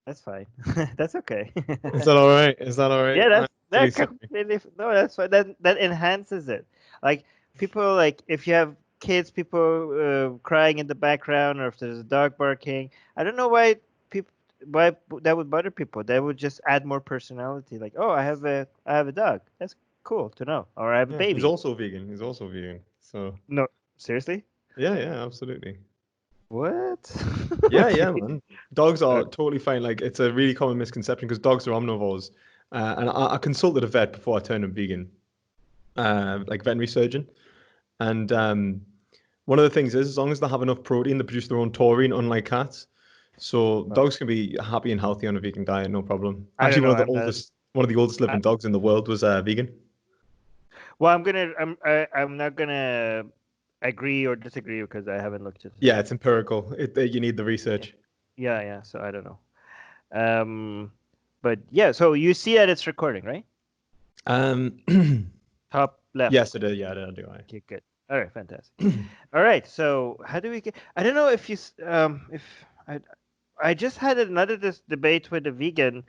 That's fine. That's okay. Is that all right? Is that all right? Yeah, I'm really that's sorry. completely no. That's fine. That enhances it. Like people, like if you have kids, people crying in the background, or if there's a dog barking. I don't know people why that would bother people. That would just add more personality. Like, oh, I have a dog. That's cool to know. Or I have a Yeah, he's baby. also vegan. He's also vegan. So No, seriously? yeah, yeah, absolutely. What? Yeah, Okay. yeah, man. Dogs are Uh, totally fine. Like it's a really common misconception because dogs are omnivores. And I consulted a vet before I turned him vegan, like veterinary surgeon. And one of the things is, as long as they have enough protein, they produce their own taurine, unlike cats. So well, dogs can be happy and healthy on a vegan diet, no problem. I don't Actually, know. I'm not. one of the oldest I, living dogs in the world was vegan. well, I'm not gonna agree or disagree because I haven't looked at it. Yeah, it's empirical. You need the Yeah, research. yeah. So I don't know. But yeah. So you see that it's recording, right? Um, Top left. yes, it is. Yeah, I do. Okay, good. All right, fantastic. All right. So how do we get? I don't know if if I I just had another debate with a vegan.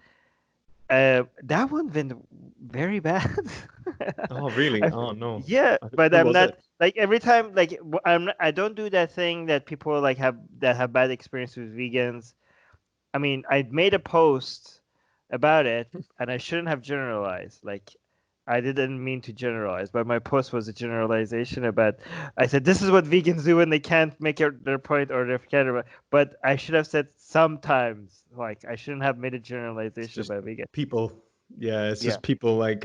That one went very bad. Oh, really? I, Oh, no. yeah, but Who I'm was not it? like every time like I don't do that thing that people like have bad experience with vegans. I mean, I made a post about it, and I shouldn't have generalized. Like, I didn't mean to generalize, but my post was a generalization about. I said this is what vegans do when they can't make their point or they can't. But I should have said sometimes. Like, I shouldn't have made a It's generalization just about vegan. people. Yeah, it's Yeah. just people like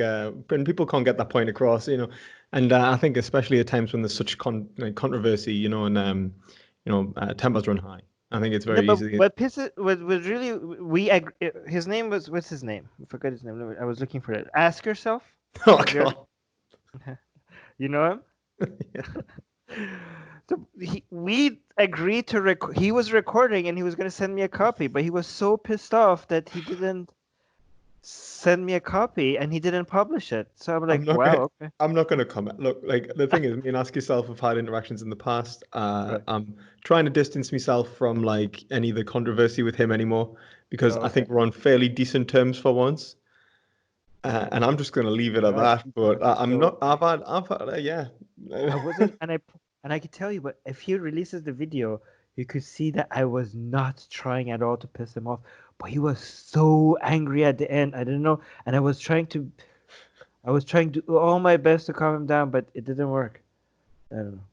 when people can't get that point across, and I think especially at times when there's such controversy, and tempers run high. I think it's No, very but easy. what pisses was really his name was what's his name? I forgot his name. I was looking for it. Ask yourself. Oh Have you God. ever? You know him? Yeah. So we agreed to he was recording and he was going to send me a copy, but he was so pissed off that he didn't send me a copy and he didn't publish it. So I'm I'm like, not gonna wow, okay. I'm not gonna comment. Look, like the thing is, I mean, ask yourself, I've had interactions in the past. Right. I'm trying to distance myself from like any of the controversy with him anymore because Oh, I okay. think we're on fairly decent terms for once. And I'm just gonna leave it at God, that. But I'm so not. I've had, yeah. I wasn't, and I could tell you, but if he releases the video, you could see that I was not trying at all to piss him off. But he was so angry at the end. I didn't know, and I was trying to do all my best to calm him down, but it didn't work. I don't know.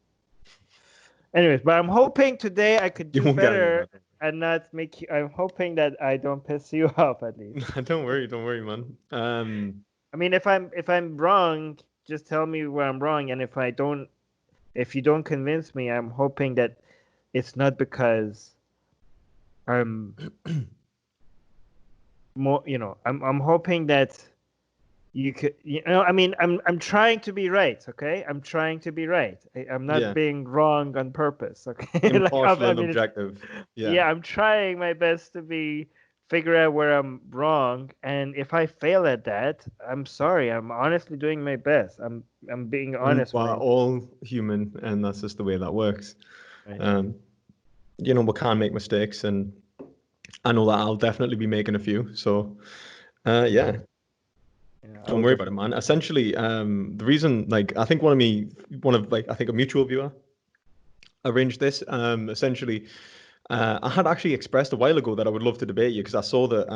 Anyways, but I'm hoping today I could You do won't get anywhere. better and not make you. I'm hoping that I don't piss you off at least. Don't worry, man. I mean, if I'm wrong, just tell me where I'm wrong, and if you don't convince me, I'm hoping that it's not because I'm more. I'm hoping that you could. I mean, I'm trying to be right. Okay, I'm trying to be right. I'm not Yeah, being wrong on purpose. Okay, like impartial I and mean, objective. Yeah, yeah, I'm trying my best to figure out where I'm wrong, and if I fail at that, I'm sorry. I'm honestly doing my best. I'm being and honest we're when all human, and that's just the way that works. right. Um, we can make mistakes, and I know that I'll definitely be making a few. So, yeah, Yeah, I don't will worry about it, definitely. man. Essentially, the reason, like, I think I think a mutual viewer arranged this. Essentially, I had actually expressed a while ago that I would love to debate you because I saw that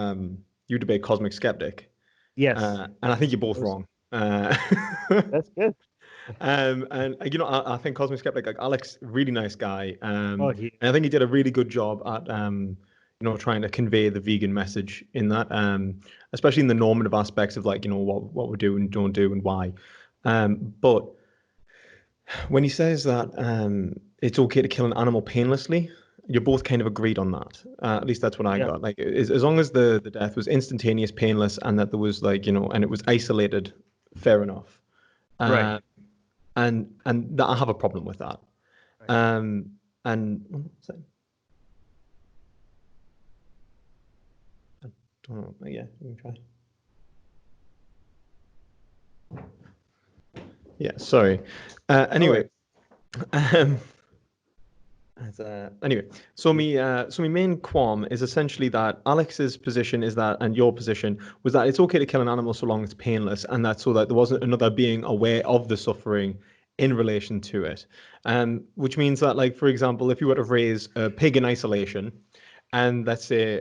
you debate Cosmic Skeptic, Yes, and I think you're both those- wrong. that's good. And I think Cosmic Skeptic, like Alex, really nice guy. Oh, he And I think he did a really good job at trying to convey the vegan message in that, especially in the normative aspects of like what we do and don't do and why. But when he says that it's okay to kill an animal painlessly, you're both kind of agreed on that. At least that's what I yeah. got. Like, as long as the death was instantaneous, painless, and that there was like and it was isolated, fair enough. Right. Uh, and that I have a problem with that. Right. Um, and what was that? I don't know. Yeah, let me try. Yeah, sorry. No Anyway, worries. um, Anyway, so my main qualm is essentially that Alex's position is that, and your position was that it's okay to kill an animal so long it's painless, and that so that there wasn't another being aware of the suffering in relation to it. Which means that, like, for example, if you were to raise a pig in isolation, and let's say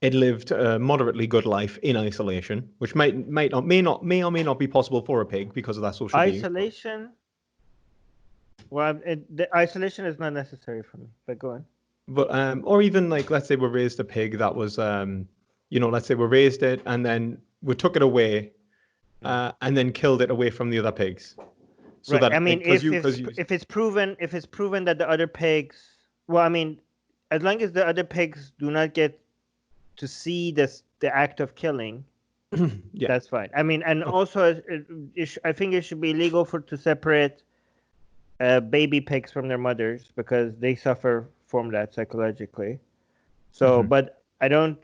it lived a moderately good life in isolation, which may or may not be possible for a pig because of that social being. Isolation. Well, the isolation is not necessary for me, but go on. But or even like, let's say we raised a pig that was let's say we raised it and then we took it away and then killed it away from the other pigs. So right. that, I mean, like, if it's proven that the other pigs, well, I mean, as long as the other pigs do not get to see the act of killing, yeah, that's fine. I mean, and also, I think it should be illegal to separate baby pigs from their mothers because they suffer from that psychologically. So, but I don't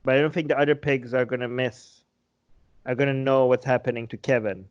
think the other pigs are gonna know what's happening to Kevin.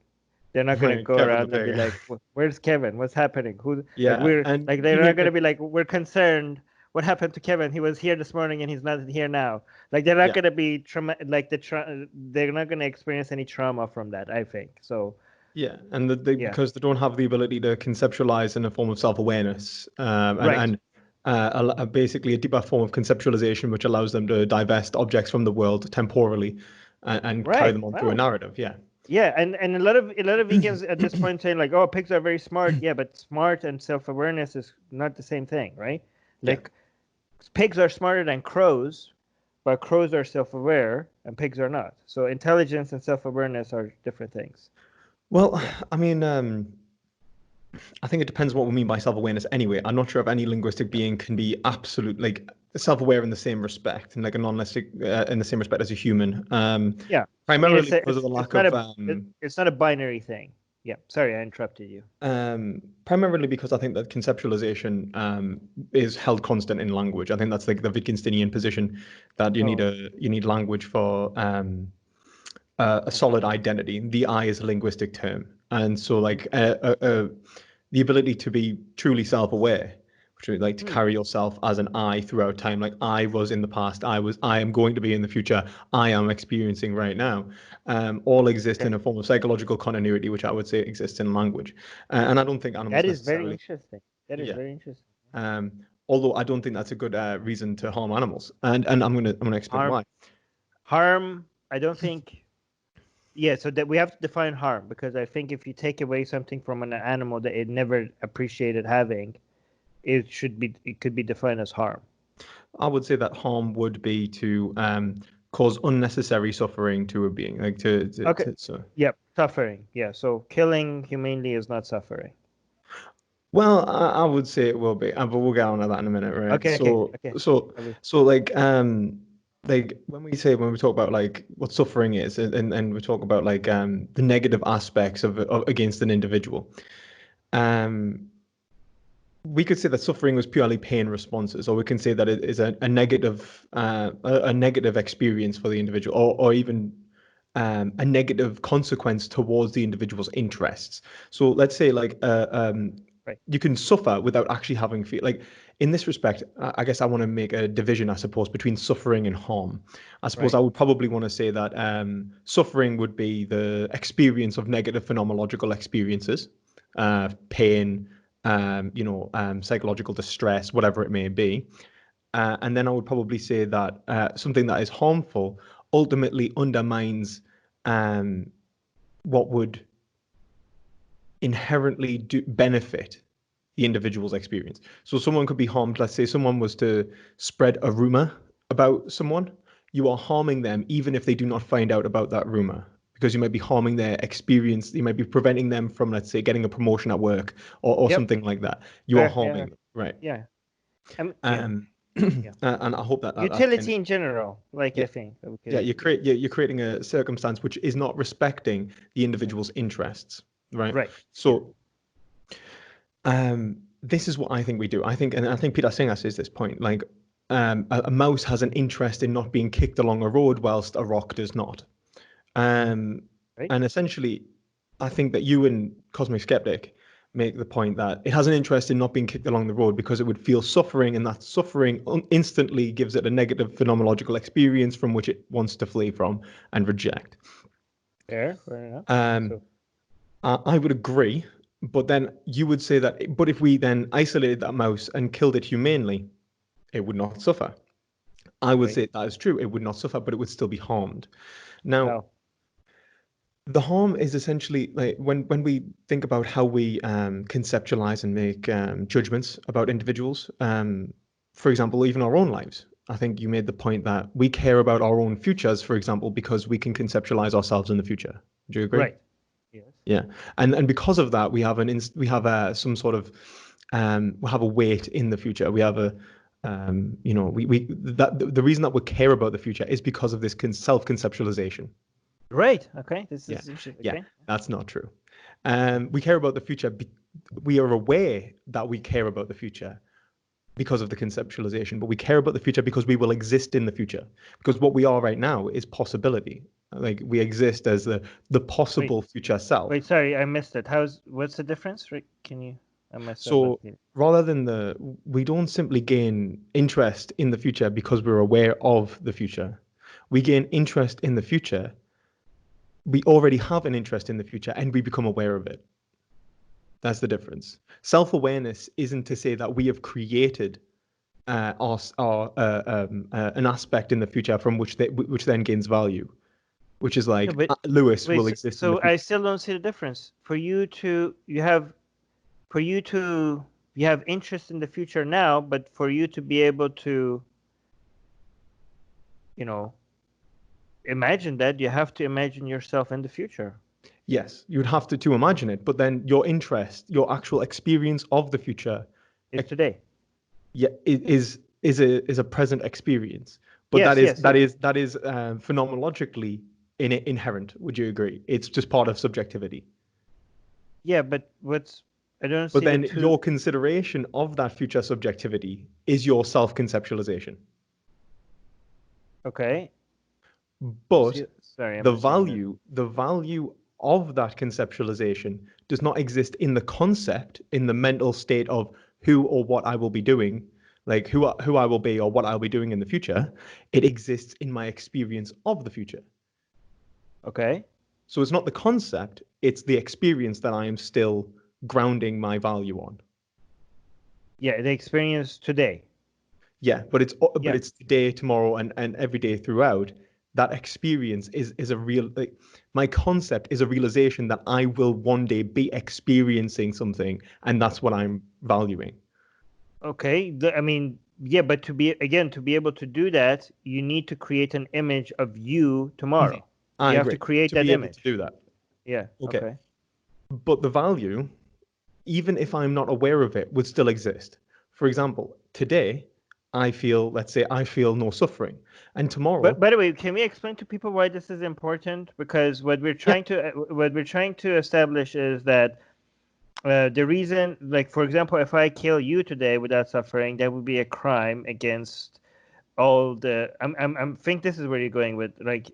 They're not gonna go Kevin around the and be pig. like, "Where's Kevin? What's happening? Who?" Yeah, like we're and like they're not gonna be like, "We're concerned. What happened to Kevin? He was here this morning and he's not here now." Like they're not gonna be they're not gonna experience any trauma from that. I think so. Yeah, and because they don't have the ability to conceptualize in a form of self-awareness, Right. and basically a deeper form of conceptualization, which allows them to divest objects from the world temporally, and carry them on through a narrative. Yeah. Yeah, and a lot of vegans at this point saying like, "Oh, pigs are very smart." Yeah, but smart and self-awareness is not the same thing, right? Like, pigs are smarter than crows, but crows are self-aware and pigs are not. So intelligence and self-awareness are different things. Well, I mean, I think it depends what we mean by self-awareness anyway. I'm not sure if any linguistic being can be absolute, like, self-aware in the same respect, and like a non-linguistic in the same respect as a human. Yeah, Primarily because of the lack of it's not a binary thing. Yeah, sorry, I interrupted you. Primarily because I think that conceptualization is held constant in language. I think that's like the Wittgensteinian position that you need language for a solid identity. The I is a linguistic term, and so like the ability to be truly self-aware, which is like to carry yourself as an I throughout time. Like, I was in the past, I am going to be in the future, I am experiencing right now. All exist in a form of psychological continuity, which I would say exists in language. And I don't think animals That is very necessarily. interesting. That is very interesting. Although I don't think that's a good reason to harm animals, and I'm gonna explain why. Harm, I don't think. Yeah, so that we have to define harm, because I think if you take away something from an animal that it never appreciated having, it could be defined as harm. I would say that harm would be to cause unnecessary suffering to a being, like Yep, suffering. Yeah, so killing humanely is not suffering. Well, I would say it will be, but we'll get on to that in a minute, right? Okay. So like when we talk about like what suffering is, and we talk about like the negative aspects of against an individual, we could say that suffering was purely pain responses, or we can say that it is a negative experience for the individual, or even a negative consequence towards the individual's interests. So let's say like you can suffer without actually having feel. Like, in this respect, I guess I want to make a division, I suppose, between suffering and harm. I suppose I would probably want to say that suffering would be the experience of negative phenomenological experiences, pain, psychological distress, whatever it may be. And then I would probably say that something that is harmful ultimately undermines what would inherently benefit the individual's experience. So someone could be harmed. Let's say someone was to spread a rumor about someone. You are harming them even if they do not find out about that rumor, because you might be harming their experience. You might be preventing them from, let's say, getting a promotion at work or something like that. You are harming them, right? Yeah. And I hope that utility in general, like, I think. You're creating a circumstance which is not respecting the individual's interests, right? Right. So, this is what I think we do. I think Peter Singer says this point, like, a mouse has an interest in not being kicked along a road, whilst a rock does not. And essentially, I think that you and Cosmic Skeptic make the point that it has an interest in not being kicked along the road because it would feel suffering, and that suffering instantly gives it a negative phenomenological experience from which it wants to flee from and reject. Fair enough. So, I would agree, but then you would say that, but if we then isolated that mouse and killed it humanely, it would not suffer. I would say that is true. It would not suffer, but it would still be harmed. Now, the harm is essentially like when we think about how we conceptualize and make judgments about individuals. For example, even our own lives. I think you made the point that we care about our own futures, for example, because we can conceptualize ourselves in the future. Do you agree? Right. Yes. Yeah, and because of that, we have some sort of we have a weight in the future. We have a the reason that we care about the future is because of this self-conceptualization. Right. Okay. This is interesting. Yeah, Okay. that's not true. We care about the future. We are aware that we care about the future because of the conceptualization, but we care about the future because we will exist in the future. Because what we are right now is possibility. Like we exist as the possible future self. Wait, sorry, I missed it. What's the difference? Right? Can you? I messed up. So rather than we don't simply gain interest in the future because we're aware of the future. We gain interest in the future. We already have an interest in the future and we become aware of it. That's the difference. Self-awareness isn't to say that we have created an aspect in the future from which then gains value, which is like Lewis will exist in the future. So I still don't see the difference. You have interest in the future now, but for you to be able to, imagine that, you have to imagine yourself in the future. Yes, you'd have to imagine it, but then your interest, your actual experience of the future is today. Yeah, is a present experience, but yes, that is phenomenologically inherent. Would you agree? It's just part of subjectivity. Yeah, but I don't see. But then your consideration of that future subjectivity is your self-conceptualization. Okay. But the value of that conceptualization does not exist in the concept, in the mental state of who or what I will be doing, like who I will be or what I'll be doing in the future. It exists in my experience of the future. Okay. So it's not the concept, it's the experience that I am still grounding my value on. Yeah, the experience today. Yeah, but it's today, tomorrow, and every day throughout. That experience is a real, like, my concept is a realization that I will one day be experiencing something, and that's what I'm valuing. Okay, but to be able to do that, you need to create an image of you tomorrow. I you agree. Have to create to that be able image. to do that. Yeah. Okay. But the value, even if I'm not aware of it, would still exist. For example, today, let's say I feel no suffering. And tomorrow. But by the way, can we explain to people why this is important? Because what we're trying to establish is that the reason, like, for example, if I kill you today without suffering, that would be a crime against all the. I'm think this is where you're going with, like,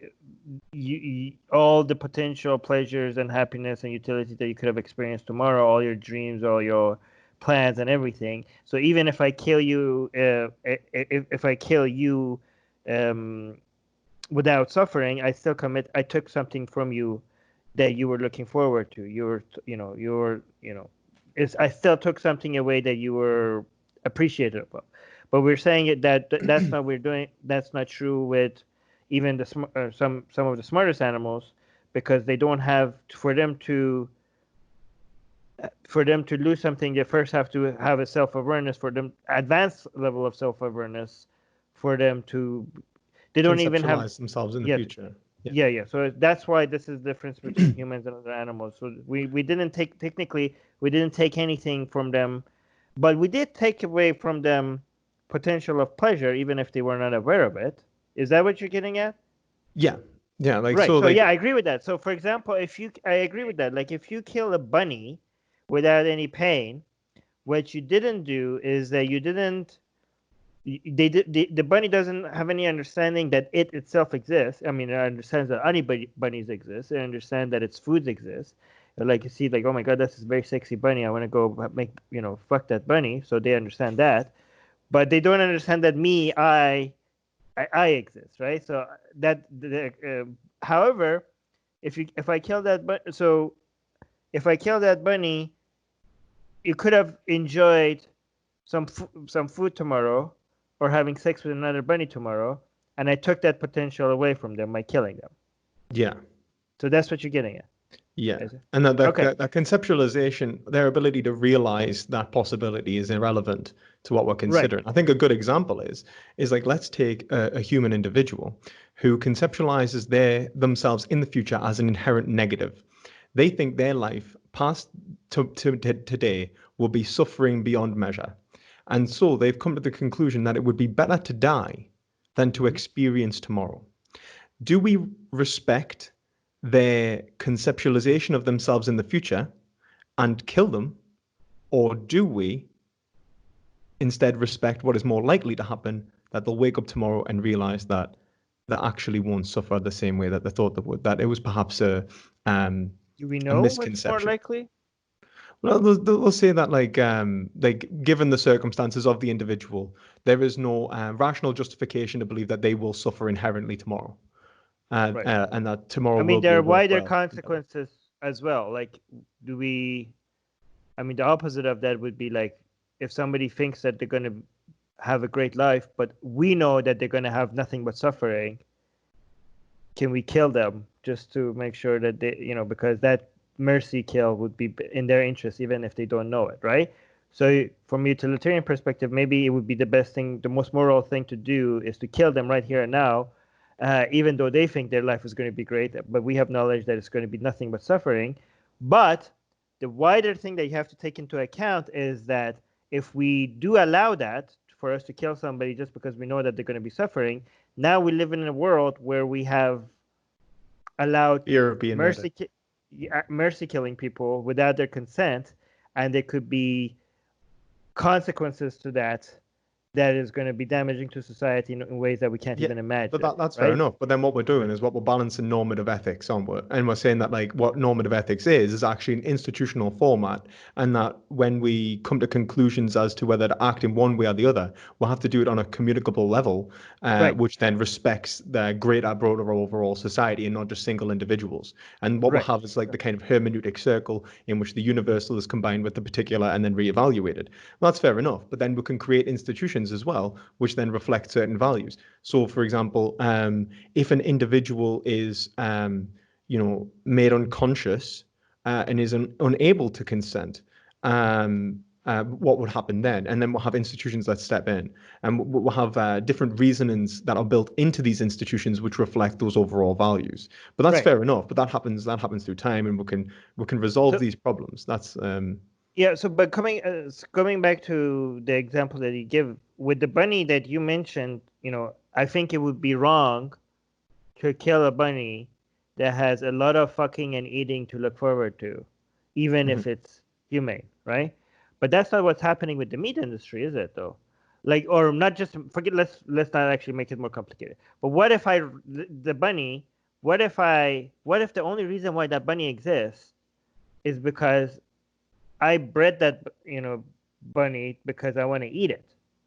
all the potential pleasures and happiness and utility that you could have experienced tomorrow, all your dreams, all your plans and everything. So even if I kill you, if I kill you without suffering, I took something from you that you were looking forward to. I still took something away that you were appreciative of. But we're saying that's not what we're doing. That's not true with even some of the smartest animals, because they don't have, for them to lose something, they first have to have a self-awareness, for them advanced level of self-awareness, for them to, they don't even have themselves in the future. Yeah. So that's why this is the difference between humans and other animals. So we didn't take anything from them, but we did take away from them potential of pleasure, even if they were not aware of it. Is that what you're getting at? Yeah. Like, right. So like, I agree with that. So for example, I agree with that. Like, if you kill a bunny without any pain, what you didn't do is that you didn't. The bunny doesn't have any understanding that it itself exists. I mean, it understands that bunnies exist. It understands that its foods exist. Like you see, like, oh my god, that's this very sexy bunny. I want to go make, fuck that bunny. So they understand that, but they don't understand that me, I exist, right? So however, if I kill that if I kill that bunny, you could have enjoyed some food tomorrow, or having sex with another bunny tomorrow, and I took that potential away from them by killing them. Yeah. So that's what you're getting at. Yeah. Is it? And Okay. that conceptualization, their ability to realize that possibility is irrelevant to what we're Right. considering. I think a good example is like, let's take a human individual who conceptualizes themselves in the future as an inherent negative. They think their life past to today will be suffering beyond measure. And so they've come to the conclusion that it would be better to die than to experience tomorrow. Do we respect their conceptualization of themselves in the future and kill them, or do we instead respect what is more likely to happen, that they'll wake up tomorrow and realize that they actually won't suffer the same way that they thought they would, that it was perhaps Do we a know what's more misconception? likely? Well, they'll say that like given the circumstances of the individual, there is no rational justification to believe that they will suffer inherently tomorrow, Right. and that tomorrow I mean, will there be are wider worthwhile and better. consequences as well. Like, do we? I mean, the opposite of that would be like, if somebody thinks that they're going to have a great life, but we know that they're going to have nothing but suffering, can we kill them just to make sure that they, because that mercy kill would be in their interest, even if they don't know it, right? So from a utilitarian perspective, maybe it would be the best thing, the most moral thing to do is to kill them right here and now, even though they think their life is going to be great, but we have knowledge that it's going to be nothing but suffering. But the wider thing that you have to take into account is that if we do allow that for us to kill somebody just because we know that they're going to be suffering, now we live in a world where we have allowed Fear of being murdered. mercy killing people without their consent, and there could be consequences to that is going to be damaging to society in ways that we can't Yeah, even but imagine, that's fair right? enough. But then what we're doing Right. is what we're balancing normative ethics on, and we're saying that like what normative ethics is actually an institutional format, and that when we come to conclusions as to whether to act in one way or the other, we'll have to do it on a communicable level, Right. which then respects the greater, broader overall society and not just single individuals. And what we'll Right. have is like the kind of hermeneutic circle in which the universal is combined with the particular and then reevaluated. Well, that's fair enough. But then we can create institutions as well, which then reflect certain values. So, for example, if an individual is, made unconscious and is unable to consent, what would happen then? And then we'll have institutions that step in, and we'll have different reasonings that are built into these institutions which reflect those overall values. But that's Right. fair enough. But that happens through time, and we can resolve So these problems. That's yeah. So, but coming back to the example that you give with the bunny that you mentioned, I think it would be wrong to kill a bunny that has a lot of fucking and eating to look forward to, even mhm. if it's humane, right? But that's not what's happening with the meat industry, is it though? Like, or not just forget. Let's not actually make it more complicated. But what if the bunny? What if the only reason why that bunny exists is because I bred that bunny because I want to eat it,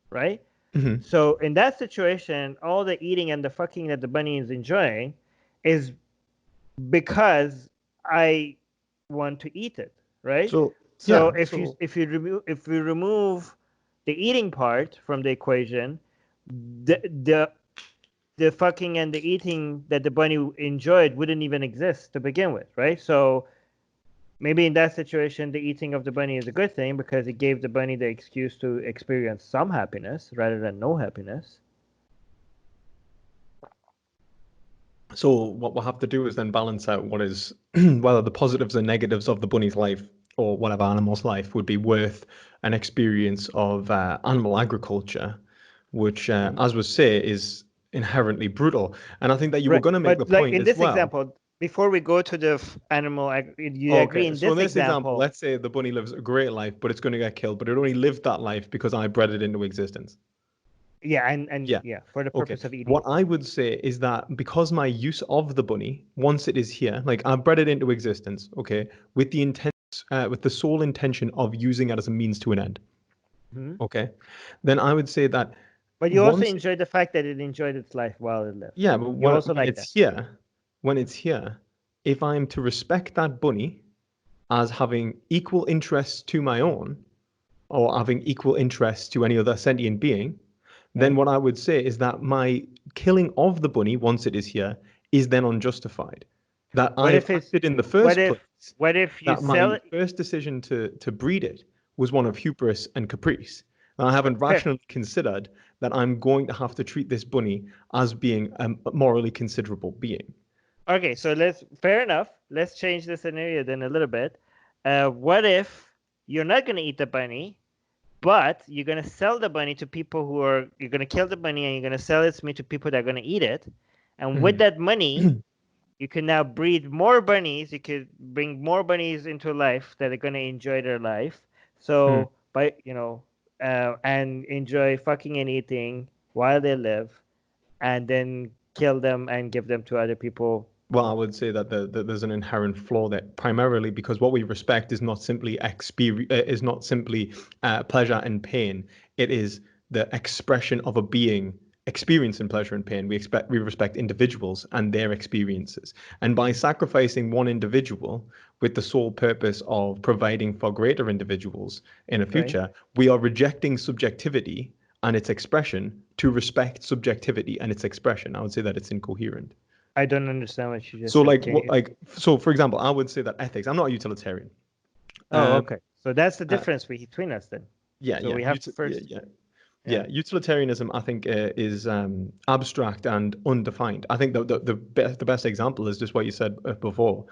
right? Mhm. So in that situation, all the eating and the fucking that the bunny is enjoying is because I want to eat it, right? So So yeah, so if we remove the eating part from the equation, the the the fucking and the eating that the bunny enjoyed wouldn't even exist to begin with, right? So maybe in that situation, the eating of the bunny is a good thing because it gave the bunny the excuse to experience some happiness rather than no happiness. So what we'll have to do is then balance out what is whether the positives and negatives of the bunny's life or whatever animal's life would be worth an experience of animal agriculture, which, Mhm. as we say, is inherently brutal. And I think that you were Right. going to make But the like point in as this well. example, before we go to the animal, you agree Okay, in so in this this example, example, let's say the bunny lives a great life, but it's going to get killed, but it only lived that life because I bred it into existence. Yeah, and Yeah. yeah, for the Okay. purpose of eating. What I would say is that because my use of the bunny, once it is here, like I bred it into existence, okay, with the intent, with the sole intention of using it as a means to an end, Hmm. okay, then I would say that But you also once, enjoy the fact that it enjoyed its life while it lived. yeah, but You also when like that. it's here, if I'm to respect that bunny as having equal interests to my own, or having equal interests to any other sentient being, then Okay. what I would say is that my killing of the bunny, once it is here, is then unjustified. That What I've if it's acted in the what first if place, what if you that sell my it? first decision to breed it was one of hubris and caprice. And I haven't Fair. rationally considered that I'm going to have to treat this bunny as being a morally considerable being. Okay, so fair enough. Let's change the scenario then a little bit. What if you're not gonna eat the bunny, but you're gonna sell the bunny to people you're gonna kill the bunny and you're gonna sell its meat to people that are gonna eat it, and with Mhm. that money, you can now breed more bunnies. You could bring more bunnies into life that are gonna enjoy their life. Mhm. So and enjoy fucking and eating while they live, and then kill them and give them to other people. Well, I would say that, there's an inherent flaw there, primarily because what we respect is not simply pleasure and pain. It is the expression of a being experiencing pleasure and pain. We respect individuals and their experiences, and by sacrificing one individual with the sole purpose of providing for greater individuals in the Okay. future, we are rejecting subjectivity and its expression to respect subjectivity and its expression. I would say that it's incoherent. I don't understand what you just So said. like Can what you? like so for example, I would say that ethics, I'm not a utilitarian. Oh, Um okay. So that's the uh, difference between us then. yeah, So yeah, we have to yeah, first, yeah. yeah. Yeah, utilitarianism I think is abstract and undefined. I think the best example is just what you said before,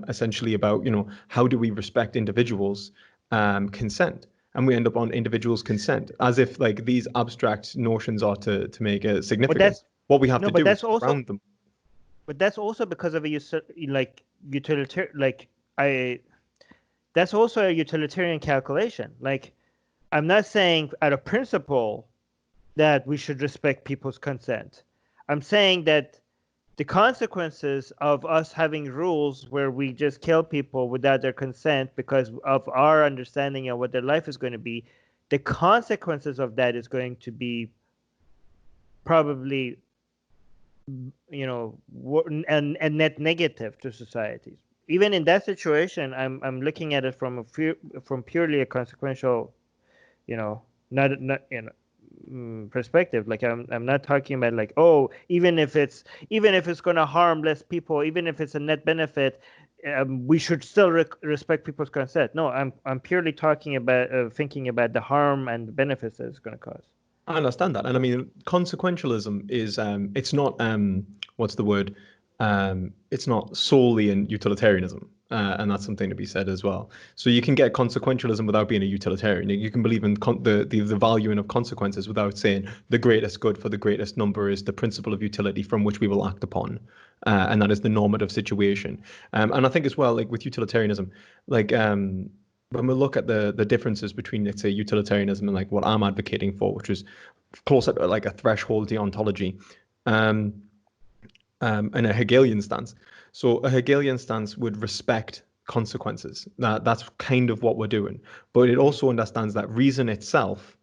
essentially about, how do we respect individuals' consent, and we end up on individuals' consent as if like these abstract notions are to make a But significant. that's What we have no, to but do is that's also, ground them. but that's also because of a like utilitarian, like I. That's also a utilitarian calculation. Like I'm not saying out of principle that we should respect people's consent. I'm saying that the consequences of us having rules where we just kill people without their consent because of our understanding of what their life is going to be, the consequences of that is going to be probably, and net negative to societies. Even in that situation, I'm looking at it from from purely a consequential, you know, not perspective. Like I'm not talking about like, oh, even if it's going to harm less people, even if it's a net benefit, we should still respect people's consent. No, I'm purely talking about thinking about the harm and the benefits that it's going to cause. I understand that, and I mean consequentialism is it's not what's the word it's not solely in utilitarianism, and that's something to be said as well. So you can get consequentialism without being a utilitarian. You can believe in the valuing of consequences without saying the greatest good for the greatest number is the principle of utility from which we will act upon, and that is the normative situation. And I think as well, like with utilitarianism, like when we look at the differences between, let's say, utilitarianism and like what I'm advocating for, which is closer to like a threshold ontology, um, and a Hegelian stance. So a Hegelian stance would respect consequences. That's kind of what we're doing, but it Mhm. also understands that reason itself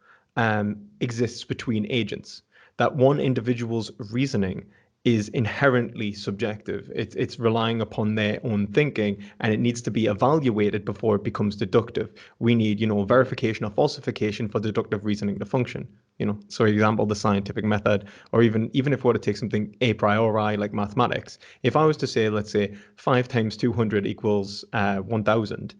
exists between agents. That one individual's reasoning is inherently subjective. It's relying upon their own thinking, and it needs to be evaluated before it becomes deductive. We need, verification or falsification for deductive reasoning to function. So for example, the scientific method, or even if we were to take something a priori like mathematics, if I was to say, let's say, 5 times 200 equals 1000,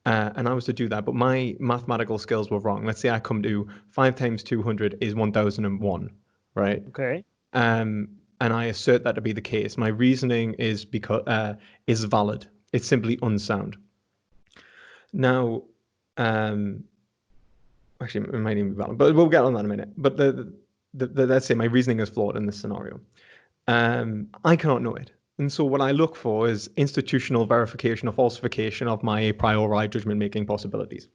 and I was to do that, but my mathematical skills were wrong. Let's say I come to 5 times 200 is 1001, right? Okay. Um, and I assert that to be the case. My reasoning is valid. It's simply unsound. Now, um, actually, it might even be valid, but we'll get on that in a minute. But let's say my reasoning is flawed in this scenario. I cannot know it. And so what I look for is institutional verification or falsification of my a priori judgment making possibilities.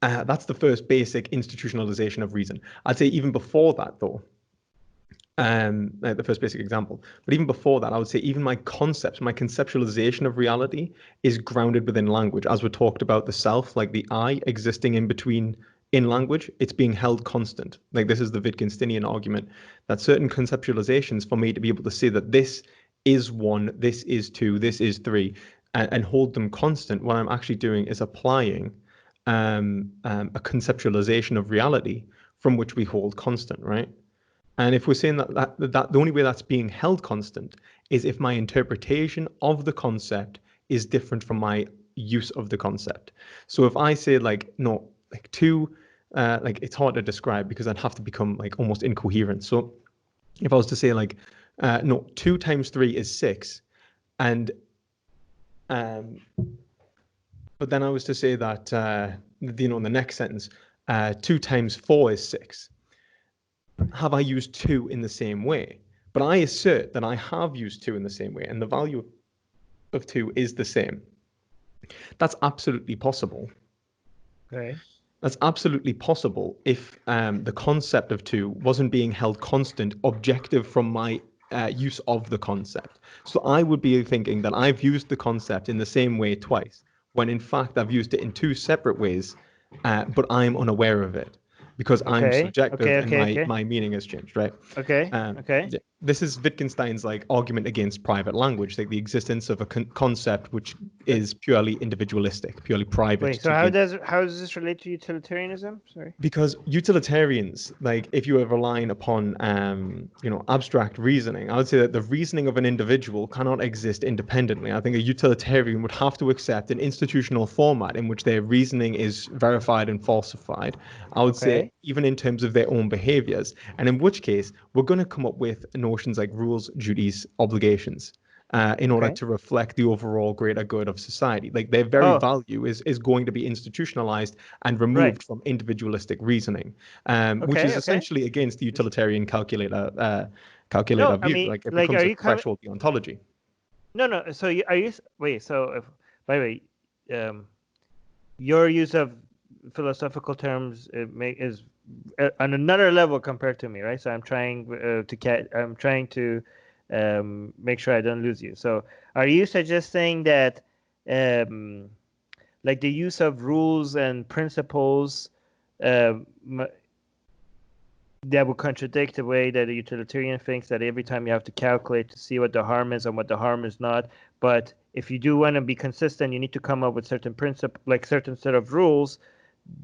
That's the first basic institutionalization of reason. I'd say even before that, though, the first basic example. But even before that, I would say even my concepts, my conceptualization of reality is grounded within language. As we talked about the self, like the I existing in between in language, it's being held constant. Like this is the Wittgensteinian argument that certain conceptualizations for me to be able to say that this is one, this is two, this is three, and hold them constant, what I'm actually doing is applying a conceptualization of reality from which we hold constant, right? And if we're saying that the only way that's being held constant is if my interpretation of the concept is different from my use of the concept. So if I say like, no, like two, like it's hard to describe because I'd have to become like almost incoherent. So if I was to say like, no, 2 times 3 is 6, and but then I was to say that in the next sentence, 2 times 4 is 6. Have I used 2 in the same way? But I assert that I have used 2 in the same way, and the value of 2 is the same. That's absolutely possible. Okay. That's absolutely possible if the concept of 2 wasn't being held constant, objective from my use of the concept. So I would be thinking that I've used the concept in the same way twice, when in fact I've used it in 2 separate ways, but I'm unaware of it because I'm Okay. subjective Okay. and Okay. Okay. my meaning has changed, right? Okay. Okay. This is Wittgenstein's like argument against private language, like the existence of a concept which is purely individualistic, purely private Wait. So to the how does this relate to utilitarianism? Sorry. because utilitarians, like if you are relying upon abstract reasoning, I would say that the reasoning of an individual cannot exist independently. I think a utilitarian would have to accept an institutional format in which their reasoning is verified and falsified. I would say Okay. even in terms of their own behaviors, and in which case we're going to come up with notions like rules, duties, obligations, in order Okay. to reflect the overall greater good of society. Like their very Oh, value is going to be institutionalized and right. removed from individualistic reasoning, which Okay. is Okay. essentially against the utilitarian calculator No, I view. mean, Like it like, becomes are a you coming? threshold of the ontology. No, no. So are you? Wait. So, by the way, your use of philosophical terms is on another level compared to me, right? So I'm trying I'm trying to make sure I don't lose you. So are you suggesting that um, like the use of rules and principles um, that would contradict the way that a utilitarian thinks, that every time you have to calculate to see what the harm is and what the harm is not, but if you do want to be consistent, you need to come up with certain principle, like certain set of rules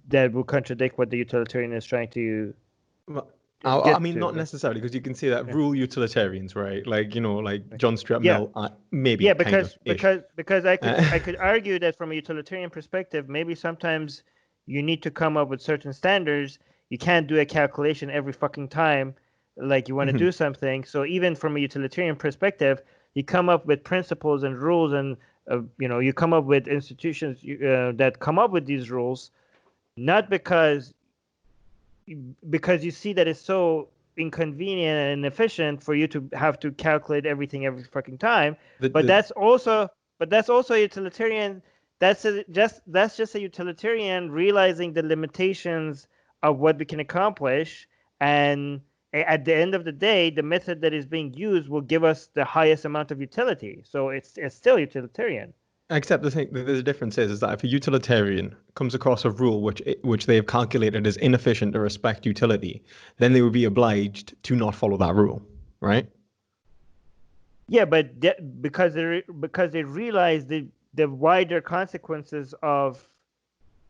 that will contradict what the utilitarian is trying to Well, I get mean, to, not right? necessarily, because you can say that Yeah, rule utilitarians, right? Like, like right. John Stuart Yeah, Mill, maybe yeah, kind of ish. because Uh, I could argue that from a utilitarian perspective, maybe sometimes you need to come up with certain standards. You can't do a calculation every fucking time, like you want to mhm. do something. So even from a utilitarian perspective, you come up with principles and rules, and you come up with institutions that come up with these rules, not because you see that it's so inconvenient and inefficient for you to have to calculate everything every fucking time. the, But the, that's also utilitarian. That's just a utilitarian realizing the limitations of what we can accomplish, and at the end of the day, the method that is being used will give us the highest amount of utility. So it's still utilitarian. Except the thing, the difference is that if a utilitarian comes across a rule which they have calculated as inefficient to respect utility, then they would be obliged to not follow that rule, right? Yeah, but because they realize the wider consequences of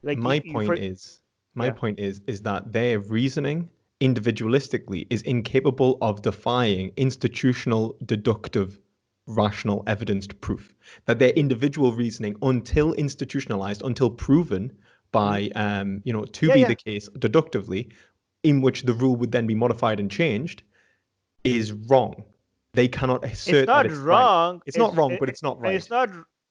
like My you point for is, my yeah. point is that their reasoning individualistically is incapable of defying institutional deductive rational evidenced proof. That their individual reasoning, until institutionalized, until proven Mhm. by to Yeah, be yeah. the case deductively, in which the rule would then be modified and changed, is wrong. They cannot It's assert that not it's right. wrong. It's not wrong, but it's not right.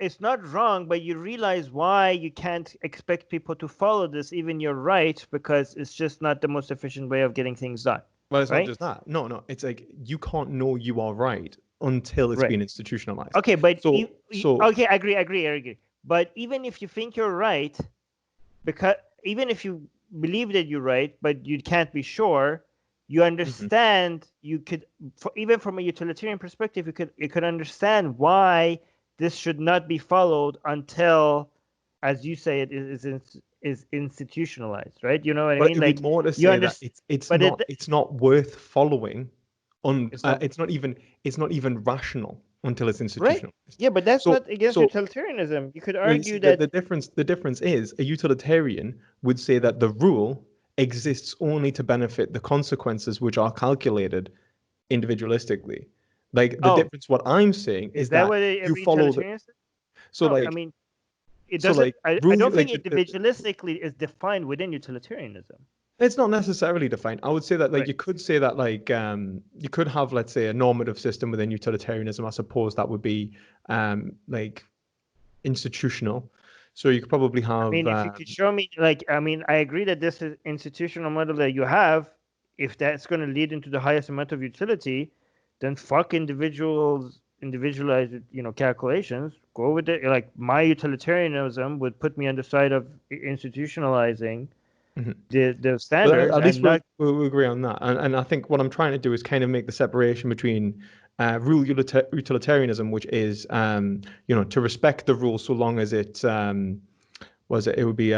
It's not wrong, but you realize why you can't expect people to follow this, even you're right, because it's just not the most efficient way of getting things done, Well, it's not right? just that. No, no. It's like you can't know you are right until it's Right. been institutionalized. Okay, but So, okay, I agree, I agree, I agree. But even if you think you're right, because even if you believe that you're right, but you can't be sure, you understand. You could, even from a utilitarian perspective, you could understand why this should not be followed until, as you say, it is institutionalized, right? You know what I But mean? it would Like more to you say that understand, it's but not worth following on it's not it's not even rational until it's right. institutionalized. Yeah, but that's So not against so utilitarianism. You could well, you argue see that that. the difference is a utilitarian would say that the rule exists only to benefit the consequences which are calculated individualistically. Like the Oh, difference, what I'm saying is is that that what you every follow the utilitarian says? so No, I like mean, it so doesn't. like I rule don't think like individualistically is defined within utilitarianism. it's not necessarily defined. I would say that like Right. you could say that like you could have, let's say, a normative system within utilitarianism. I suppose that would be like institutional. So you could probably I have mean, if you could show me, like, I mean, I agree that this is institutional model that you have. If that's going to lead into the highest amount of utility, then fuck individualized, calculations. Go with it. Like my utilitarianism would put me on the side of institutionalizing Mhm. the But standards at least and not. we'll agree on that. And I think what I'm trying to do is kind of make the separation between rule utilitarianism, which is to respect the rule so long as it it would be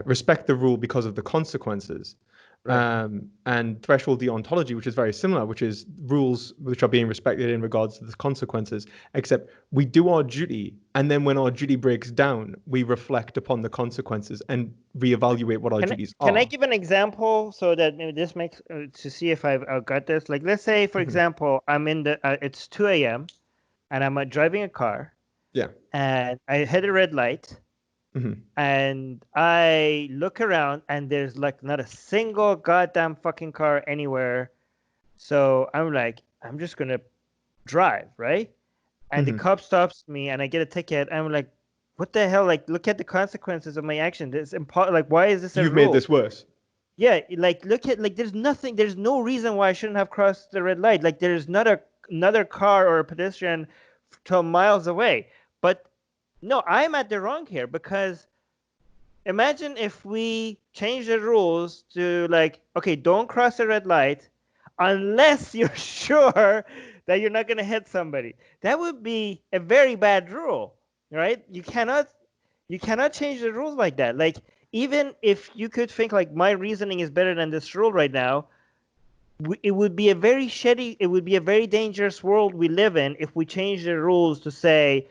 respect the rule because of the consequences. Right. And threshold deontology, which is very similar, which is rules which are being respected in regards to the consequences, except we do our duty, and then when our duty breaks down, we reflect upon the consequences and reevaluate what our duties Can I are. give an example so that maybe this makes to see if I've got this? Like, let's say, for Mhm. example, I'm in the it's 2 a.m. and I'm driving a car Yeah. and I hit a red light Hmm. and I look around and there's like not a single goddamn fucking car anywhere. So I'm like, I'm just gonna drive, right? And the Hmm. cop stops me and I get a ticket. I'm like, what the hell? Like, look at the consequences of my action. This like, why is this a You've made rule? this worse. Yeah, like look at like there's no reason why I shouldn't have crossed the red light. Like there's not another car or a pedestrian 12 miles away. But no, I'm at the wrong here because imagine if we change the rules to like, okay, don't cross the red light unless you're sure that you're not going to hit somebody. That would be a very bad rule, right? You cannot change the rules like that. Like even if you could think like my reasoning is better than this rule right now, it would be a very shitty, it would be a very dangerous world we live in if we change the rules to say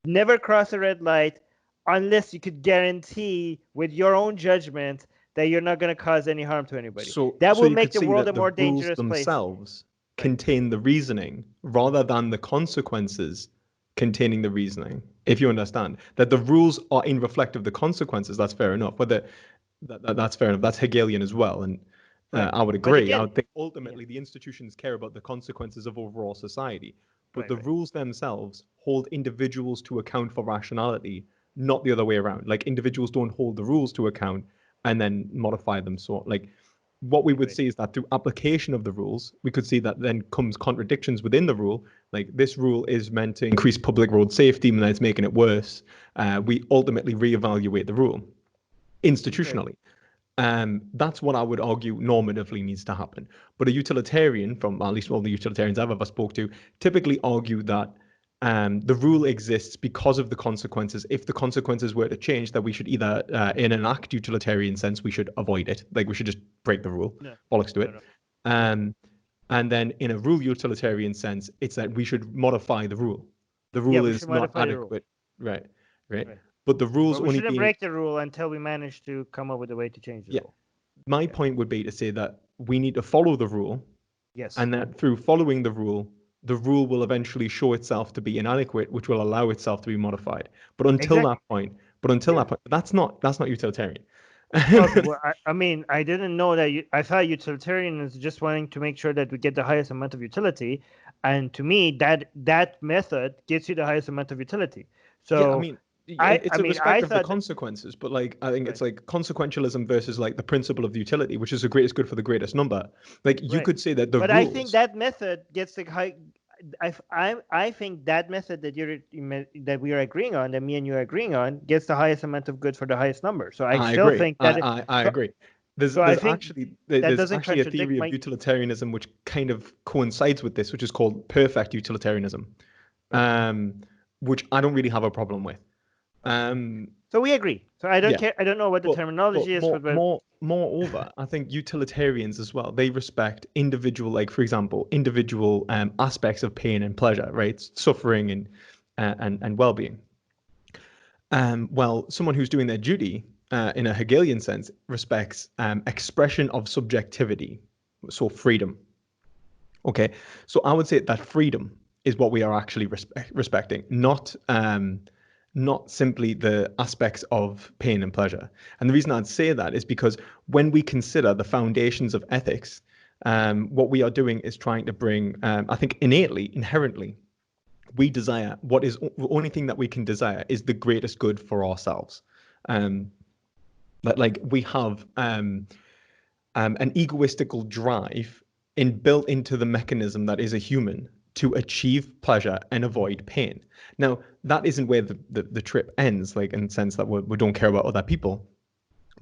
never cross a red light unless you could guarantee with your own judgment that you're not going to cause any harm to anybody. That So will you make could the see world a that the more rules dangerous place. themselves Right. contain the reasoning rather than the consequences containing the reasoning. If you understand that the rules are in reflect of the consequences, that's fair enough. Whether that's fair enough. That's Hegelian as well, and Right. I would But agree. I again, would think yeah. ultimately the institutions care about the consequences of overall society, but Right, the right. rules themselves hold individuals to account for rationality, not the other way around. Like individuals don't hold the rules to account and then modify them. So like what we would Right. see is that through application of the rules, we could see that then comes contradictions within the rule. Like this rule is meant to increase public road safety, and then it's making it worse. We ultimately reevaluate the rule Okay. institutionally. That's what I would argue normatively needs to happen. But a utilitarian, from at least all the utilitarians I've ever spoke to, typically argue that the rule exists because of the consequences. If the consequences were to change, that we should either, in an act utilitarian sense, we should avoid it. Like we should just break the rule, No. bollocks to No, it. no. Yeah. Um, and then in a rule utilitarian sense, it's that we should modify the rule. The Yeah, rule we should is not modify the rule. adequate, right? Right. Right. But the rules But we only shouldn't being, break the rule until we manage to come up with a way to change the yeah, rule. my Yeah. point would be to say that we need to follow the rule, Yes. and that through following the rule will eventually show itself to be inadequate, which will allow itself to be modified. But until that Exactly. point, Yeah. that's not utilitarian. Okay. Well, I mean, I didn't know that. I thought utilitarian is just wanting to make sure that we get the highest amount of utility, and to me, that method gets you the highest amount of utility. Yeah, I So, mean, I it's a mean, respect I of the thought that, consequences, but like I think right, it's like consequentialism versus like the principle of utility, which is the greatest good for the greatest number. Like you right. could say that the But I think rules. that method gets the high. I think that method that that we are agreeing on, that me and you are agreeing on, gets the highest amount of good for the highest number. So I I still agree. think that I so, agree. so I think that There's doesn't actually a contradict theory of my. utilitarianism which kind of coincides with this, which is called perfect utilitarianism, Okay. um, which I don't really have a problem with. Okay. Um, So we agree. So I don't yeah, care. I don't know what the but terminology is for the. moreover, I think utilitarians as well, they respect individual, like for example, individual aspects of pain and pleasure, right? Suffering and well-being. Well, someone who's doing their duty in a Hegelian sense respects expression of subjectivity, so freedom. Okay, so I would say that freedom is what we are actually respecting, not simply the aspects of pain and pleasure. And the reason I'd say that is because when we consider the foundations of ethics, what we are doing is trying to bring, I think, innately, inherently, we desire what is the only thing that we can desire is the greatest good for ourselves. Um, but like we have an egoistical drive built into the mechanism that is a human to achieve pleasure and avoid pain. Now, that isn't where the trip ends, like in the sense that we don't care about other people,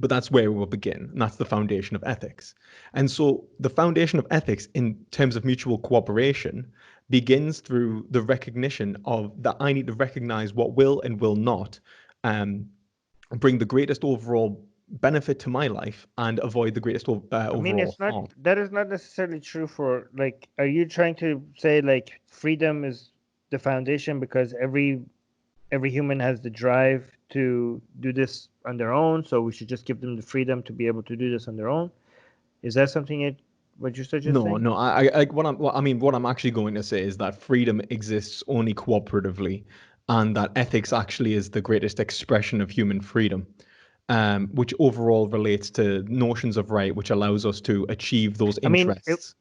but that's where we will begin. And that's the foundation of ethics. And so the foundation of ethics in terms of mutual cooperation begins through the recognition of that I need to recognize what will and will not um, bring the greatest overall benefit to my life and avoid the greatest I mean, overall it's not. harm. That is not necessarily true for like. Are you trying to say like freedom is the foundation because every human has the drive to do this on their own, so we should just give them the freedom to be able to do this on their own? Is that something what you're No, suggesting? no. What I'm actually going to say is that freedom exists only cooperatively, and that ethics actually is the greatest expression of human freedom, which overall relates to notions of right, which allows us to achieve those I mean, interests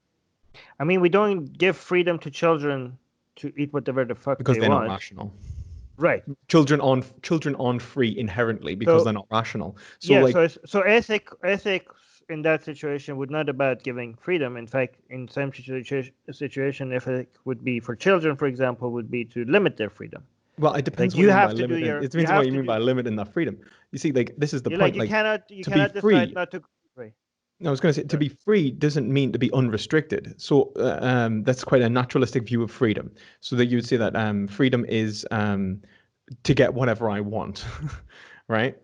we don't give freedom to children to eat whatever the fuck because they they're not want, rational. right? Children aren't free inherently because So they're not rational. So yeah, like, so ethics in that situation would not about giving freedom. In fact, in some situation, ethic would be for children, for example, would be to limit their freedom. well, it depends Like what you you mean by have to do limiting. your, It you depends on what have you to mean do. by limiting that freedom. You see, like this is the You're like point. Like you to be cannot decide free, not to. Right. I was going to say to Sorry. be free doesn't mean to be unrestricted. So that's quite a naturalistic view of freedom. So that you would say that freedom is to get whatever I want, right?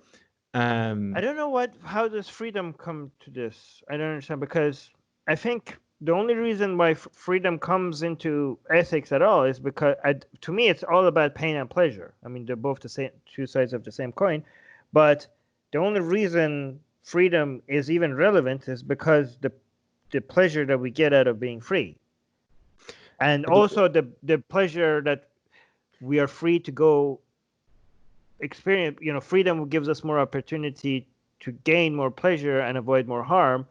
I Um, don't know how does freedom come to this. I don't understand because I think the only reason why freedom comes into ethics at all is because to me it's all about pain and pleasure. I mean they're both the same, two sides of the same coin, but the only reason freedom is even relevant is because the pleasure that we get out of being free, and but the, also the pleasure that we are free to go experience. Freedom gives us more opportunity to gain more pleasure and avoid more harm.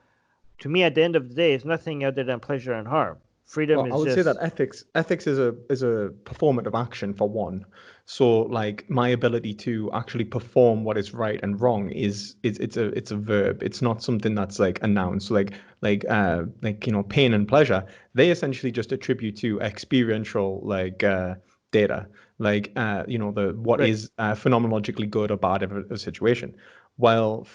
To me, at the end of the day, it's nothing other than pleasure and harm. Freedom well, I is would say that just. ethics is a performative action for one. So like my ability to actually perform what is right and wrong it's a verb. It's not something that's like a noun. So like pain and pleasure, they essentially just attribute to experiential data. Like the what Right. is phenomenologically good or bad of a situation. Well,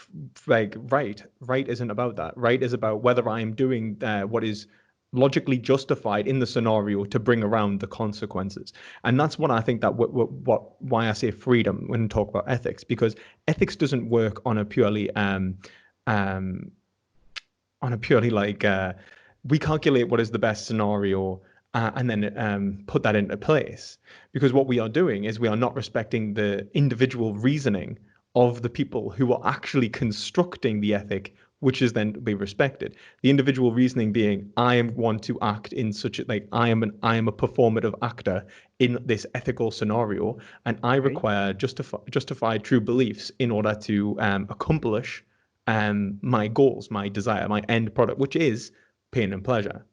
like right isn't about that. Right is about whether I'm doing what is logically justified in the scenario to bring around the consequences. And that's what I think that why I say freedom when I talk about ethics, because ethics doesn't work on a purely um like we calculate what is the best scenario and then put that into place, because what we are doing is we are not respecting the individual reasoning of the people who are actually constructing the ethic, which is then to be respected. The individual reasoning being, I am want to act in such a like I am a performative actor in this ethical scenario, and I Right. require justified true beliefs in order to accomplish my goals, my desire, my end product, which is pain and pleasure,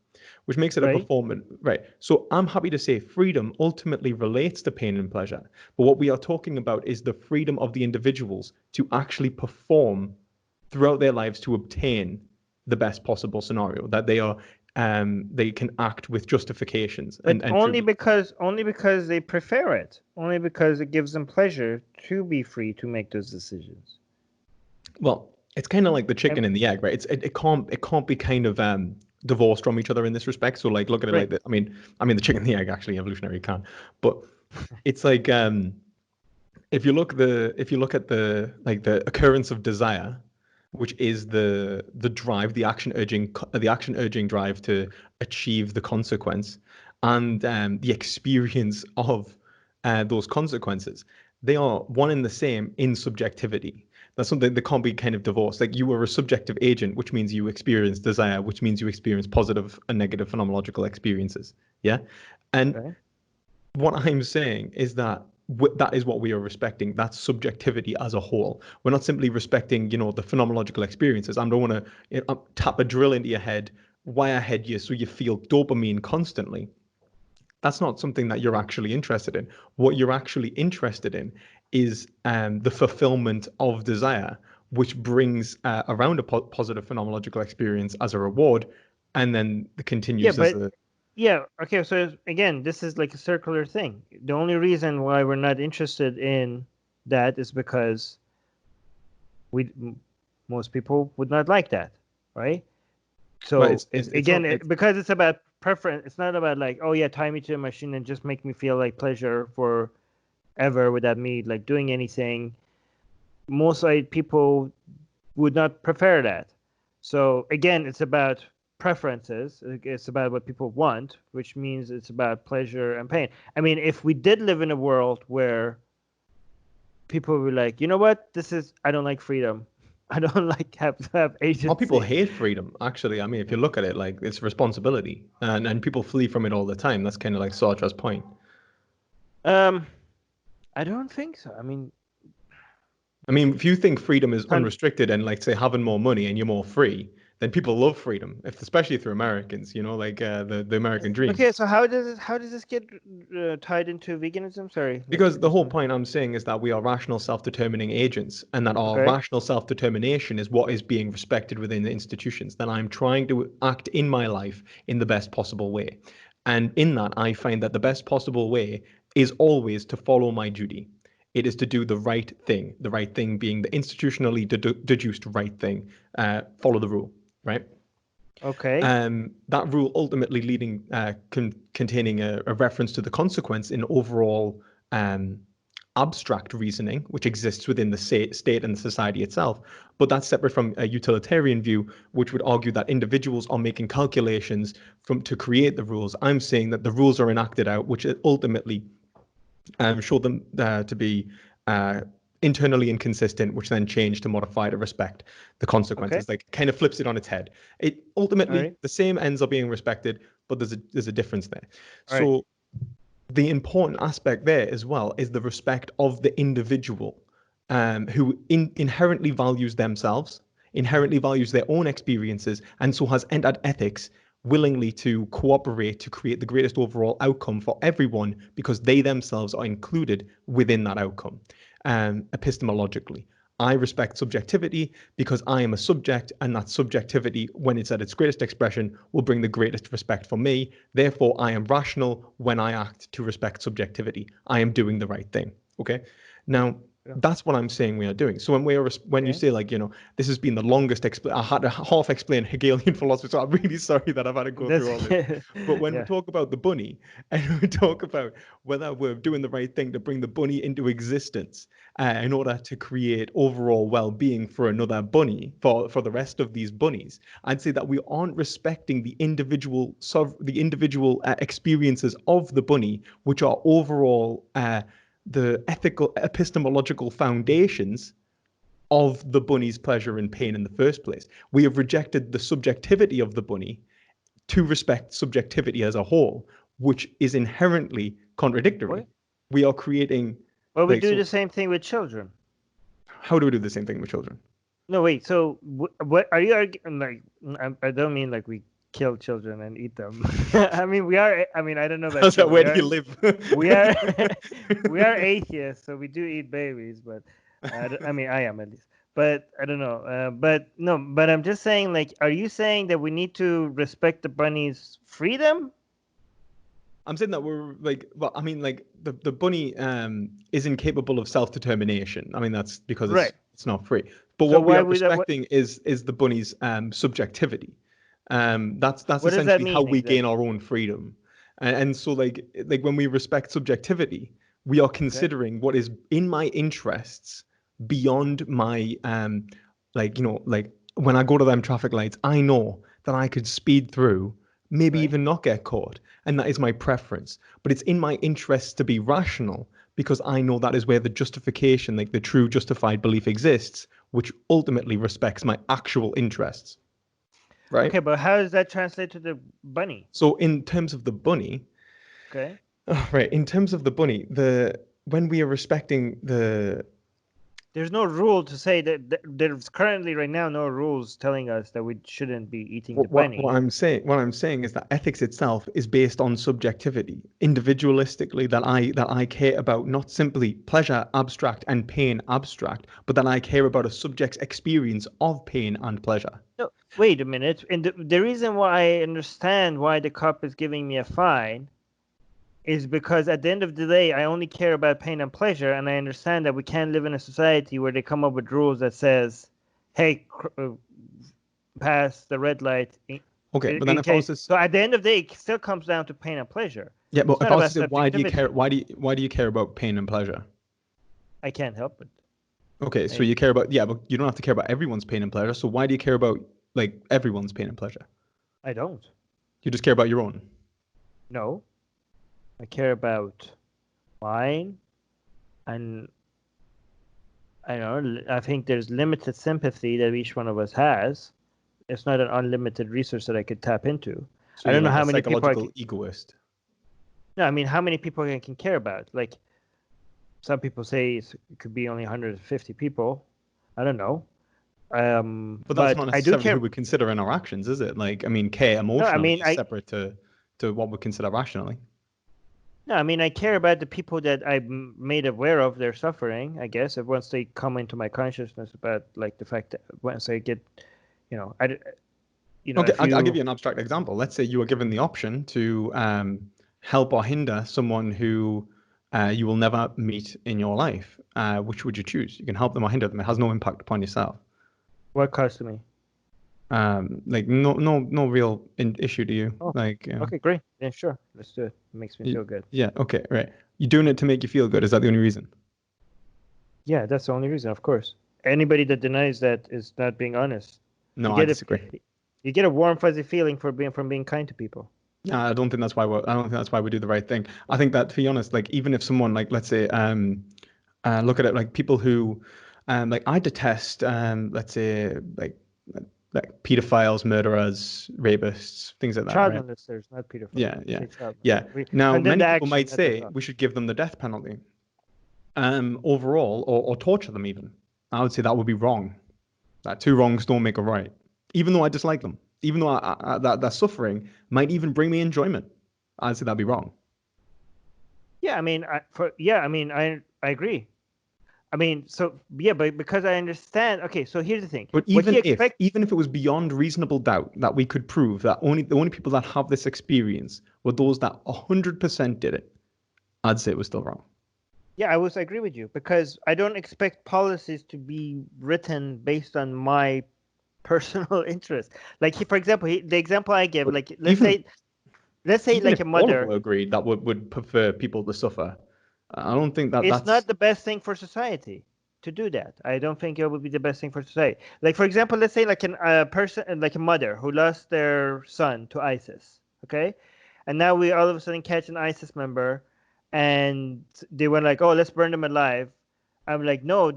which makes it a Right. performance, right? So I'm happy to say freedom ultimately relates to pain and pleasure. But what we are talking about is the freedom of the individuals to actually perform throughout their lives to obtain the best possible scenario, that they are they can act with justifications But and only because they prefer it, only because it gives them pleasure to be free to make those decisions. Well, it's kind of like the chicken and the egg, right? It can't be kind of divorced from each other in this respect. So like look at it like Right. this. I mean the chicken and the egg actually evolutionary can, but it's like if you look at the occurrence of desire, which is the drive, the action urging drive to achieve the consequence, and the experience of those consequences, they are one and the same in subjectivity. That's something that can't be kind of divorced. Like you are a subjective agent, which means you experience desire, which means you experience positive and negative phenomenological experiences. Yeah, and Okay. what I'm saying is that that is what we are respecting. That's subjectivity as a whole. We're not simply respecting, the phenomenological experiences. I don't want to tap a drill into your head, wire head you so you feel dopamine constantly. That's not something that you're actually interested in. What you're actually interested in is the fulfillment of desire, which brings around a positive phenomenological experience as a reward, and then Yeah, continues as but a. yeah, okay. So again, this is like a circular thing. The only reason why we're not interested in that is because most people would not like that, right? Well, So it's not. because it's about preference. It's not about like, oh yeah, tie me to a machine and just make me feel like pleasure forever without me like doing anything. Most like people would not prefer that. So again, it's about preferences. It's about what people want, which means it's about pleasure and pain. I mean, if we did live in a world where people were like, you know what, I don't like freedom. I don't like have to have A lot of people agency. hate freedom, actually. I mean, if you look at it, like it's responsibility, and people flee from it all the time. That's kind of like Sartre's point. Um, I don't think so. I mean, if you think freedom is Con- unrestricted and like say having more money and you're more free, then people love freedom, especially through Americans. Like the American dream. okay, so how does this get tied into veganism? Sorry, like Because I the just whole want. point I'm saying is that we are rational self-determining agents, and that our Okay, rational self-determination is what is being respected within the institutions. That I'm trying to act in my life in the best possible way. And in that, I find that the best possible way is always to follow my duty. It is to do the right thing being the institutionally deduced right thing, follow the rule, right? okay, That rule ultimately containing a reference to the consequence in overall um, abstract reasoning, which exists within the state and the society itself. But that's separate from a utilitarian view, which would argue that individuals are making calculations to create the rules. I'm saying that the rules are enacted out, which ultimately show them to be uh, internally inconsistent, which then change to modify to respect the okay, consequences. Like kind of flips it on its head. It all ultimately right, the same ends are being respected, but there's a difference there. all right, So the important aspect there as well is the respect of the individual, who inherently values themselves, inherently values their own experiences, and so has entered ethics willingly to cooperate to create the greatest overall outcome for everyone because they themselves are included within that outcome, epistemologically. I respect subjectivity because I am a subject, and that subjectivity, when it's at its greatest expression, will bring the greatest respect for me. Therefore, I am rational when I act to respect subjectivity. I am doing the right thing. Okay. Now, yeah, that's what I'm saying we are doing. So when you okay. say like this has been the longest I had to half explain Hegelian philosophy, so I'm really sorry that I've had to go That's through all this. But when we yeah, talk about the bunny and we talk about whether we're doing the right thing to bring the bunny into existence, in order to create overall well-being for another bunny, for the rest of these bunnies, I'd say that we aren't respecting the individual experiences of the bunny, which are overall the ethical epistemological foundations of the bunny's pleasure and pain in the first place. We have rejected the subjectivity of the bunny to respect subjectivity as a whole, which is inherently contradictory. what? We are creating Well, we like do so. the same thing with children. How do we do the same thing with children? No, wait. So, what are you arguing? Like, I don't mean like we kill children and eat them. I mean, we are. I mean, I don't know about So children. where do you live? We are, we are atheists, so we do eat babies. But I mean, I am at least. but I don't know. But no, but I'm just saying, like, are you saying that we need to respect the bunny's freedom? I'm saying that we're like, well, I mean, like the bunny is incapable of self-determination. I mean, that's because Right. it's not free. But So what we why are would that? respecting is the bunny's subjectivity. That's What does that essentially how mean we gain exactly? our own freedom. And so like when we respect subjectivity, we are Okay. considering what is in my interests beyond my like like when I go to them traffic lights, I know that I could speed through, maybe Right. even not get caught, and that is my preference. But it's in my interests to be rational because I know that is where the justification, like the true justified belief exists, which ultimately respects my actual interests, right? Okay, but how does that translate to the bunny? So in terms of the bunny, Okay. right, in terms of the bunny, the when we are respecting the There's no rule to say that there's currently right now no rules telling us that we shouldn't be eating the bunny. what I'm saying is that ethics itself is based on subjectivity, individualistically, that I care about not simply pleasure abstract and pain abstract, but that I care about a subject's experience of pain and pleasure. No, wait a minute. And the reason why I understand why the cop is giving me a fine is because at the end of the day, I only care about pain and pleasure, and I understand that we can't live in a society where they come up with rules that says, "Hey, pass the red light." Okay, but then In if I was case, to so at the end of the day, it still comes down to pain and pleasure. yeah, but It's if not I was to about say why do you care subjectivity. why do you care about pain and pleasure? I can't help it. Okay, so I you care about yeah, but you don't have to care about everyone's pain and pleasure. So why do you care about like everyone's pain and pleasure? I don't. You just care about your own. No, I care about mine, and I don't know. I think there's limited sympathy that each one of us has. It's not an unlimited resource that I could tap into. So I you're don't know like a how many people I psychological can. egoist. No, I mean, how many people I can care about? Like some people say it could be only 150 people. I don't know. But that's But not I do necessarily care. who we consider in our actions, is it? Like, I mean, care No, I emotionally mean, is separate to what we consider rationally. no, I mean, I care about the people that I'm made aware of their suffering. I guess if once they come into my consciousness about like the fact that once I get, you know, Okay, if I'll give you you an abstract example. Let's say you were given the option to help or hinder someone who you will never meet in your life. Which would you choose? You can help them or hinder them. It has no impact upon yourself. what cost to me? Like no real issue to you. Oh, Like, okay, great. Yeah, sure. Let's do it. It makes me feel good. yeah, okay, right. You're doing it to make you feel good. Is that the only reason? Yeah, that's the only reason, of course. Anybody that denies that is not being honest. You No, I get a disagree. you get a warm fuzzy feeling for being kind to people. I don't think that's why I don't think that's why we do the right thing. I think that to be honest, like even if someone like let's say look at it like people who like I detest let's say like pedophiles, murderers, rapists, things like that, Child right? molesters, not pedophiles. Yeah, We yeah, say child yeah. molesters. We Now condemn many the people action, might not the say thought. we should give them the death penalty overall or torture them even. I would say that would be wrong. That two wrongs don't make a right. Even though I dislike them, even though that suffering might even bring me enjoyment, I'd say that'd be wrong. Yeah, I mean, I agree. I mean, so yeah, but because I understand. Okay, so here's the thing. But What do you expect? even if it was beyond reasonable doubt that we could prove that the only people that have this experience were those that 100% did it, I'd say it was still wrong. Yeah, I agree with you because I don't expect policies to be written based on my personal interest. Like, for example, the example I give, But like, even let's say even like if a all of them mother, agreed that would prefer people to suffer, I don't think that it's that's not the best thing for society to do that. I don't think it would be the best thing for society. Like, for example, let's say like a person, like a mother who lost their son to ISIS, okay? And now we all of a sudden catch an ISIS member and they were like, oh, let's burn them alive. I'm like, no,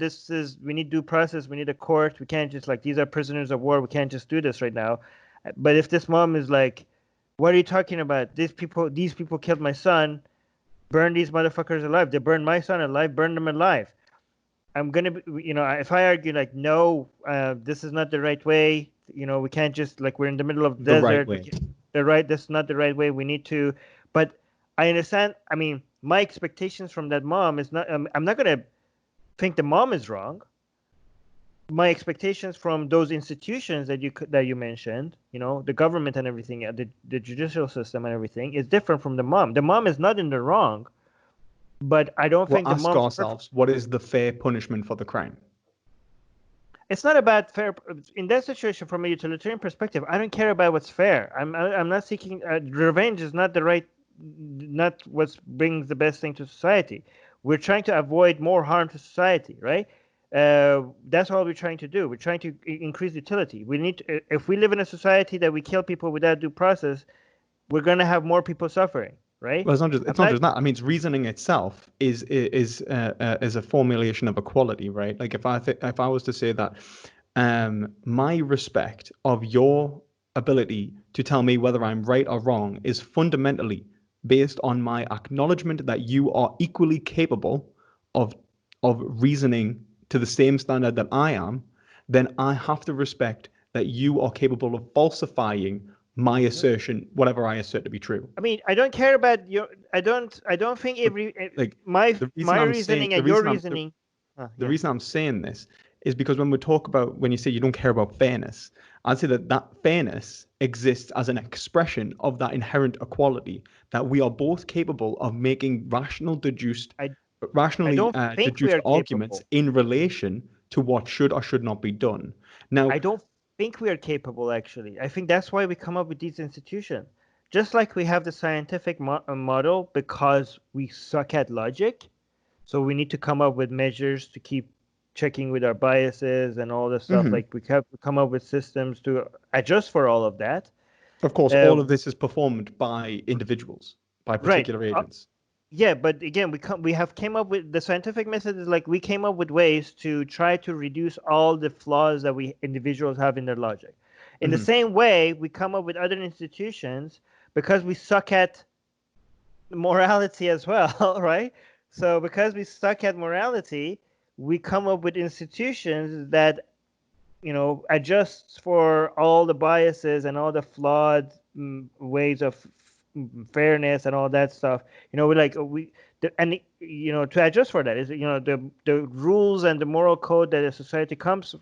we need due process. We need a court. We can't just like, these are prisoners of war. We can't just do this right now. But if this mom is like, what are you talking about? These people killed my son. Burn these motherfuckers alive. They burned my son alive. Burn them alive. I'm gonna, if I argue like, no, this is not the right way. We can't just like we're in the middle of the the right desert. We way. can't, That's not the right way. We need to. But I understand. I mean, my expectations from that mom is not. I'm not gonna think the mom is wrong. my expectations from those institutions that you mentioned, the government and everything, the judicial system and everything, is different from the mom. The mom is not in the wrong, but I don't We'll think the ask mom's perfect. ourselves, what is the fair punishment for the crime? It's not about fair in that situation. From a utilitarian perspective, I don't care about what's fair. I'm not seeking revenge. Is not the right, not what brings the best thing to society. We're trying to avoid more harm to society, right? That's all we're trying to do. We're trying to increase utility. We need to, if we live in a society that we kill people without due process, we're gonna have more people suffering, right? Well, I'm it's not not. just that. I mean, it's reasoning itself is a formulation of equality, right? Like if I was to say that my respect of your ability to tell me whether I'm right or wrong is fundamentally based on my acknowledgement that you are equally capable of reasoning to the same standard that I am, then I have to respect that you are capable of falsifying my assertion, whatever I assert to be true. I mean, I don't care about your. I don't think But every like my the reason my I'm saying reasoning and your reasoning. the Yeah. reason I'm saying this is because when you say you don't care about fairness, I'd say that fairness exists as an expression of that inherent equality that we are both capable of making I I rationally don't think we deduced are arguments capable. in relation to what should or should not be done. Now, I don't think we are capable, actually. I think that's why we come up with these institutions. Just like we have the scientific model because we suck at logic, so we need to come up with measures to keep checking with our biases and all this stuff. mhm, Like we have to come up with systems to adjust for all of that. of course, Uh, all of this is performed by individuals, by right. particular agents. Yeah, but again, we have came up with the scientific method is like we came up with ways to try to reduce all the flaws that we individuals have in their logic. In the Mhm. same way, we come up with other institutions because we suck at morality as well, right? So because we suck at morality, we come up with institutions that adjusts for all the biases and all the flawed ways of fairness and all that stuff. We like we the, and to adjust for that is the rules and the moral code that a society comes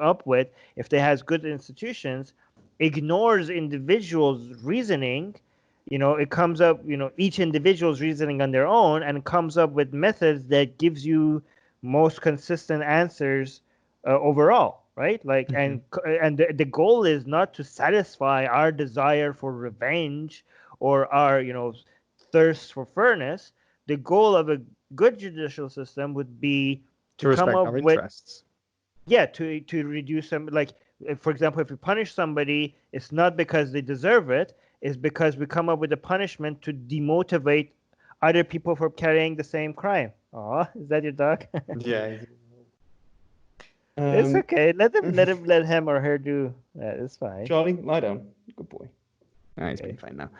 up with. If they has good institutions, ignores individuals' reasoning. It comes up. Each individual's reasoning on their own, and comes up with methods that gives you most consistent answers overall, right? Like, Mhm. and the goal is not to satisfy our desire for revenge or our thirst for fairness. The goal of a good judicial system would be to To come respect up our with, interests. yeah, to reduce them. Like, for example, if we punish somebody, it's not because they deserve it. It's because we come up with a punishment to demotivate other people from carrying the same crime. Oh, is that your dog? Yeah. It's Um, okay. Let him or her do that. It's fine. Charlie, lie down. Good boy. Ah, he's being Okay. fine now.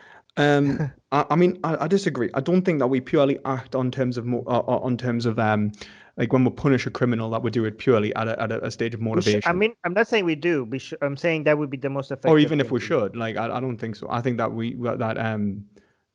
I mean, I disagree. I don't think that we purely act on terms of on terms of like when we punish a criminal that we do it purely at a stage of We should. I motivation, mean, I'm not saying we do. I'm saying that would be the most or effective even if thing we to do. should. Like, I don't think so. I think that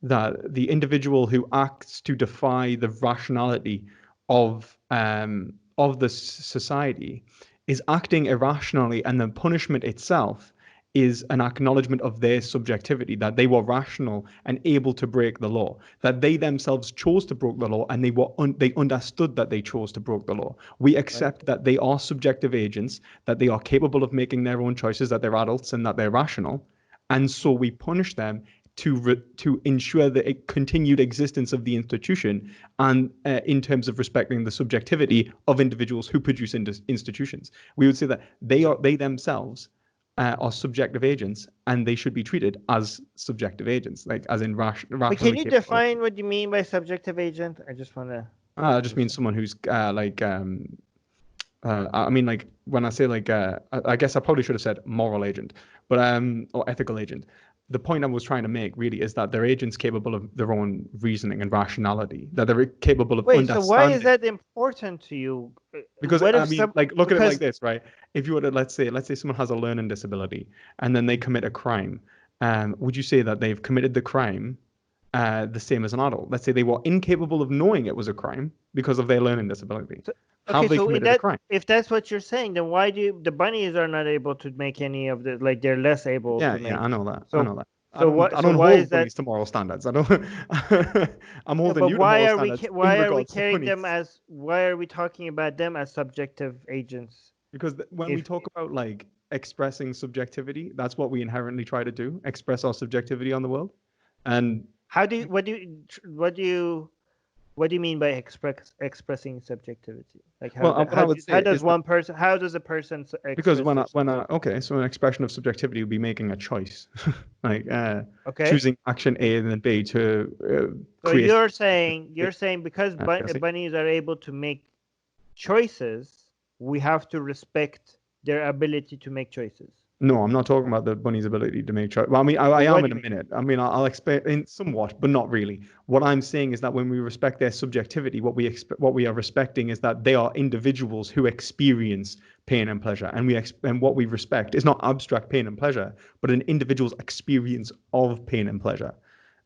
that the individual who acts to defy the rationality of the society is acting irrationally, and the punishment itself is an acknowledgement of their subjectivity, that they were rational and able to break the law, that they themselves chose to break the law, and they understood that they chose to break the law. We Right. accept that they are subjective agents, that they are capable of making their own choices, that they're adults and that they're rational, and so we punish them to ensure the continued existence of the institution, and in terms of respecting the subjectivity of individuals who produce institutions. We would say that they themselves are subjective agents, and they should be treated as subjective agents, like as in But can rationally you capable. define what you mean by subjective agent? I just want to. I just mean someone who's I mean, like when I say I guess I probably should have said moral agent, but or ethical agent. The point I was trying to make really is that they're agents capable of their own reasoning and rationality, that they're capable of Wait. So why is understanding. that important to you? Because What I if mean, some? like, look at it like Because this, right? If you were to let's say someone has a learning disability and then they commit a crime, would you say that they've committed the crime the same as an adult. Let's say they were incapable of knowing it was a crime because of their learning disability. So, Have they committed a crime? if that's what you're saying, then why do the bunnies are not able to make any of the, like, they're less able to make? Yeah, I know that. So I know that. so what? I So don't why is hold that? bunnies to moral standards. I don't. I'm No, holding but you to moral standards in why are we regards to carrying them bunnies. as, why are we talking about them as subjective agents? Because when we If talk about like expressing subjectivity, that's what we inherently try to do, express our subjectivity on the world. And how do you, what do you mean by expressing subjectivity? Like well, what I would how say does is that one person, how does a person because express their subjectivity? okay, so an expression of subjectivity would be making a choice, like Okay. choosing action A and then B to So create you're saying because advocacy. bunnies are able to make choices, we have to respect their ability to make choices. No, I'm not talking about the bunny's ability to make choice. Well, I mean, I Well, what am do in you a mean? minute. I mean, I'll expect in somewhat, but not really. What I'm saying is that when we respect their subjectivity, what we are respecting is that they are individuals who experience pain and pleasure, and and what we respect is not abstract pain and pleasure, but an individual's experience of pain and pleasure.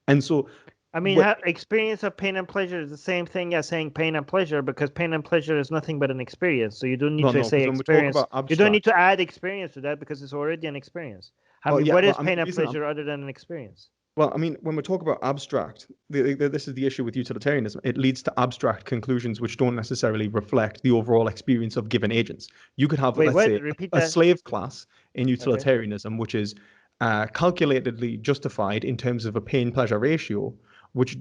And so, I mean, what? experience of pain and pleasure is the same thing as saying pain and pleasure, because pain and pleasure is nothing but an experience. So you don't need Well, to no, say because when we talk experience. about You don't need abstract, to add experience to that because it's already an experience. I well, mean, yeah, what but is I mean, pain the and reason I'm pleasure other than an experience? Well, I mean, when we talk about abstract, this is the issue with utilitarianism. It leads to abstract conclusions which don't necessarily reflect the overall experience of given agents. You could have, Wait, let's what? say, Repeat a that. slave class in Okay. utilitarianism, which is calculatedly justified in terms of a pain-pleasure ratio, which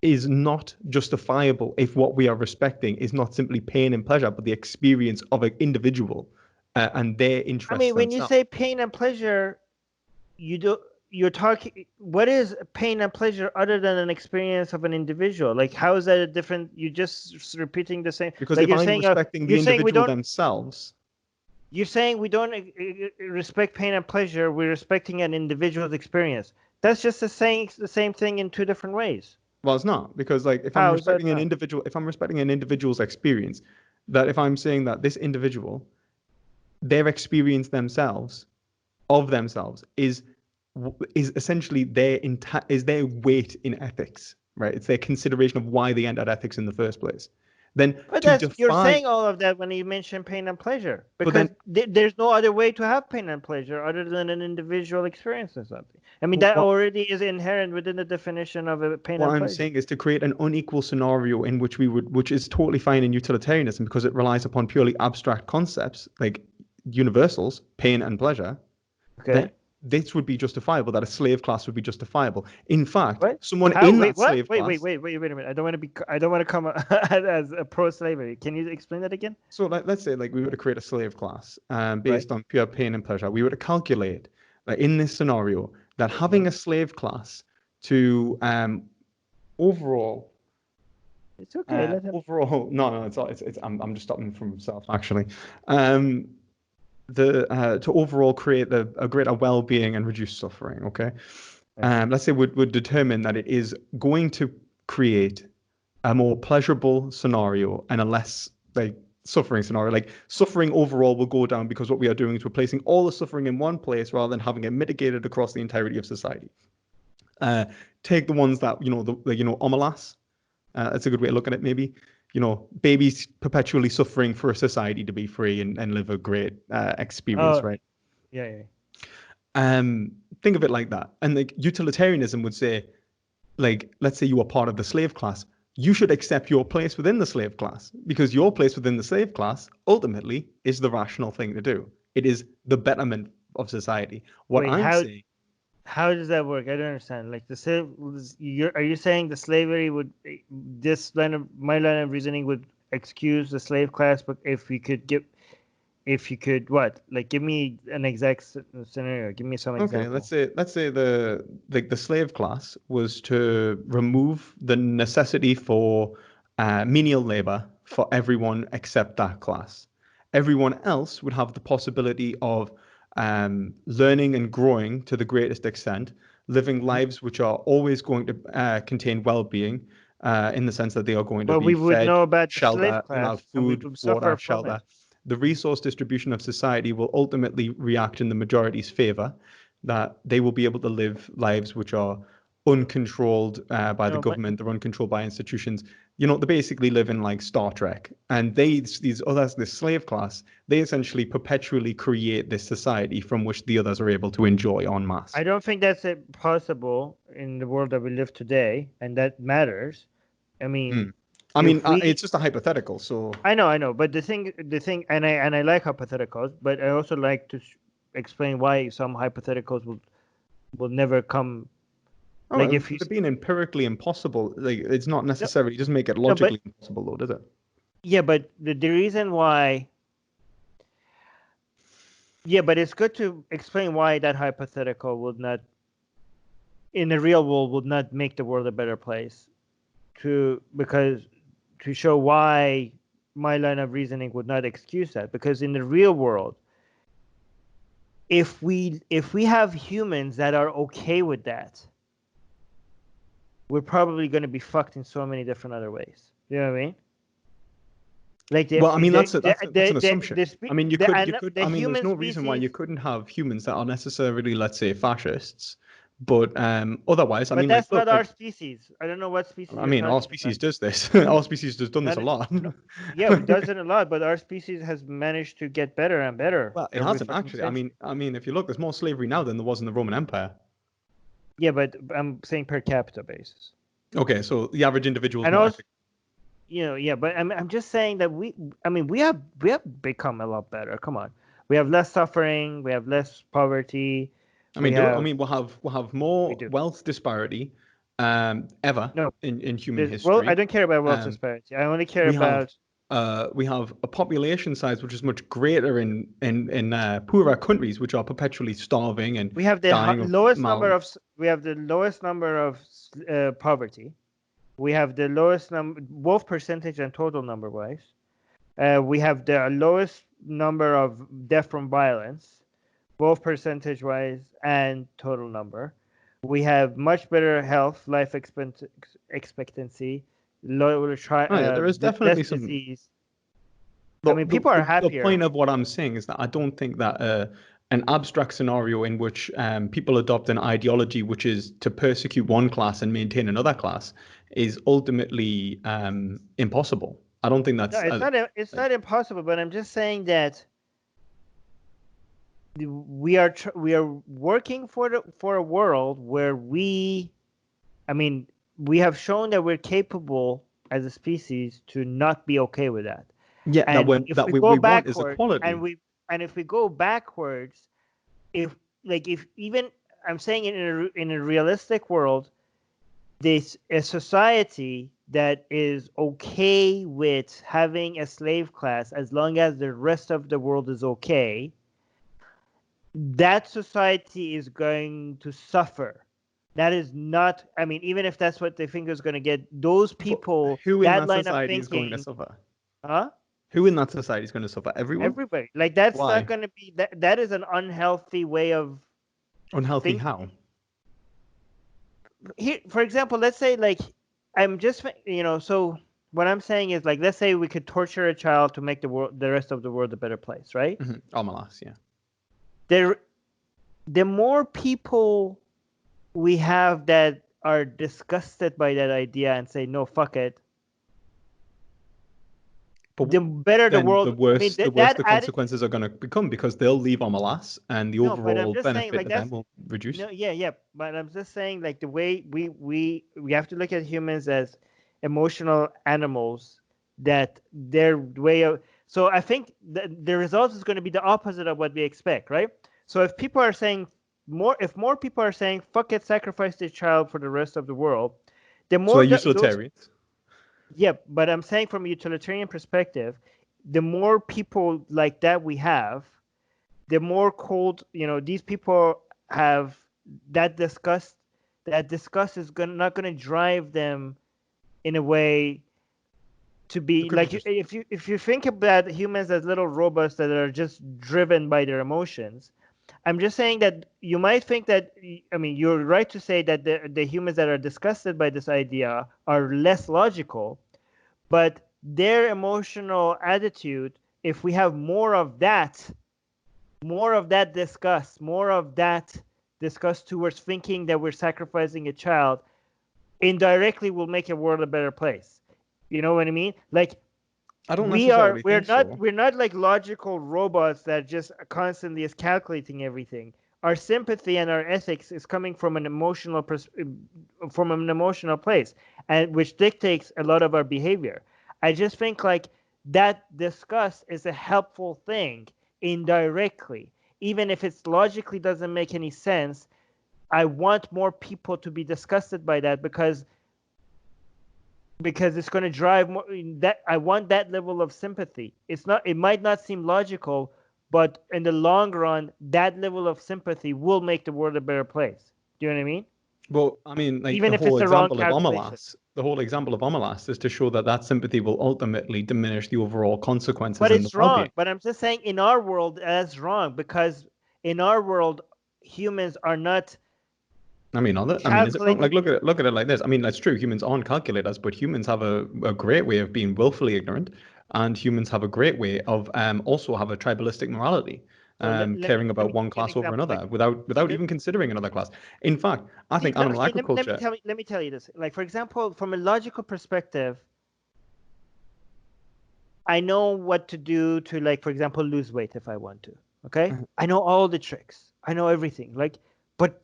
is not justifiable if what we are respecting is not simply pain and pleasure, but the experience of an individual and their I interests mean, when you themselves. say pain and pleasure, you do you're talking, what is pain and pleasure other than an experience of an individual? Like, how is that a different, you're just repeating the same, Because like if I'm respecting the you're saying we individual don't, themselves, you're saying we don't respect pain and pleasure, we're respecting an individual's experience. That's just the same thing in two different ways. well, it's not because like How is that not? if I'm respecting an individual's experience, that if I'm saying that this individual, their experience themselves of themselves is essentially is their weight in ethics, right? It's their consideration of why they entered ethics in the first place. Then But to that's, you're define, saying all of that when you mention pain and pleasure, but because then there's no other way to have pain and pleasure other than an individual experiencing something. I mean, that what already is inherent within the definition of a pain what and I'm pleasure. saying is to create an unequal scenario in which which is totally fine in utilitarianism because it relies upon purely abstract concepts like universals, pain and pleasure. Then Okay. this would be justifiable, that a slave class would be justifiable. In fact, What? someone How? in Wait, that what? slave class, Wait a minute. I don't want to be. I don't want to come as a pro-slavery. Can you explain that again? so let's say like we were to create a slave class Right. based on pure pain and pleasure, we were to calculate that in this scenario that Yeah. having a slave class to overall It's okay. Let him. overall no it's I'm just stopping from myself actually um the to overall create a greater well-being and reduce suffering, okay. Right. Let's say would determine that it is going to create a more pleasurable scenario and a less like suffering scenario. Like suffering overall will go down because what we are doing is we're placing all the suffering in one place rather than having it mitigated across the entirety of society. Uh, Take the ones that the omelas. That's a good way to look at it. Maybe babies perpetually suffering for a society to be free and live a great experience, Oh, right? yeah, yeah. Think of it like that. And like utilitarianism would say, like, let's say you are part of the slave class, you should accept your place within the slave class because your place within the slave class ultimately is the rational thing to do. It is the betterment of society. What Wait, I'm saying, how does that work? I don't understand. Like the slave, are you saying the slavery would, this my line of reasoning would excuse the slave class, but if you could what? Like give me an exact scenario. Give me some okay, example. let's say the slave class was to remove the necessity for menial labor for everyone except that class. Everyone else would have the possibility of learning and growing to the greatest extent, living Mhm. lives which are always going to contain well-being, in the sense that they are going to But be we would fed, know about the slave shelter, they'll have class, and we food, would water, suffer from shelter. it. The resource distribution of society will ultimately react in the majority's favor, that they will be able to live lives which are uncontrolled by the No, but government, they're uncontrolled by institutions. You know, they basically live in like Star Trek, and these others, this slave class, they essentially perpetually create this society from which the others are able to enjoy en masse. I don't think that's possible in the world that we live today, and that matters. I mean, I mean, if we, it's just a hypothetical, so I know, but the thing, and I like hypotheticals, but I also like to explain why some hypotheticals will never come. oh, Like if you, it being empirically impossible, like it's not no, necessarily, it doesn't make it no, but logically impossible, though, does it? yeah, but the reason why, yeah, but it's good to explain why that hypothetical would not, in the real world, would not make the world a better place. Because to show why my line of reasoning would not excuse that, because in the real world, if we have humans that are okay with that, we're probably going to be fucked in so many different other ways. You know what I mean? Like Well, I mean, that's an assumption. I mean, the I mean, there's human no reason why species. you couldn't have humans that are necessarily, let's say, fascists, but otherwise, I But mean, like, that's look, not our species. I don't know what species I you're mean, our talking about. species does this. Our species has done this Not a lot. no, yeah, it does it a lot, but our species has managed to get better and better Well, it every hasn't fucking actually. century. I mean, if you look, there's more slavery now than there was in the Roman Empire. Yeah, but I'm saying per capita basis. Okay, so the average individual is And more also, ethical. yeah, but I'm just saying that we have become a lot better. Come on, we have less suffering, we have less poverty, I we mean, have we'll have we more do wealth disparity ever no. in human Well, I history. don't care about wealth Um, disparity. I only care we have about we have a population size which is much greater in poorer countries which are perpetually starving and we have the dying of lowest number mal. of poverty. We have the lowest number, both percentage and total number wise. We have the lowest number of death from violence, both percentage wise and total number. We have much better health, life expectancy, lower Oh, yeah, there is less definitely some. disease. I mean, people are The happier. point of what I'm saying is that I don't think that an abstract scenario in which people adopt an ideology which is to persecute one class and maintain another class is ultimately impossible. I don't think No, that's it's like, not impossible, but I'm just saying that we are working for a world where I mean, we have shown that we're capable as a species to not be okay with that. yeah, And if that we go we want is backwards, equality. and if we go backwards, if even I'm saying in a realistic world, this a society that is okay with having a slave class as long as the rest of the world is okay, that society is going to suffer. That is not, I mean, even if that's what they think is going to get, those But people, who in that that line of society is going to thinking, suffer? huh? Who in that society is going to suffer? Everyone? Everybody. Like, that's not Why? going to be, that is an unhealthy way of Unhealthy thinking. how? Here, for example, let's say, like, I'm just, so what I'm saying is, like, let's say we could torture a child to make the rest of the world a better place, right? Oh, my last, yeah. There, the more people we have that are disgusted by that idea and say no, fuck it, But the better the then world. I mean, the worse that the added. consequences are going to become because they'll leave on Omelas and the No, but I'm overall just saying, benefit like, to them that's will reduce. no, yeah, but I'm just saying, like, the way we have to look at humans as emotional animals, that their way of. So I think the result is going to be the opposite of what we expect, right? So if people are saying if more people are saying fuck it, sacrifice the child for the rest of the world, the So they're more those. utilitarians. Yeah, but I'm saying from a utilitarian perspective, the more people like that we have, the more cold, these people have that disgust. That disgust is not going to drive them in a way to They be could be like, just if you think about humans as little robots that are just driven by their emotions. I'm just saying that you might think that, I mean, you're right to say that the humans that are disgusted by this idea are less logical, but their emotional attitude, if we have more of that disgust, more of that discussed towards thinking that we're sacrificing a child indirectly will make a world a better place. You know what I mean? Like I don't necessarily we're think so. not like logical robots that just constantly is calculating everything. Our sympathy and our ethics is coming from an emotional place, and which dictates a lot of our behavior. I just think like that discuss is a helpful thing indirectly, even if it's logically doesn't make any sense. I want more people to be disgusted by that because it's going to drive more that I want that level of sympathy. It might not seem logical, but in the long run that level of sympathy will make the world a better place. Do you know what I mean? Well, I mean, like Even if it's the wrong calculation. The whole example of Omelas is to show that that sympathy will ultimately diminish the overall consequences But and the it's well-being. wrong. But I'm just saying in our world that's wrong because in our world humans are not I mean, is it wrong? calculating. Like, look at it like this. I mean, that's true. Humans aren't calculators, but humans have a great way of being willfully ignorant, and humans have a great way of also have a tribalistic morality, So caring let about me one give you an class over example. Like another without let, even considering another class. In fact, I see, think animal agriculture. let me tell you this. Like for example, from a logical perspective, I know what to do to, like, for example, lose weight if I want to. Okay, I know all the tricks. I know everything. Like, but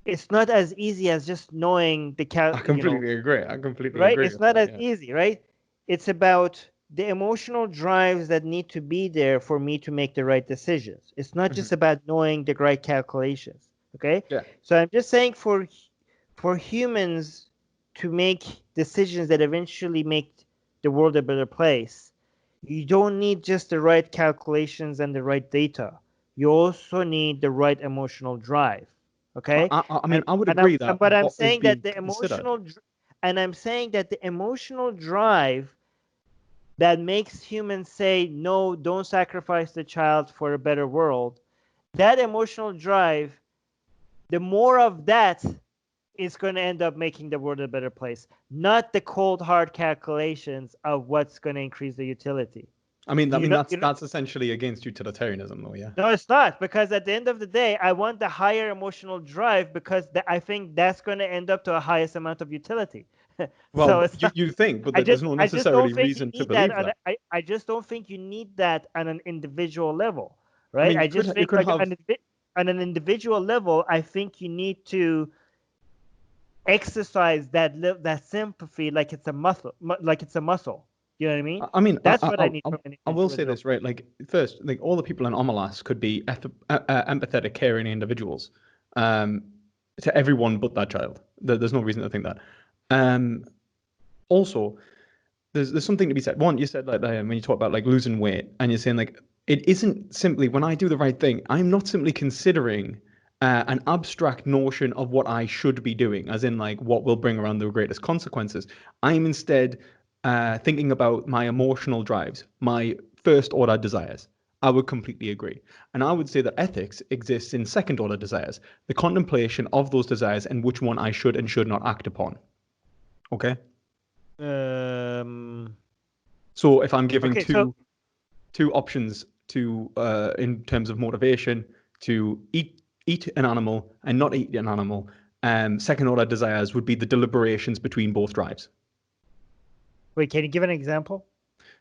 it's not as easy as just knowing the I completely agree. I completely right? agree It's with not that. as Yeah. easy, right? It's about the emotional drives that need to be there for me to make the right decisions. It's not Mhm. just about knowing the right calculations. Okay, Yeah. so I'm just saying for humans to make decisions that eventually make the world a better place, you don't need just the right calculations and the right data. You also need the right emotional drive. Okay? I mean, I would And agree that but I'm what is saying that being the considered. emotional drive that makes humans say no, don't sacrifice the child for a better world. That emotional drive, the more of that is going to end up making the world a better place, not the cold hard calculations of what's going to increase the utility. Do you know? That's essentially against utilitarianism, though. Yeah. No, it's not, because at the end of the day, I want the higher emotional drive because I think that's going to end up to a highest amount of utility. So Well, it's not. you think, but there's no I just don't necessarily think you reason to need that. believe that. I just don't think you need that on an individual level, I right? mean, I just you think could like have. on an individual level, I think you need to exercise that sympathy like it's a muscle, like it's a muscle. You know what I mean? I mean, That's what I need from an I will say individual. this, right? Like, first, like all the people in Omelas could be empathetic, caring individuals, um, to everyone but that child. There's no reason to think that. Um, Also, there's something to be said. One, you said like when you talk about like losing weight, and you're saying like it isn't simply when I do the right thing. I'm not simply considering an abstract notion of what I should be doing, as in like what will bring around the greatest consequences. I'm instead thinking about my emotional drives, my first order desires. I would completely agree. And I would say that ethics exists in second order desires, the contemplation of those desires and which one I should and should not act upon. Okay? Um. So if I'm giving Okay. So two options to in terms of motivation to eat an animal and not eat an animal, second order desires would be the deliberations between both drives. wait, can you give an example?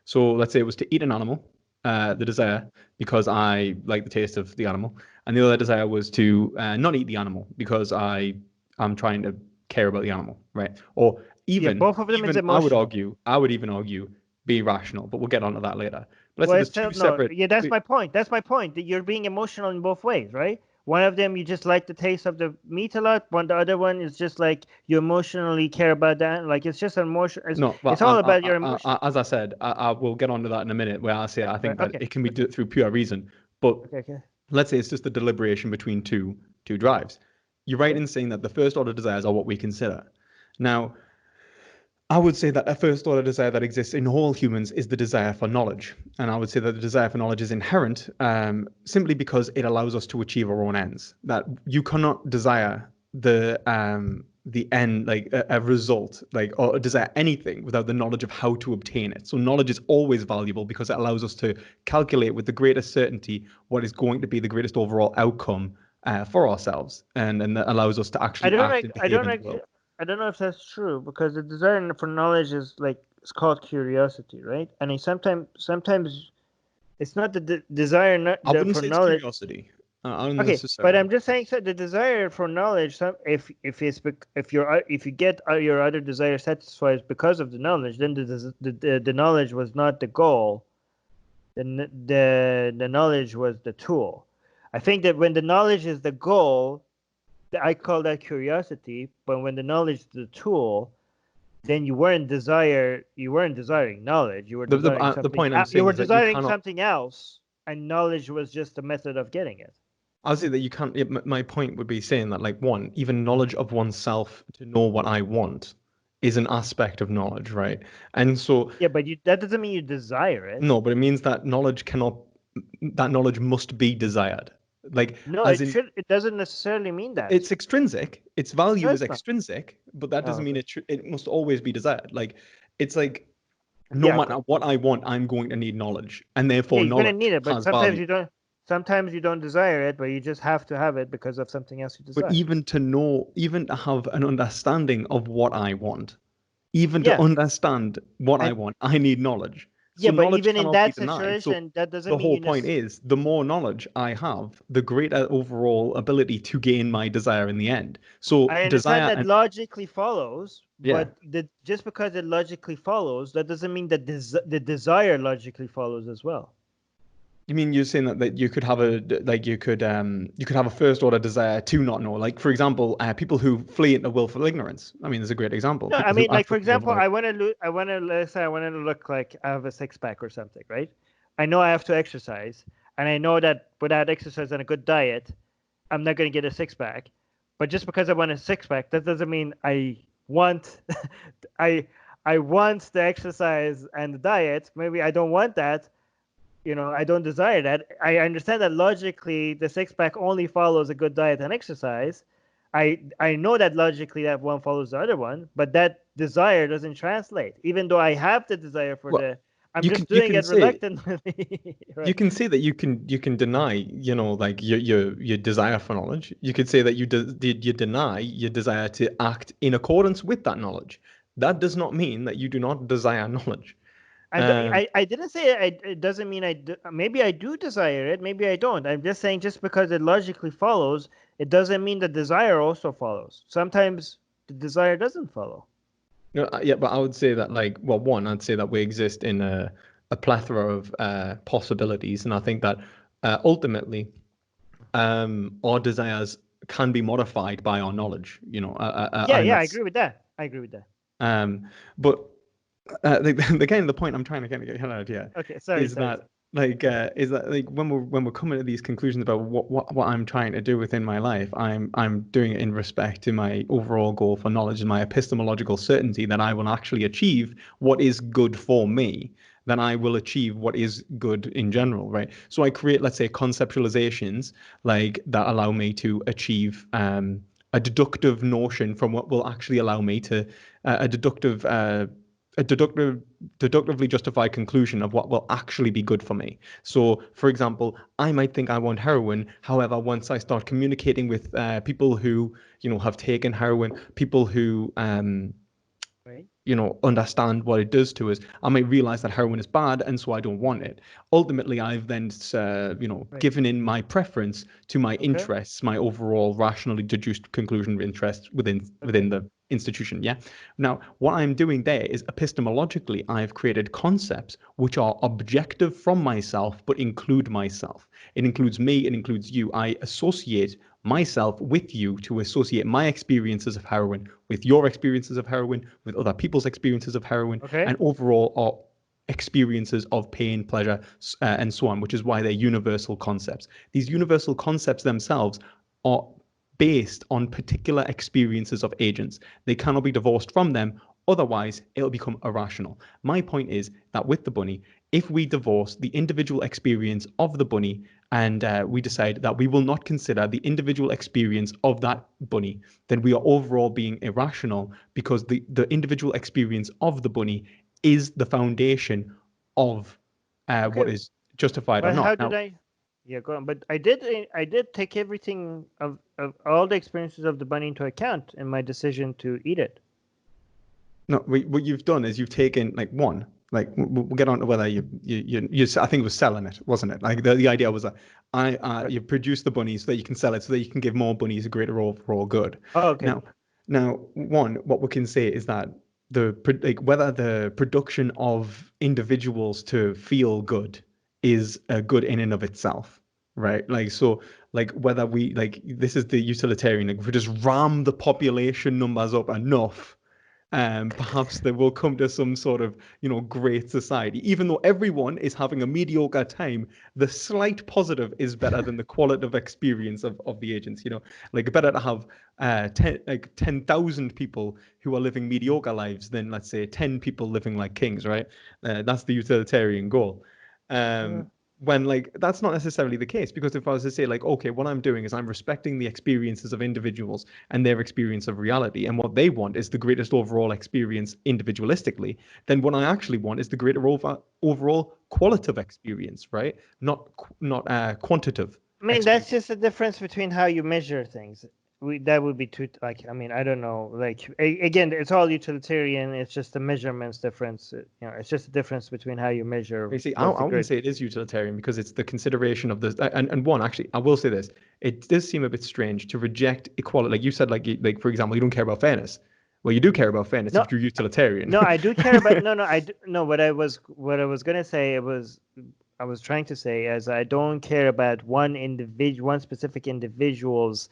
So let's say it was to eat an animal, the desire because I like the taste of the animal, and the other desire was to not eat the animal because I'm trying to care about the animal, right? Or Yeah, even both of them is emotional. I would even argue be rational, but we'll get onto that later. But let's say Well, there's it's two no, separate. yeah, that's my point. That's my point. That you're being emotional in both ways, right? One of them you just like the taste of the meat a lot. The other one is just like you emotionally care about that. Like it's just an emotion. No, It's but all about your emotions. as I said, I will get onto that in a minute. Where I say I think that Okay, it can be through pure reason. But okay. let's say it's just a deliberation between two drives. You're right Okay. in saying that the first order desires are what we consider. Now, I would say that a first order desire that exists in all humans is the desire for knowledge. And I would say that the desire for knowledge is inherent simply because it allows us to achieve our own ends. That you cannot desire the end, like a result, like or desire anything without the knowledge of how to obtain it. So knowledge is always valuable because it allows us to calculate with the greatest certainty what is going to be the greatest overall outcome for ourselves, and that allows us to actually act and behave in the world. I don't know if that's true, because the desire for knowledge is like, it's called curiosity, right? And sometimes it's not the desire I wouldn't for say it's knowledge. curiosity. Okay, but Unnecessarily. I'm just saying, so the desire for knowledge, if you get your other desire satisfied because of the knowledge, then the knowledge was not the goal. The knowledge was the tool. I think that when the knowledge is the goal, I call that curiosity. But when the knowledge is the tool, then you weren't desiring knowledge. You were desiring The something. point I'm You saying were is that you desiring cannot. something else, and knowledge was just a method of getting it. I would say that you can't. My point would be saying that, like, one, even knowledge of oneself to know what I want is an aspect of knowledge, right? And so, Yeah, but that doesn't mean you desire it. no, but it means that knowledge cannot, that knowledge must be desired. Like, No, as in, it doesn't necessarily mean that. it's extrinsic, its No, value is it's not. extrinsic, but that Oh, doesn't mean okay. it must always be desired. Like, it's like, no Yeah, matter what I want, I'm going to need knowledge, and yeah, therefore you're gonna knowledge need it, but has value. Sometimes you don't desire it, but you just have to have it because of something else you But desire. even to know, even to have an understanding of what I want, even to Yeah, understand what I and want, I need knowledge. So yeah, but knowledge even in cannot be that denied. So situation, that doesn't the mean whole you point necessarily. is, the more knowledge I have, the greater overall ability to gain my desire in the end. So I understand desire that and logically follows, yeah, but just because it logically follows, that doesn't mean that the desire logically follows as well. you mean you're saying that you could have a like you could have a first order desire to not know. Like for example, people who flee into willful ignorance. I mean, there's a great example. No, I People who mean, like for actively example, avoid. let's say I want to look like I have a six pack or something, right? I know I have to exercise, and I know that without exercise and a good diet, I'm not going to get a six pack. But just because I want a six pack, that doesn't mean I want I I want the exercise and the diet. Maybe I don't want that. I don't desire that. I understand that logically the six pack only follows a good diet and exercise. I know that logically that one follows the other one, but that desire doesn't translate. Even though I have the desire for Well, I'm just you doing can it say reluctantly. you Right. can say that you can deny, like your desire for knowledge. You could say that you deny your desire to act in accordance with that knowledge. That does not mean that you do not desire knowledge. Um, I didn't say it doesn't mean maybe I do desire it, maybe I don't. I'm just saying just because it logically follows, it doesn't mean the desire also follows. Sometimes the desire doesn't follow. no, yeah, but I would say that like, well, one, I'd say that we exist in a plethora of possibilities, and I think that ultimately our desires can be modified by our knowledge. Yeah, And yeah, I that's agree with that. I agree with that. but the point I'm trying to kind of get at here Okay, sorry, sorry, sorry. is that like when we're coming to these conclusions about what I'm trying to do within my life, I'm doing it in respect to my overall goal for knowledge and my epistemological certainty that I will actually achieve what is good for me, then I will achieve what is good in general, right? So I create, let's say, conceptualizations like that allow me to achieve a deductive notion from what will actually allow me to a deductive a deductive, deductively justified conclusion of what will actually be good for me. So, for example, I might think I want heroin. However, once I start communicating with people who, have taken heroin, people who, Right? understand what it does to us, I might realize that heroin is bad, and so I don't want it. Ultimately, I've then, Right. given in my preference to my Okay. interests, my overall rationally deduced conclusion of interest within Okay. the institution. Yeah. Now, what I'm doing there is epistemologically, I've created concepts which are objective from myself, but include myself. It includes me. It includes you. I associate myself with you to associate my experiences of heroin with your experiences of heroin, with other people's experiences of heroin, Okay. and overall our experiences of pain, pleasure, and so on, which is why they're universal concepts. These universal concepts themselves are based on particular experiences of agents. They cannot be divorced from them, otherwise, it'll become irrational. My point is that with the bunny, if we divorce the individual experience of the bunny and we decide that we will not consider the individual experience of that bunny, then we are overall being irrational because the individual experience of the bunny is the foundation of Okay. what is justified or But how not. did Now, I? Yeah, go on. But I did take everything of all the experiences of the bunny into account in my decision to eat it. No, what you've done is you've taken like one. Like we'll get on to whether you I think it was selling it, wasn't it? Like the idea was that Right. you produce the bunnies so that you can sell it so that you can give more bunnies a greater overall good. Oh, okay. Now, one, what we can say is that whether the production of individuals to feel good is a good in and of itself, right? Like so, like whether we like this is the utilitarian. Like if we just ram the population numbers up enough, perhaps they will come to some sort of, great society. Even though everyone is having a mediocre time, the slight positive is better than the qualitative experience of the agents. Like better to have 10,000 people who are living mediocre lives than, let's say, 10 people living like kings, right? That's the utilitarian goal. Yeah. When like that's not necessarily the case, because if I was to say like, okay, what I'm doing is I'm respecting the experiences of individuals and their experience of reality, and what they want is the greatest overall experience individualistically, then what I actually want is the greater overall qualitative experience, right? Not quantitative I mean, experience. that's just the difference between how you measure things. That would be too, like, I mean, I don't know. Like, again, it's all utilitarian. It's just the measurements difference. It's just the difference between how you measure You see, what's I the wouldn't good. say it is utilitarian because it's the consideration of the and one actually I will say this, it does seem a bit strange to reject equality. Like you said, like for example, you don't care about fairness. Well, you do care about fairness No, if you're utilitarian. no, I do care about. No, no, no. What I was gonna say, I was trying to say is I don't care about one specific individual's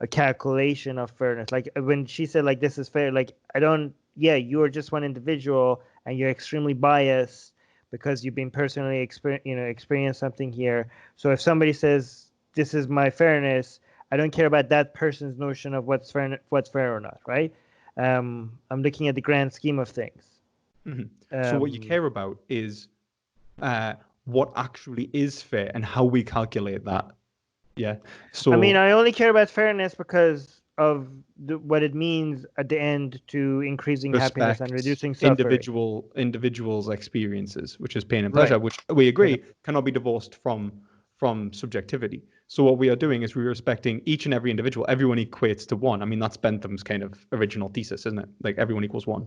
a calculation of fairness. Like when she said like this is fair, like I don't. Yeah, you are just one individual and you're extremely biased because you've been personally experienced something here. So if somebody says this is my fairness, I don't care about that person's notion of what's fair or not, right? I'm looking at the grand scheme of things. Mhm. So what you Um, care about is uh, what actually is fair and how we calculate that. Yeah. I mean, So I only care about fairness because of what it means at the end to increasing happiness and respect reducing suffering. individuals' experiences, which is pain and Right. pleasure, which we You know. agree cannot be divorced from subjectivity. So what we are doing is we're respecting each and every individual. Everyone equates to one. I mean, that's Bentham's kind of original thesis, isn't it? Like everyone equals one.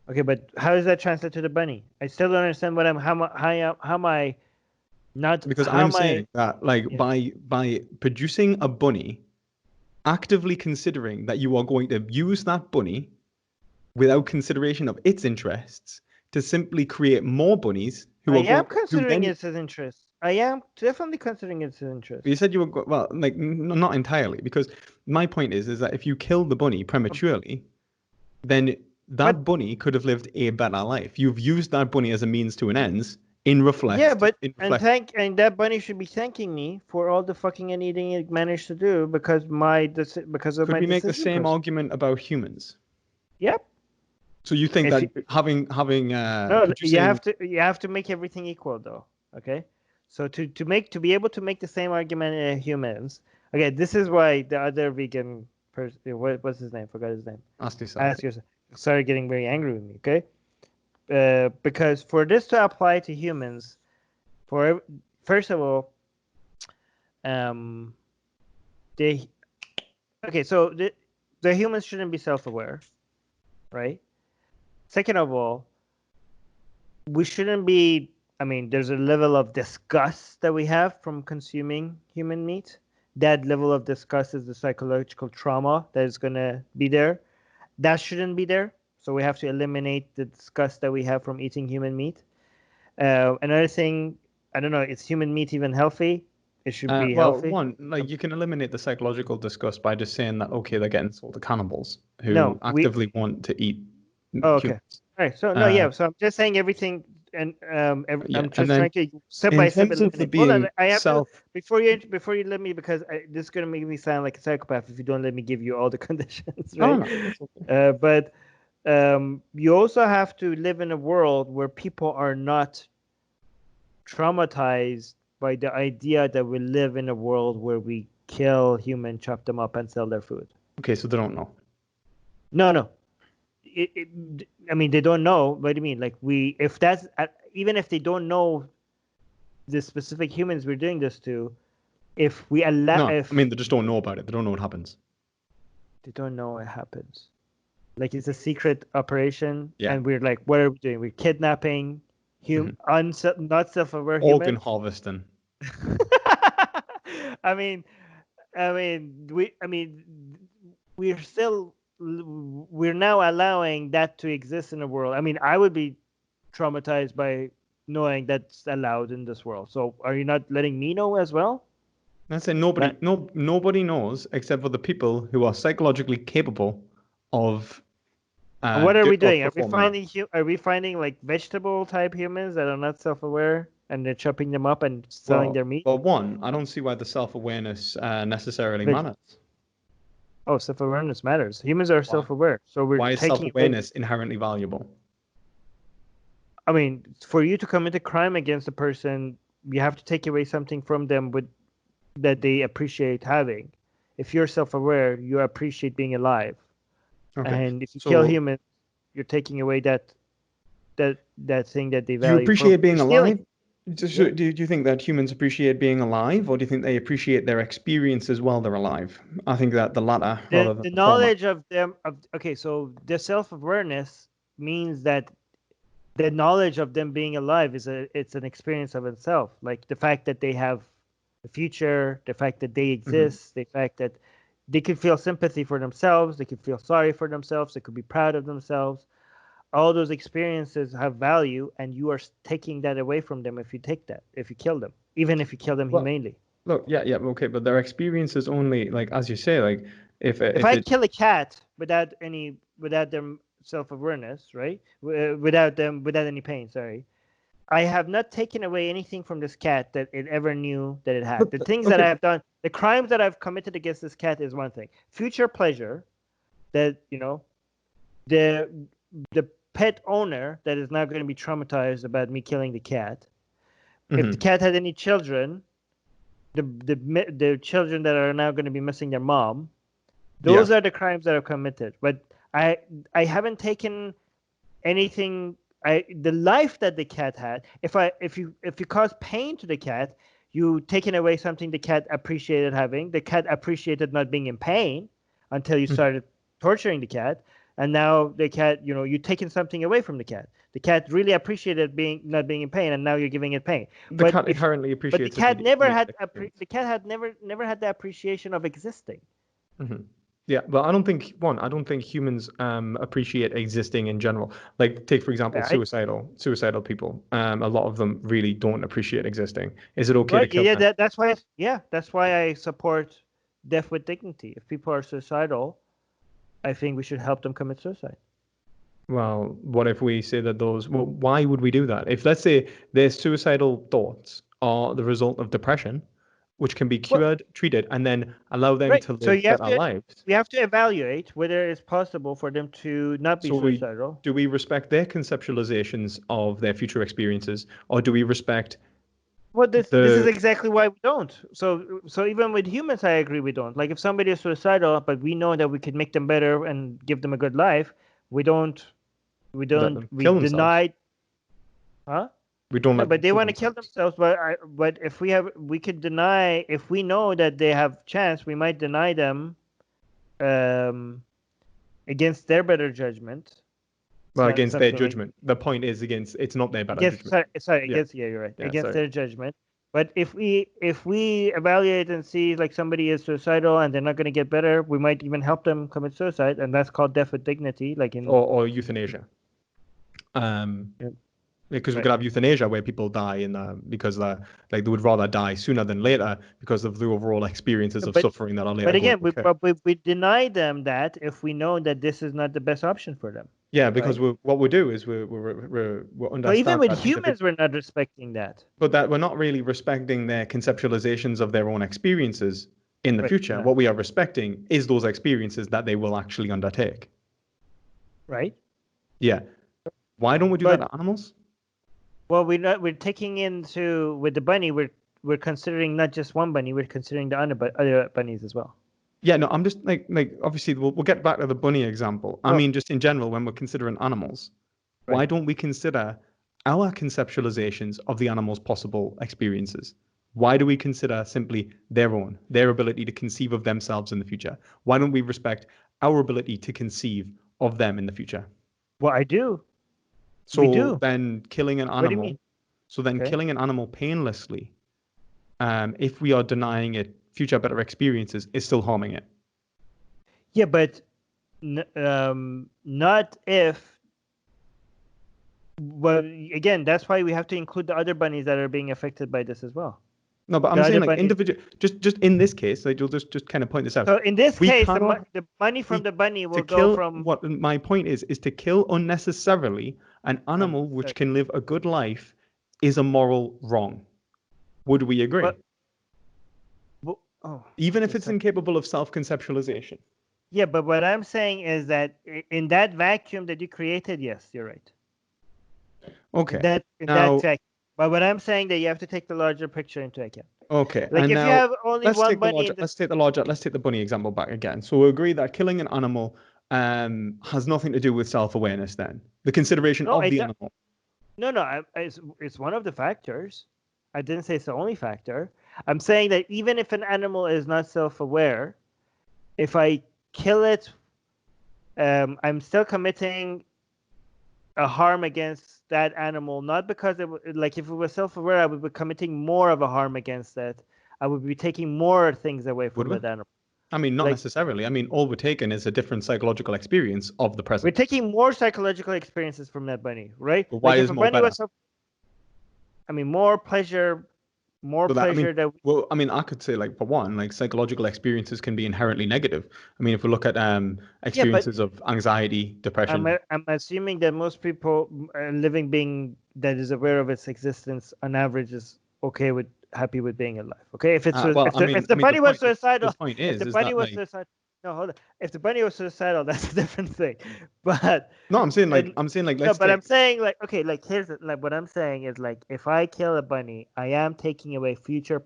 Okay, but how does that translate to the bunny? I still don't understand what I'm how am I not Because how I'm am I saying that like yeah. by producing a bunny, actively considering that you are going to use that bunny without consideration of its interests to simply create more bunnies I who are am going who considering then it as interest. I am definitely considering it as interest. you said you were well like not entirely, because my point is that if you kill the bunny prematurely, then that But bunny could have lived a better life. You've used that bunny as a means to an ends yeah, in and reflect. that bunny should be thanking me for all the fucking and eating it managed to do because of Could my we make the decision same process. argument about humans? Yep. So you think If that you, having no, producing you have to make everything equal though. Okay, so to be able to make the same argument in humans. Okay, this is why the other vegan person, what's his name? Forgot his name. ask yourself. Ask yourself. Started getting very angry with me. Okay, because for this to apply to humans, for first of all, um, they okay, so the humans shouldn't be self-aware, right? Second of all, we shouldn't be. I mean, there's a level of disgust that we have from consuming human meat. That level of disgust is the psychological trauma that is going to be there. That shouldn't be there. So we have to eliminate the disgust that we have from eating human meat. Another thing, I don't know, is human meat even healthy? It should be Well, healthy. one, like you can eliminate the psychological disgust by just saying that okay, they're getting sold to cannibals who No, we. actively want to eat Oh, okay. humans. All right. So no, Uh, yeah. So I'm just saying everything, and yeah, I'm and just then trying to step in by step terms of the eliminate. Hold on, being I have to self, before you let me because this is gonna make me sound like a psychopath if you don't let me give you all the conditions, no, right? no, that's okay. But you also have to live in a world where people are not traumatized by the idea that we live in a world where we kill humans, chop them up, and sell their food. Okay, so they don't know. No, no. I mean, they don't know. What do you mean? Like if that's even if they don't know the specific humans we're doing this to, if we allow, No, if I mean, they just don't know about it. They don't know what happens. they don't know what happens, like it's a secret operation, Yeah. and we're like, what are we doing? We're kidnapping not self-aware Organ humans. harvesting. I mean, we're still, we're now allowing that to exist in the world. I mean, I would be traumatized by knowing that's allowed in this world. So are you not letting me know as well? I say nobody knows except for the people who are psychologically capable of What are we doing? performing that. Are we finding like vegetable type humans that are not self-aware and they're chopping them up and selling their meat? Well, one, I don't see why the self-awareness necessarily Veg- matters. oh, self-awareness matters. Humans are Why? self-aware, so we're Why is taking away. self-awareness inherently valuable? I mean, for you to commit a crime against a person, you have to take away something from them that they appreciate having. If you're self-aware, you appreciate being alive. Okay. And if you kill So humans, you're taking away that thing that they do you value. appreciate being Stealing. alive? Yeah. Do you think that humans appreciate being alive, or do you think they appreciate their experiences while they're alive? I think that the latter rather than The the former. knowledge of them okay, so the self-awareness means that the knowledge of them being alive it's an experience of itself. Like the fact that they have a future, the fact that they exist, the fact that they could feel sympathy for themselves, they could feel sorry for themselves, they could be proud of themselves. All those experiences have value, and you are taking that away from them if you kill them, even if you kill them Well, humanely. look, yeah, okay, but their experiences only, like as you say, like If if I it. kill a cat without them self-awareness, right? Without any pain, sorry. I have not taken away anything from this cat that it ever knew that it had. The things that I Okay, have done, the crimes that I've committed against this cat is one thing. Future pleasure, that the the pet owner that is not going to be traumatized about me killing the cat. If the cat had any children, the children that are now going to be missing their mom, those are the crimes that I've committed. But I haven't taken anything. The life that the cat had. If you cause pain to the cat, you taken away something the cat appreciated having. The cat appreciated not being in pain until you started torturing the cat, and now the cat, you're taking something away from the cat. The cat really appreciated not being in pain, and now you're giving it pain. The cat inherently But the appreciates cat never immediate had experience. the cat had never had the appreciation of existing. Yeah, but I don't think humans appreciate existing in general. Like take for example Right? suicidal people. A lot of them really don't appreciate existing. Is it okay to Right. kill Yeah. them? That's why I support death with dignity. If people are suicidal, I think we should help them commit suicide. Well, what if we say that why would we do that? If let's say their suicidal thoughts are the result of depression, which can be Well, cured, treated, and then allow them right. to So live better lives. we have to evaluate whether it's possible for them to not be So suicidal. do we respect their conceptualizations of their future experiences, or do we respect Well, this is the exactly why we don't. So even with humans, I agree we don't. Like if somebody is suicidal, but we know that we could make them better and give them a good life, we don't. let them We kill themselves? deny. Huh? We don't No, let them but they kill want to kill themselves. themselves. But if we could deny. If we know that they have chance, we might deny them um, against their better judgment. It's Well, not against their something like judgment. The point is against it's not their better against. judgment. Sorry, Yeah, against. Yeah, you're right. yeah, Against sorry. their judgment. But if we evaluate and see like somebody is suicidal and they're not going to get better, we might even help them commit suicide, and that's called death with dignity. Like in. Or euthanasia. Um, Yeah, because we right. could have euthanasia where people die because like they would rather die sooner than later because of the overall experiences of But suffering that are later but going again, to occur. we deny them that if we know that this is not the best option for them, Yeah, because right? what we do is we So even understand with that individual, humans, we're not respecting that. but that we're not really respecting their conceptualizations of their own experiences in the Right. future. No. What we are respecting is those experiences that they will actually undertake. Right. Yeah. Why don't we do that But to animals? well, we're taking into with the bunny. We're considering not just one bunny. We're considering the other bunnies as well. Yeah, no, I'm just like obviously we'll get back to the bunny example. I Well, mean, just in general, when we're considering animals, why right. don't we consider our conceptualizations of the animal's possible experiences? Why do we consider simply their ability to conceive of themselves in the future? Why don't we respect our ability to conceive of them in the future? Well, I do. We So do. then killing an What do you mean? animal, so then Okay. killing an animal painlessly, if we are denying it future better experiences, is still harming it. Yeah, but not if. Well, again, that's why we have to include the other bunnies that are being affected by this as well. No, but The I'm saying other like bunnies. individual, just in this case, like you'll just kind of point this out. So in this We case, cannot the money from we the bunny will to go kill from. what my point is to kill unnecessarily an animal which Sorry. can live a good life is a moral wrong. Would we agree? Oh, Even if okay, it's so incapable of self-conceptualization. yeah, but what I'm saying is that in that vacuum that you created, yes, you're right. Okay. In that Now, vacuum. But what I'm saying that you have to take the larger picture into account. okay. Like And if you now have only one bunny in this. let's take the bunny example back again. So we agree that killing an animal has nothing to do with self-awareness then. The consideration No, of the animal. no. It's one of the factors. I didn't say it's the only factor. I'm saying that even if an animal is not self-aware, if I kill it, I'm still committing a harm against that animal, not because like if it was self-aware, I would be committing more of a harm against that. I would be taking more things away Would from we? that animal. I mean, not Like necessarily. I mean, all we're taking is a different psychological experience of the we're present. taking more psychological experiences from that bunny, right? But why Like if is a more bunny better? was, I mean, more pleasure So that, I mean, that. well, I mean, I could say like for one, like psychological experiences can be inherently negative. I mean, if we look at Yeah, but experiences of anxiety, depression. I'm assuming that most people, a living being that is aware of its existence, on average, is okay with happy with being alive. Okay, if it's Well, if the the bunny was point suicidal, the point if the is bunny that was like suicidal, no, hold on. If the bunny was suicidal, that's a different thing. But no, and I'm saying like no, let's but take I'm saying like okay, like here's like what I'm saying is like if I kill a bunny, I am taking away future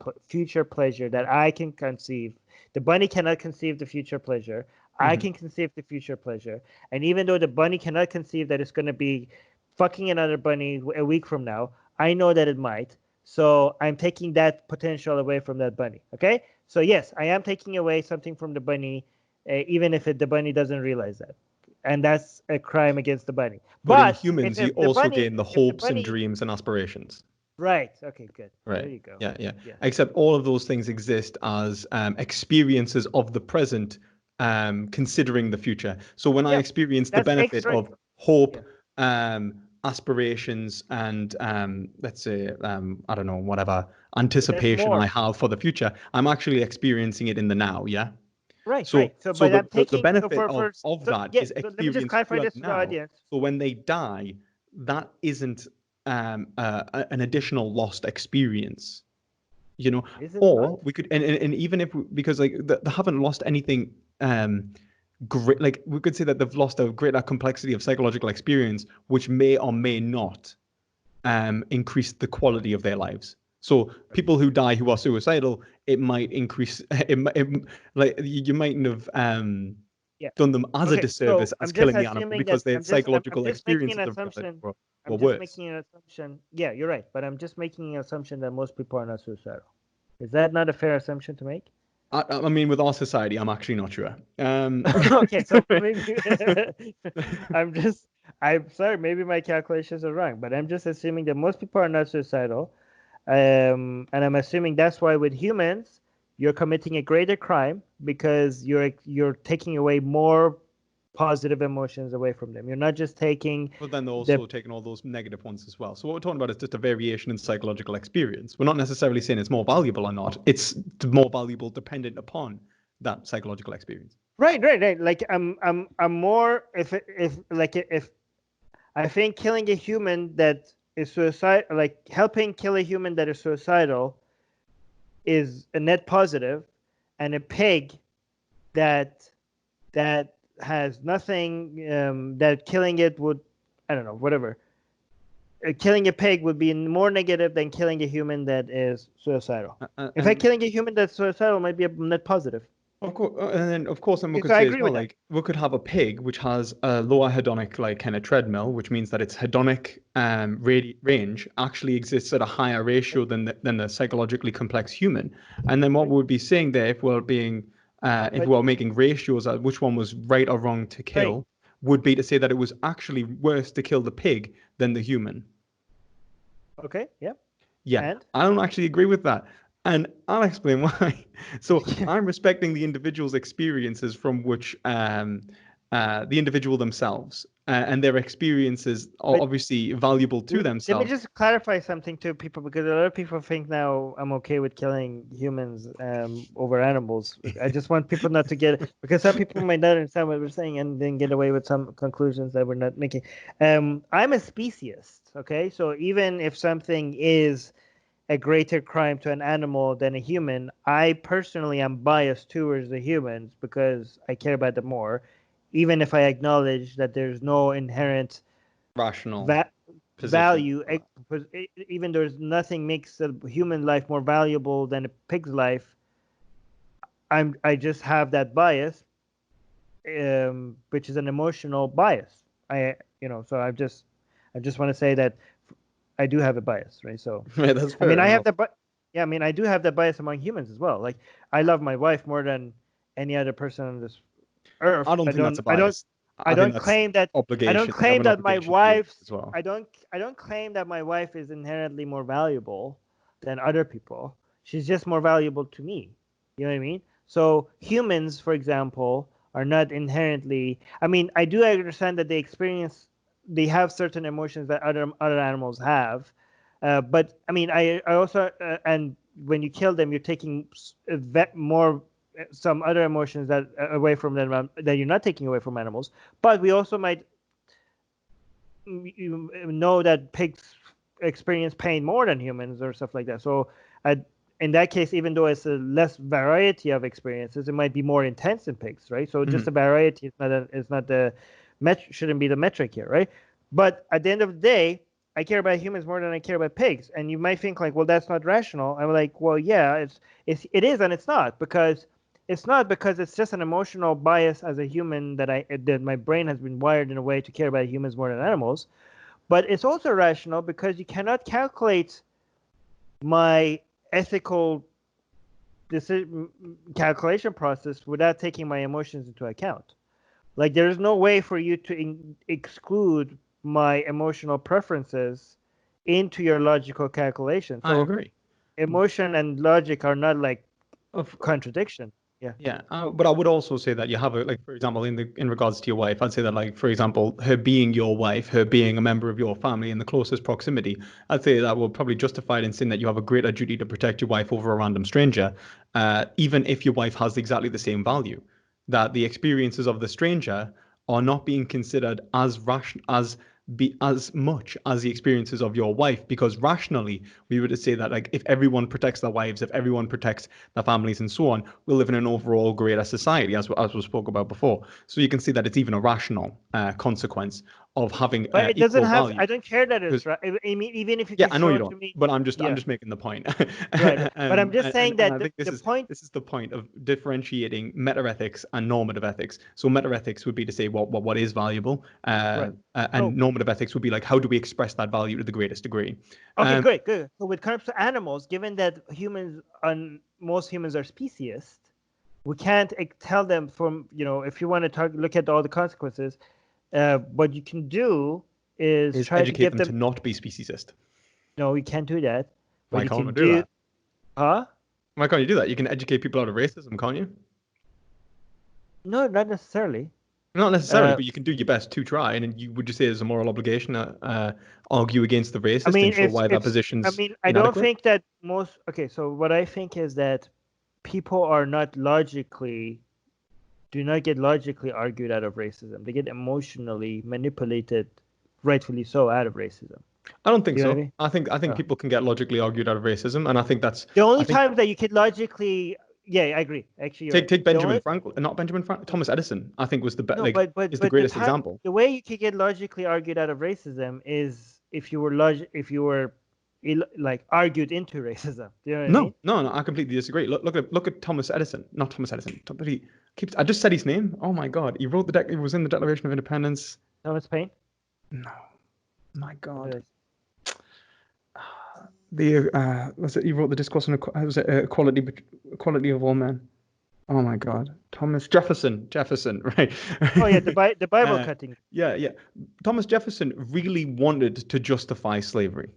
pleasure that I can conceive. The bunny cannot conceive the future pleasure. I Mhm. can conceive the future pleasure. And even though the bunny cannot conceive that it's going to be fucking another bunny a week from now, I know that it might. So I'm taking that potential away from that bunny. Okay. So yes, I am taking away something from the bunny, even if the bunny doesn't realize that, and that's a crime against the bunny. But in But humans, you also gain the if the hopes and bunny, dreams and aspirations. right? Okay, good. There Right. you go. Yeah, yeah. Yeah. Except all of those things exist as experiences of the present, considering the future. So when I Yeah. experience the That's benefit extra. of hope, Yeah. aspirations, and let's say, I don't know, whatever But that's anticipation I more. have for the future, I'm actually experiencing it in the now. Yeah. Right. So, Right. So, so but I'm the taking benefit of so that yeah. is So let me just experienced clarify here this and for the now. audience. So when they die, that isn't an additional lost experience, Is it not? or we could, and even if because like they haven't lost anything great, like we could say that they've lost a greater complexity of psychological experience, which may or may not increase the quality of their lives. So people who die who are suicidal, it might increase like you mightn't have Yeah. done them as a Okay. So disservice as I'm just killing the animal assuming that because their I'm psychological just making an experiences of reality assumption. were I'm just worse. making an assumption. Yeah, you're right. But I'm just making an assumption that most people are not suicidal. Is that not a fair assumption to make? I mean, with our society, I'm actually not sure. Okay, so maybe I'm sorry, maybe my calculations are wrong, but I'm just assuming that most people are not suicidal. And I'm assuming that's why with humans, you're committing a greater crime because you're taking away more positive emotions away from them. You're not just taking But then they're the also taking all those negative ones as well. So what we're talking about is just a variation in psychological experience. We're not necessarily saying it's more valuable or not. It's more valuable dependent upon that psychological experience. right. Like I'm more if I think killing a human that is suicide, like helping kill a human that is suicidal, is a net positive, and a pig that that has nothing, that killing it would, I don't know, whatever. Killing a pig would be more negative than killing a human that is suicidal. In fact, And killing a human that's suicidal might be a net positive. Of course, and then of course, then we Okay, could so I say as agree well, with that. like we could have a pig which has a lower hedonic like kind of treadmill, which means that its hedonic range actually exists at a higher ratio than the psychologically complex human. And then what we would be saying there, if But we were making ratios at which one was right or wrong to right, kill, would be to say that it was actually worse to kill the pig than the human. okay, yeah, Yeah, and I don't actually agree with that. And I'll explain why. So I'm respecting the individual's experiences from which the individual themselves and their experiences are but obviously valuable to let me themselves. just clarify something to people because a lot of people think now I'm okay with killing humans over animals. I just want people not to get because some people might not understand what we're saying and then get away with some conclusions that we're not making. I'm a speciesist, okay? So even if something is a greater crime to an animal than a human, I personally am biased towards the humans because I care about them more, even if I acknowledge that there's no inherent Rational va- position. value, because even there's nothing makes a human life more valuable than a pig's life. I just have that bias, which is an emotional bias. So I just want to say that I do have a bias, right? So Yeah, that's I mean, fair I have enough. the but yeah, I mean, I do have that bias among humans as well. Like I love my wife more than any other person on this I earth. don't think that's a I don't bias. I think that's I don't obligation. You have claim an that my obligation to your wife wife's as well. I don't claim that my wife is inherently more valuable than other people. She's just more valuable to me. You know what I mean? So humans, for example, are not inherently. I mean, I do understand that they have certain emotions that other animals have, but I mean, I also and when you kill them, you're taking more some other emotions that away from them that you're not taking away from animals. But we also might you know that pigs experience pain more than humans or stuff like that. So in that case, even though it's a less variety of experiences, it might be more intense in pigs, right? So just the Mhm. variety is not the shouldn't be the metric here, right? But at the end of the day, I care about humans more than I care about pigs. And you might think like, well, that's not rational. I'm like, well, yeah, it is and it's not because it's just an emotional bias as a human that my brain has been wired in a way to care about humans more than animals. But it's also rational because you cannot calculate my ethical decision calculation process without taking my emotions into account. Like there is no way for you to exclude my emotional preferences into your logical calculation. I So agree. emotion and logic are not like Of contradiction. Yeah. Yeah, but I would also say that you have a like, for example, in regards to your wife, I'd say that like, for example, her being your wife, her being a member of your family in the closest proximity, I'd say that will probably justify it in saying that you have a greater duty to protect your wife over a random stranger, even if your wife has exactly the same value. That the experiences of the stranger are not being considered as rational as be as much as the experiences of your wife, because rationally we would say that like if everyone protects their wives, if everyone protects their families and so on, we'll live in an overall greater society, as we spoke about before. So you can see that it's even a rational consequence of having But it doesn't equal have. value. I don't care that it's Because right. I mean, even if you yeah, can I know show you it don't, to me, but I'm yeah, just making the point. right. But I'm just saying And that I think the point. this is the point of differentiating metaethics and normative ethics. So metaethics would be to say what is valuable, Right. and So normative ethics would be like how do we express that value to the greatest degree. okay, Um, great, good. So when it comes to animals, given that most humans are speciesist, we can't tell them from if you want to look at all the consequences. What you can do is is try to educate give them to them. not be speciesist. No, we can't do that. What Why you can't we can do do, that? huh? Why can't you do that? You can educate people out of racism, can't you? No, not necessarily. Not necessarily, Uh, but you can do your best to try. And you would you say there's a moral obligation to argue against the I racist mean, and show why that I position's mean, I don't inadequate? think that most. Okay, so what I think is that people are not logically do not get logically argued out of racism. They get emotionally manipulated, rightfully so, out of racism. I don't think You know what I so. mean? I think Oh. people can get logically argued out of racism, and I think that's The I only think time that you could logically, yeah, I agree. Actually, you're right. take The Benjamin only Franklin, not Benjamin Franklin, Thomas Edison. I think was no, like is the greatest example. the way you could get logically argued out of racism is if you were like argued into racism. Do you know what I No, mean? no, no, I completely disagree. Look at Thomas Edison. Not Thomas Edison. But he keeps. I just said his name. Oh my God, he wrote He was in the Declaration of Independence. Thomas Paine. No, my God. What Was it? He wrote the discourse on was it equality of all men. Oh my God, Thomas Jefferson. Jefferson, right? Oh yeah, the Bible uh, cutting. yeah, yeah. Thomas Jefferson really wanted to justify slavery.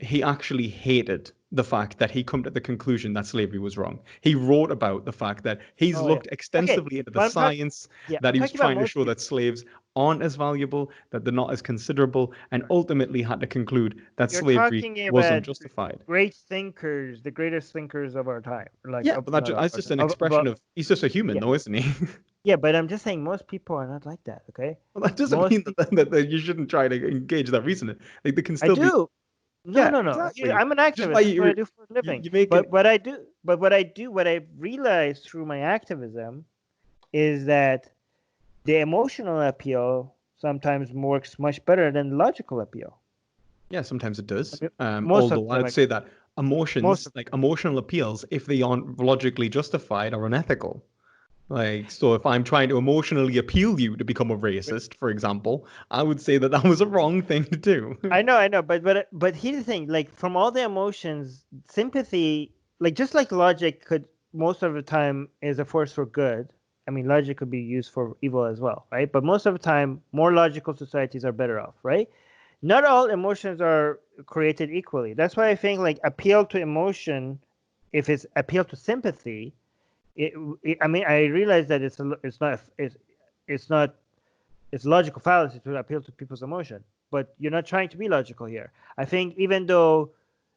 He actually hated the fact that he come to the conclusion that slavery was wrong. He wrote about the fact that he's Oh yeah. looked Okay, extensively into the but science, that I'm he was talking about trying to most show people. that slaves aren't as valuable, that they're not as considerable, and ultimately had to conclude that You're slavery talking wasn't about justified. great thinkers, the greatest thinkers of our time. Like Yeah, but not of that's our just time. an expression of he's just a human, Yeah. though, isn't he? Yeah, but I'm just saying most people are not like that. Okay. Well, that doesn't Most mean people. that you shouldn't try to engage that reasoning. Like they can I still be. do. No, Yeah, no, no. Yeah, exactly. I'm an Just by activist. That's what I do for a living. you make it. What I realized through my activism is that the emotional appeal sometimes works much better than the logical appeal. Yeah, sometimes it I does. mean, most of Although the time, I'd say that most emotions, of like emotional appeals, if they aren't logically justified, are unethical. Like, so if I'm trying to emotionally appeal you to become a racist, for example, I would say that that was a wrong thing to do. I know, but here's the thing: like from all the emotions, sympathy, like just like logic, could most of the time is a force for good. I mean, logic could be used for evil as well, right? But most of the time, more logical societies are better off, right? Not all emotions are created equally. That's why I think like appeal to emotion, if it's appeal to sympathy, I mean, I realize that it's not it's logical fallacy to appeal to people's emotion, but you're not trying to be logical here. I think even though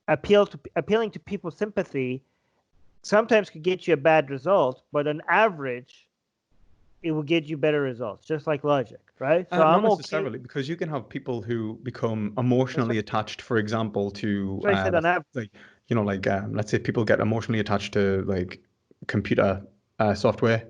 appealing to people's sympathy sometimes could get you a bad result, but on average, it will get you better results, just like logic, right? So Not I'm okay. necessarily, because you can have people who become That's emotionally what, attached, for example, to that's what I said on average. like let's say people get emotionally attached to like computer software,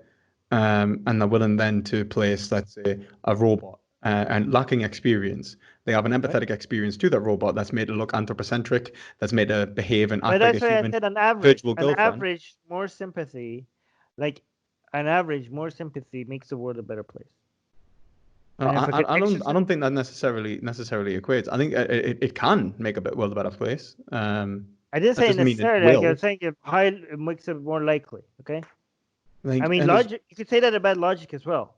and they're willing then to place, let's say, a robot, and lacking experience, they have an Right? empathetic experience to that robot that's made it look anthropocentric, that's made it behave and But act like a that's why I human said virtual girlfriend. more sympathy, like an average, more sympathy makes the world a better place. And if I could I exercise, don't think that necessarily equates. I think it can make a world a better place. I didn't That say doesn't mean it necessarily. Like I will. was saying, it makes it more likely. Okay. I Like mean, and there's logic. You could say that about logic as well.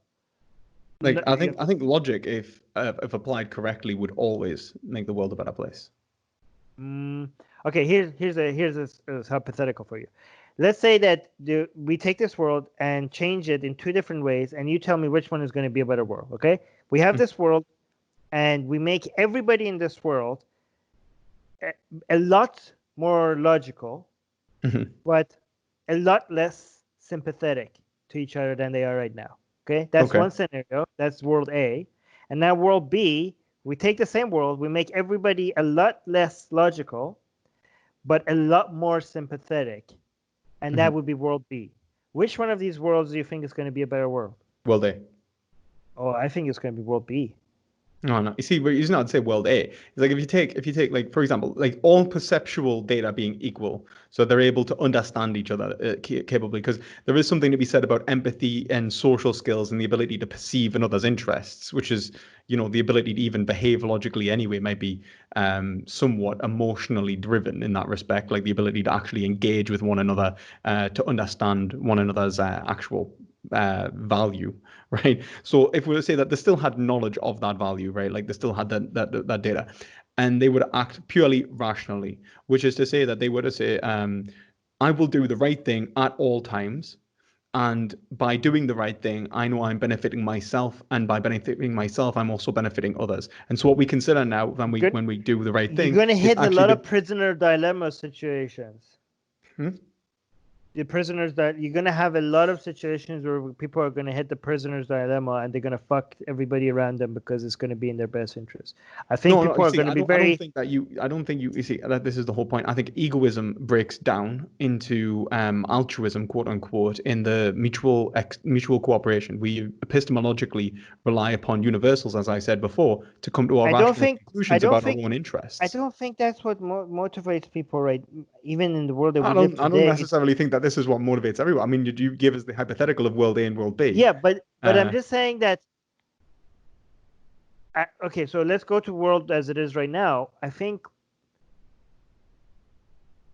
like You know, I think logic, if applied correctly, would always make the world a better place. okay. Here's a hypothetical for you. Let's say that we take this world and change it in two different ways, and you tell me which one is going to be a better world. Okay. We have this world, and we make everybody in this world a, a lot more logical, Mhm. but a lot less sympathetic to each other than they are right now. Okay, that's Okay. one scenario. That's world A. And now world B, we take the same world, we make everybody a lot less logical, but a lot more sympathetic. And Mhm. that would be world B. Which one of these worlds do you think is going to be a better world? Well, they. Oh, I think it's going to be world B. No, no. You see, but it's not say world A. It's like if you take like for example, like all perceptual data being equal, so they're able to understand each other capably. Because there is something to be said about empathy and social skills and the ability to perceive another's interests, which is the ability to even behave logically anyway might be somewhat emotionally driven in that respect, like the ability to actually engage with one another, to understand one another's actual value, right? So if we were to say that they still had knowledge of that value, right, like they still had that data, and they would act purely rationally, which is to say that they were to say, I will do the right thing at all times, and by doing the right thing, I know I'm benefiting myself, and by benefiting myself, I'm also benefiting others. And so what we consider now Good. when we do the right You're thing going to is hit a actually lot the of prisoner dilemma situations. hmm? the prisoners that you're gonna have a lot of situations where people are gonna hit the prisoner's dilemma and they're gonna fuck everybody around them because it's gonna be in their best interest. I think No, people you are see, gonna be I don't very. think that I don't think you see that this is the whole point. I think egoism breaks down into altruism, quote unquote, in the mutual cooperation. We epistemologically rely upon universals, as I said before, to come to our I don't rational think. I conclusions don't about our think. own I interests. don't think that's what motivates people, right? Even in the world that we I live don't today. necessarily think that this is what motivates everyone. I mean, you give us the hypothetical of world A and world B. Yeah, but I'm Uh, just saying that. Okay, so let's go to world as it is right now. I think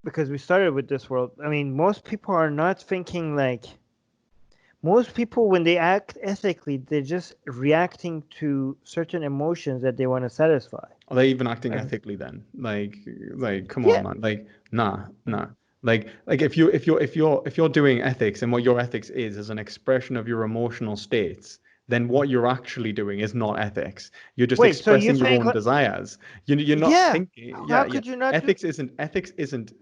because we started with this world. I mean, most people are not thinking like. Most people, when they act ethically, they're just reacting to certain emotions that they want to satisfy. are they even acting Right. ethically then? Come Yeah. on, man. Nah. Like if you're doing ethics and what your ethics is an expression of your emotional states, then what you're actually doing is not ethics. You're just Wait, so you expressing your think? own desires. You're not Yeah. thinking. How Yeah. could you not do? Ethics isn't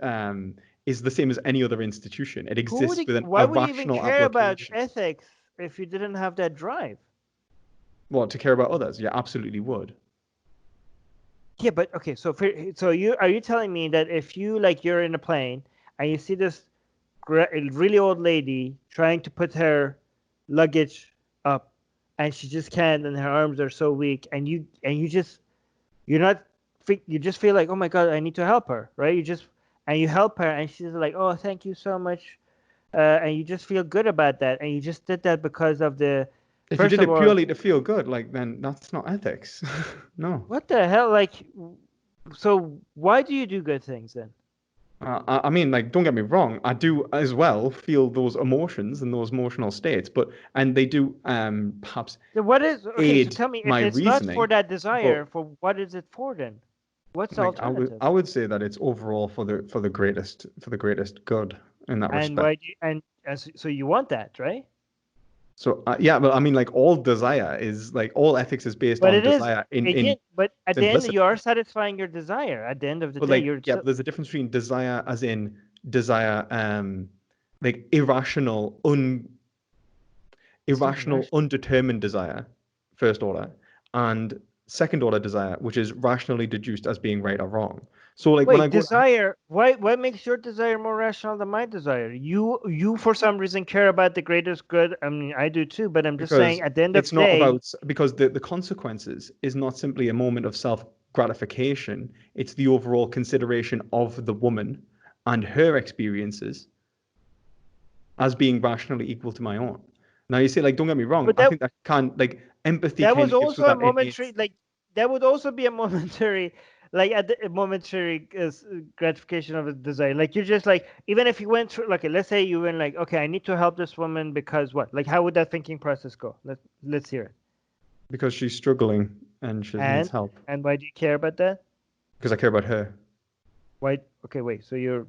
is the same as any other institution. It Who would? exists within Why a would you even rational care about application. ethics if you didn't have that drive? What, to care about others? Yeah, absolutely would. Yeah, but okay. So you are you telling me that if you like you're in a plane and you see this really old lady trying to put her luggage up and she just can't and her arms are so weak and you just you're not you just feel like, oh my god, I need to help her, right? You just and you help her and she's like, oh, thank you so much, and you just feel good about that and you just did that because of the If you first did of it all, purely to feel good, like then that's not ethics. No. what the hell, like, so why do you do good things then? I mean, like, don't get me wrong. I do as well feel those emotions and those emotional states, and they do perhaps So what is okay? So aid tell me, if my it's not for reasoning. that But desire, for what is it for then? What's the like, alternative? I would say that it's overall for the greatest good in that And respect. why do you, and as so you want that, right? So yeah, but I mean, like, all desire is like all ethics is based But on it is desire in again. But at the end, you simplicity. are satisfying your desire. At the end of the But day, like, you're yeah, but there's a difference between desire as in desire, like it's not irrational, irrational. undetermined desire, first order, and second order desire, which is rationally deduced as being right or wrong. So like when I Wait, go to desire. Why? What makes your desire more rational than my desire? You for some reason care about the greatest good. I mean, I do too. But I'm just saying, because at the end of it's the not day, about because the consequences is not simply a moment of self gratification. It's the overall consideration of the woman and her experiences as being rationally equal to my own. Now you say, like, don't get me wrong, but I that think that can like empathy that kind was of gives you also a that innate. momentary like that would also be a momentary like a momentary gratification of a desire, like you're just like, even if you went through like, let's say you went like, okay, I need to help this woman because what, like how would that thinking process go? Let's hear it. Because she's struggling and she needs and help. and why do you care about that? Because I care about her. Why? Okay, wait, so you're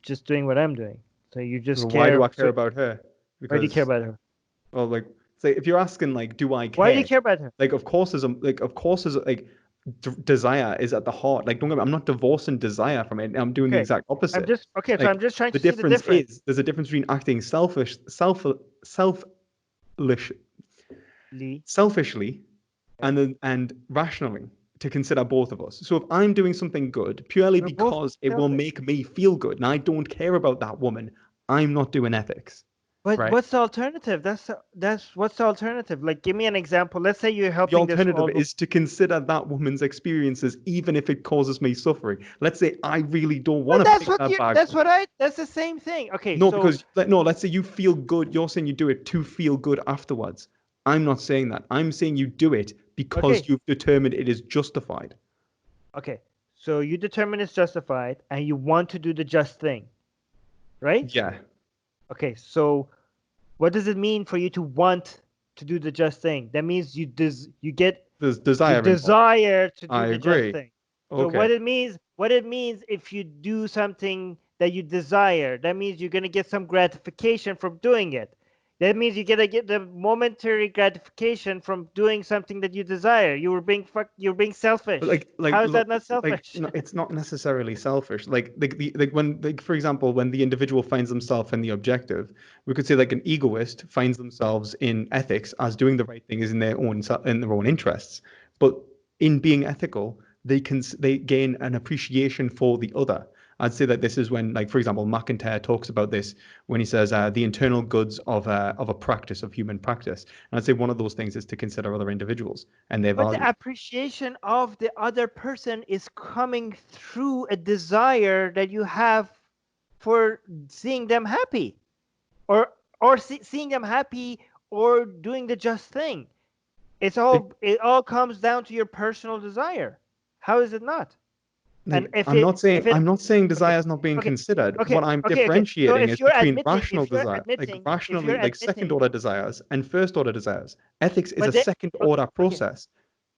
just doing what I'm doing, so you So just why do care. I care So about her? why do you care Because, about her? well, like, say if you're asking, like, do I Why do you care? care about her? Like, of course, is like desire is at the heart. Like, don't get me, I'm not divorcing desire from it. I'm doing the Okay, exact I'm opposite. just okay, so Like, I'm just trying the to see the difference difference. is there's a difference between acting selfish, Lee. selfishly Yeah. and rationally to consider both of us. So if I'm doing something good purely We're both because it will selfish. make me feel good and I don't care about that woman, I'm not doing ethics, But right? what's the alternative? That's what's the alternative? Like, give me an example. Let's say you're The helping this alternative old. is to consider that woman's experiences, even if it causes me suffering. Let's say I really don't want But to that's pick what that you. bag. That's what I. That's the same thing. Okay, No, so because no, let's say you feel good. You're saying you do it to feel good afterwards. I'm not saying that. I'm saying you do it because okay, you've determined it is justified. okay. So you determine it's justified, and you want to do the just thing, right? Yeah, Okay. So what does it mean for you to want to do the just thing? That means you get there's you desire involved. desire to do I the just agree. thing. So Okay. what it means if you do something that you desire, that means you're going to get some gratification from doing it. That means you get the momentary gratification from doing something that you desire. You're being selfish. How is that not selfish? no, it's not necessarily selfish. For example, when the individual finds themselves in the objective, we could say like an egoist finds themselves in ethics as doing the right thing is in their own interests. But in being ethical, they gain an appreciation for the other. I'd say that this is when, like, for example, McIntyre talks about this when he says the internal goods of a practice, of human practice. And I'd say one of those things is to consider other individuals and their But value. the appreciation of the other person is coming through a desire that you have for seeing them happy, or seeing them happy, or doing the just thing. It all comes down to your personal desire. How is it not? And I'm not saying okay, desire is not being okay, considered. okay, What I'm okay. So differentiating is between rational desire, if you're like second admitting, order desires and first order desires. Ethics is but a second order okay, process.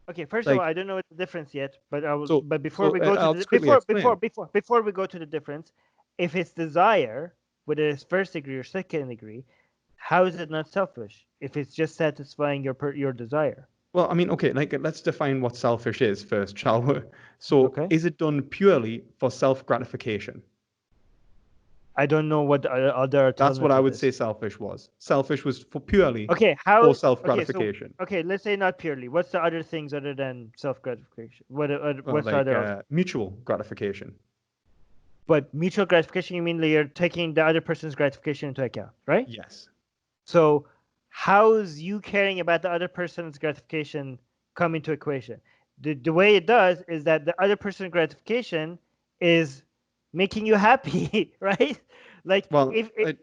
okay. First of all, Like I don't know what the difference yet, but I will. so, But before we go to I'll the just quickly explain. before we go to the difference, if it's desire, whether it's first degree or second degree, how is it not selfish? If it's just satisfying your desire. Well, I mean, okay, like let's define what selfish is first, shall we? So, Okay. is it done purely for self gratification? I don't know what the other That's what I alternative would say is. selfish was. Selfish was for purely Okay, for self okay, so gratification. okay, let's say not purely. What's the other things other than self gratification? What's the Like other? mutual gratification. But mutual gratification, you mean that you're taking the other person's gratification into account, right? Yes. So how's you caring about the other person's gratification come into equation? The way it does is that the other person's gratification is making you happy, right? Like Well, if it,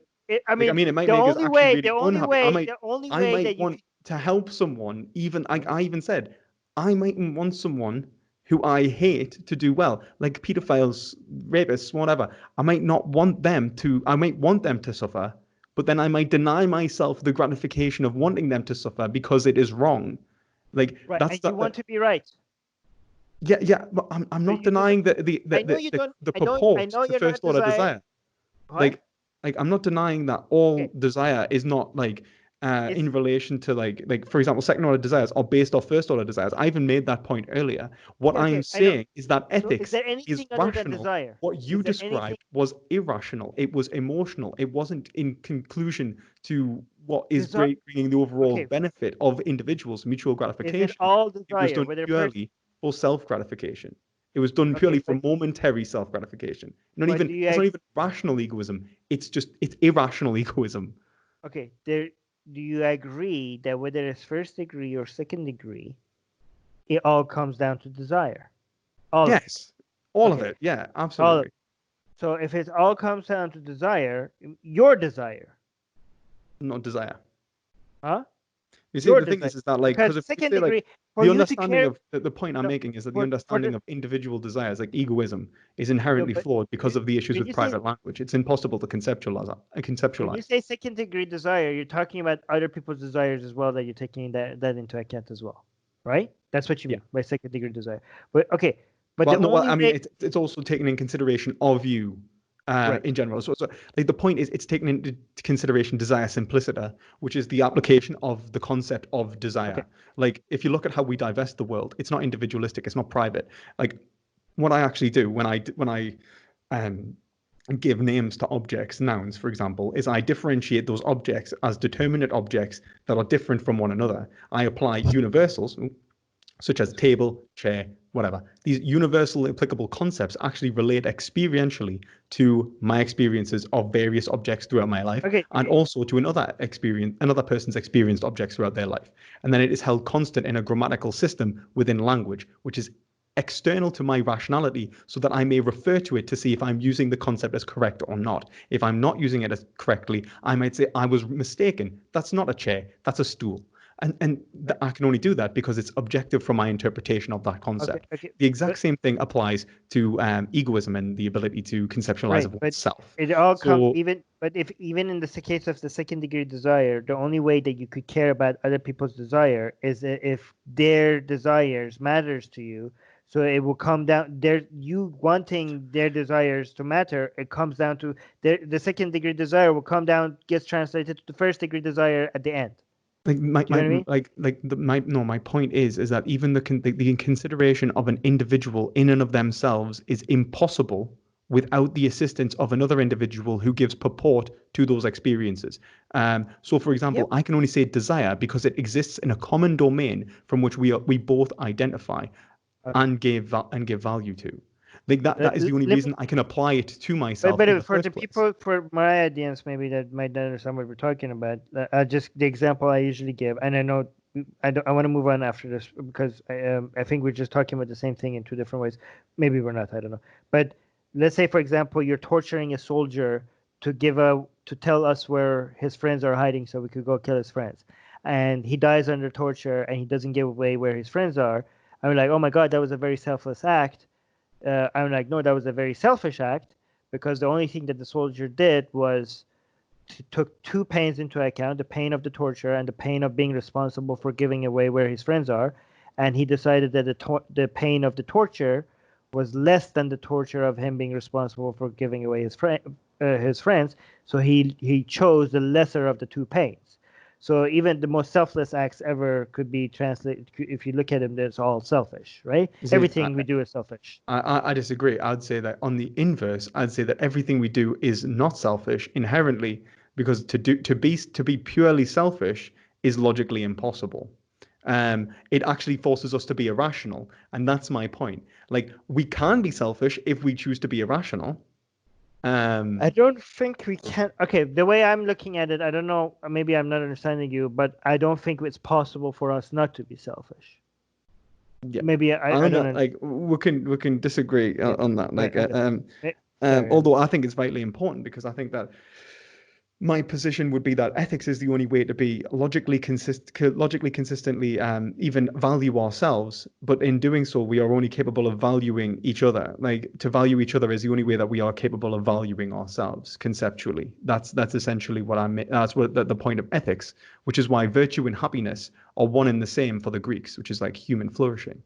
I like I mean, mean, it might the make us only actually way, really unhappy. the only I way might that you want to help someone. Even I even said I might want someone who I hate to do well, like pedophiles, rapists, whatever. I might not want them to. I might want them to suffer, but then I might deny myself the gratification of wanting them to suffer because it is wrong. Like right, that's and you want to be right. yeah. But I'm So not you desire. denying I know you don't. the I purport know to you're first not order desire. desire. What? like I'm not denying that all Okay. desire is not like It's in relation to like for example second order desires are based off first order desires. I even made that point earlier. What okay. I'm Okay. I know. saying is that So is ethics there is anything other than rational. desire? What you Is there anything? described was irrational. It was emotional. It wasn't in conclusion to what is Desire. great bringing the overall Okay. benefit of individuals mutual Is it gratification. all It was desire? done Whether first. purely for self gratification. It was done Okay. purely for momentary self gratification. Not But even do you it's not even rational egoism. It's irrational egoism. okay? Do you agree that whether it's first degree or second degree, it all comes down to desire? All of it. Yes, all of Okay. it. Yeah, All of absolutely. it. So if it all comes down to desire, your desire, Not desire. huh? You see, Your the thing desire. is that like Because because if we second say like degree, for the you to understanding care, of the point I'm no, making is that the for understanding the of individual desires, like egoism, is no, inherently but flawed because of the issues when with you say private language. It's impossible to conceptualize. when you Conceptualize. say second degree desire, you're talking about other people's desires as well that you're taking that into account as well, right? That's what you Yeah. mean by second degree desire. But okay, but Well, the no, well, only I mean, way, it's also taken in consideration of you right? in general. So, like the point is, it's taken into consideration desire simpliciter, which is the application of the concept of Okay, desire. Like, if you look at how we divest the world, it's not individualistic, it's not private. Like, what I actually do when I um, give names to objects, nouns, for example, is I differentiate those objects as determinate objects that are different from one another. I apply universals, such as table, chair, whatever. These universal applicable concepts actually relate experientially to my experiences of various objects throughout my life okay, and also to another person's experienced objects throughout their life. And then it is held constant in a grammatical system within language, which is external to my rationality so that I may refer to it to see if I'm using the concept as correct or not. If I'm not using it as correctly, I might say I was mistaken. That's not a chair, that's a stool. right, I can only do that because it's objective from my interpretation of that okay, concept. okay, The exact but same thing applies to egoism and the ability to conceptualize right, of but oneself. it all comes So even. But if even in the case of the second degree desire, the only way that you could care about other people's desire is if their desires matters to you. So it will come down there. You wanting their desires to matter, it comes down to the second degree desire will come down, gets translated to the first degree desire at the end. Like my, Do you know what I my mean? like the my no my point is that even the consideration of an individual in and of themselves is impossible without the assistance of another individual who gives purport to those experiences. So, for example, Yep. I can only say desire because it exists in a common domain from which we both identify Okay. and give value to. Like that is the only Let me. reason I can apply it to myself in But the for the first place. people, for my audience, maybe that might not understand what we're talking about. Just the example I usually give, and I know I want to move on after this because I think we're just talking about the same thing in two different ways. Maybe we're not. I don't know. But let's say, for example, you're torturing a soldier to tell us where his friends are hiding, so we could go kill his friends, and he dies under torture, and he doesn't give away where his friends are. I'm like, oh my God, that was a very selfless act. I'm like, no, that was a very selfish act because the only thing that the soldier did was took two pains into account: the pain of the torture and the pain of being responsible for giving away where his friends are, and he decided that the pain of the torture was less than the torture of him being responsible for giving away his friends. So he chose the lesser of the two pains. So even the most selfless acts ever could be translated. If you look at them, it's all selfish, right? You see, Everything we do is selfish. I disagree. I'd say that on the inverse, I'd say that everything we do is not selfish inherently, because to be purely selfish is logically impossible. It actually forces us to be irrational, and that's my point. Like we can be selfish if we choose to be irrational. Um, I don't think we can. Okay, the way I'm looking at it, I don't know. Maybe I'm not understanding you, but I don't think it's possible for us not to be selfish. yeah, Maybe I on don't that, know. like we can disagree Yeah. on that. Right. Like, Okay. Sorry. although I think it's vitally important because I think that my position would be that ethics is the only way to be logically consistently even value ourselves. But in doing so, we are only capable of valuing each other. Like to value each other is the only way that we are capable of valuing ourselves conceptually. That's essentially what that's what the point of ethics, which is why virtue and happiness are one and the same for the Greeks, which is like human flourishing.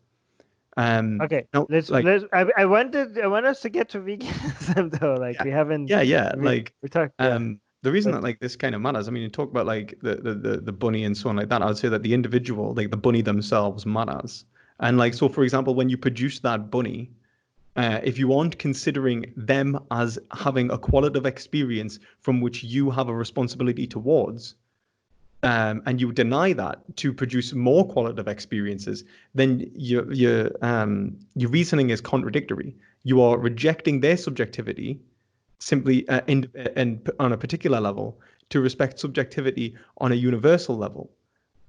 Okay. Now, like, I want us to get to veganism though. Like yeah, we haven't. yeah. We talked. Yeah. The reason But that like this kind of matters, I mean, you talk about like the bunny and so on like that. I would say that the individual, like the bunny themselves, matters. And like so, for example, when you produce that bunny, if you aren't considering them as having a qualitative experience from which you have a responsibility towards, and you deny that to produce more qualitative experiences, then your reasoning is contradictory. You are rejecting their subjectivity simply on a particular level to respect subjectivity on a universal level.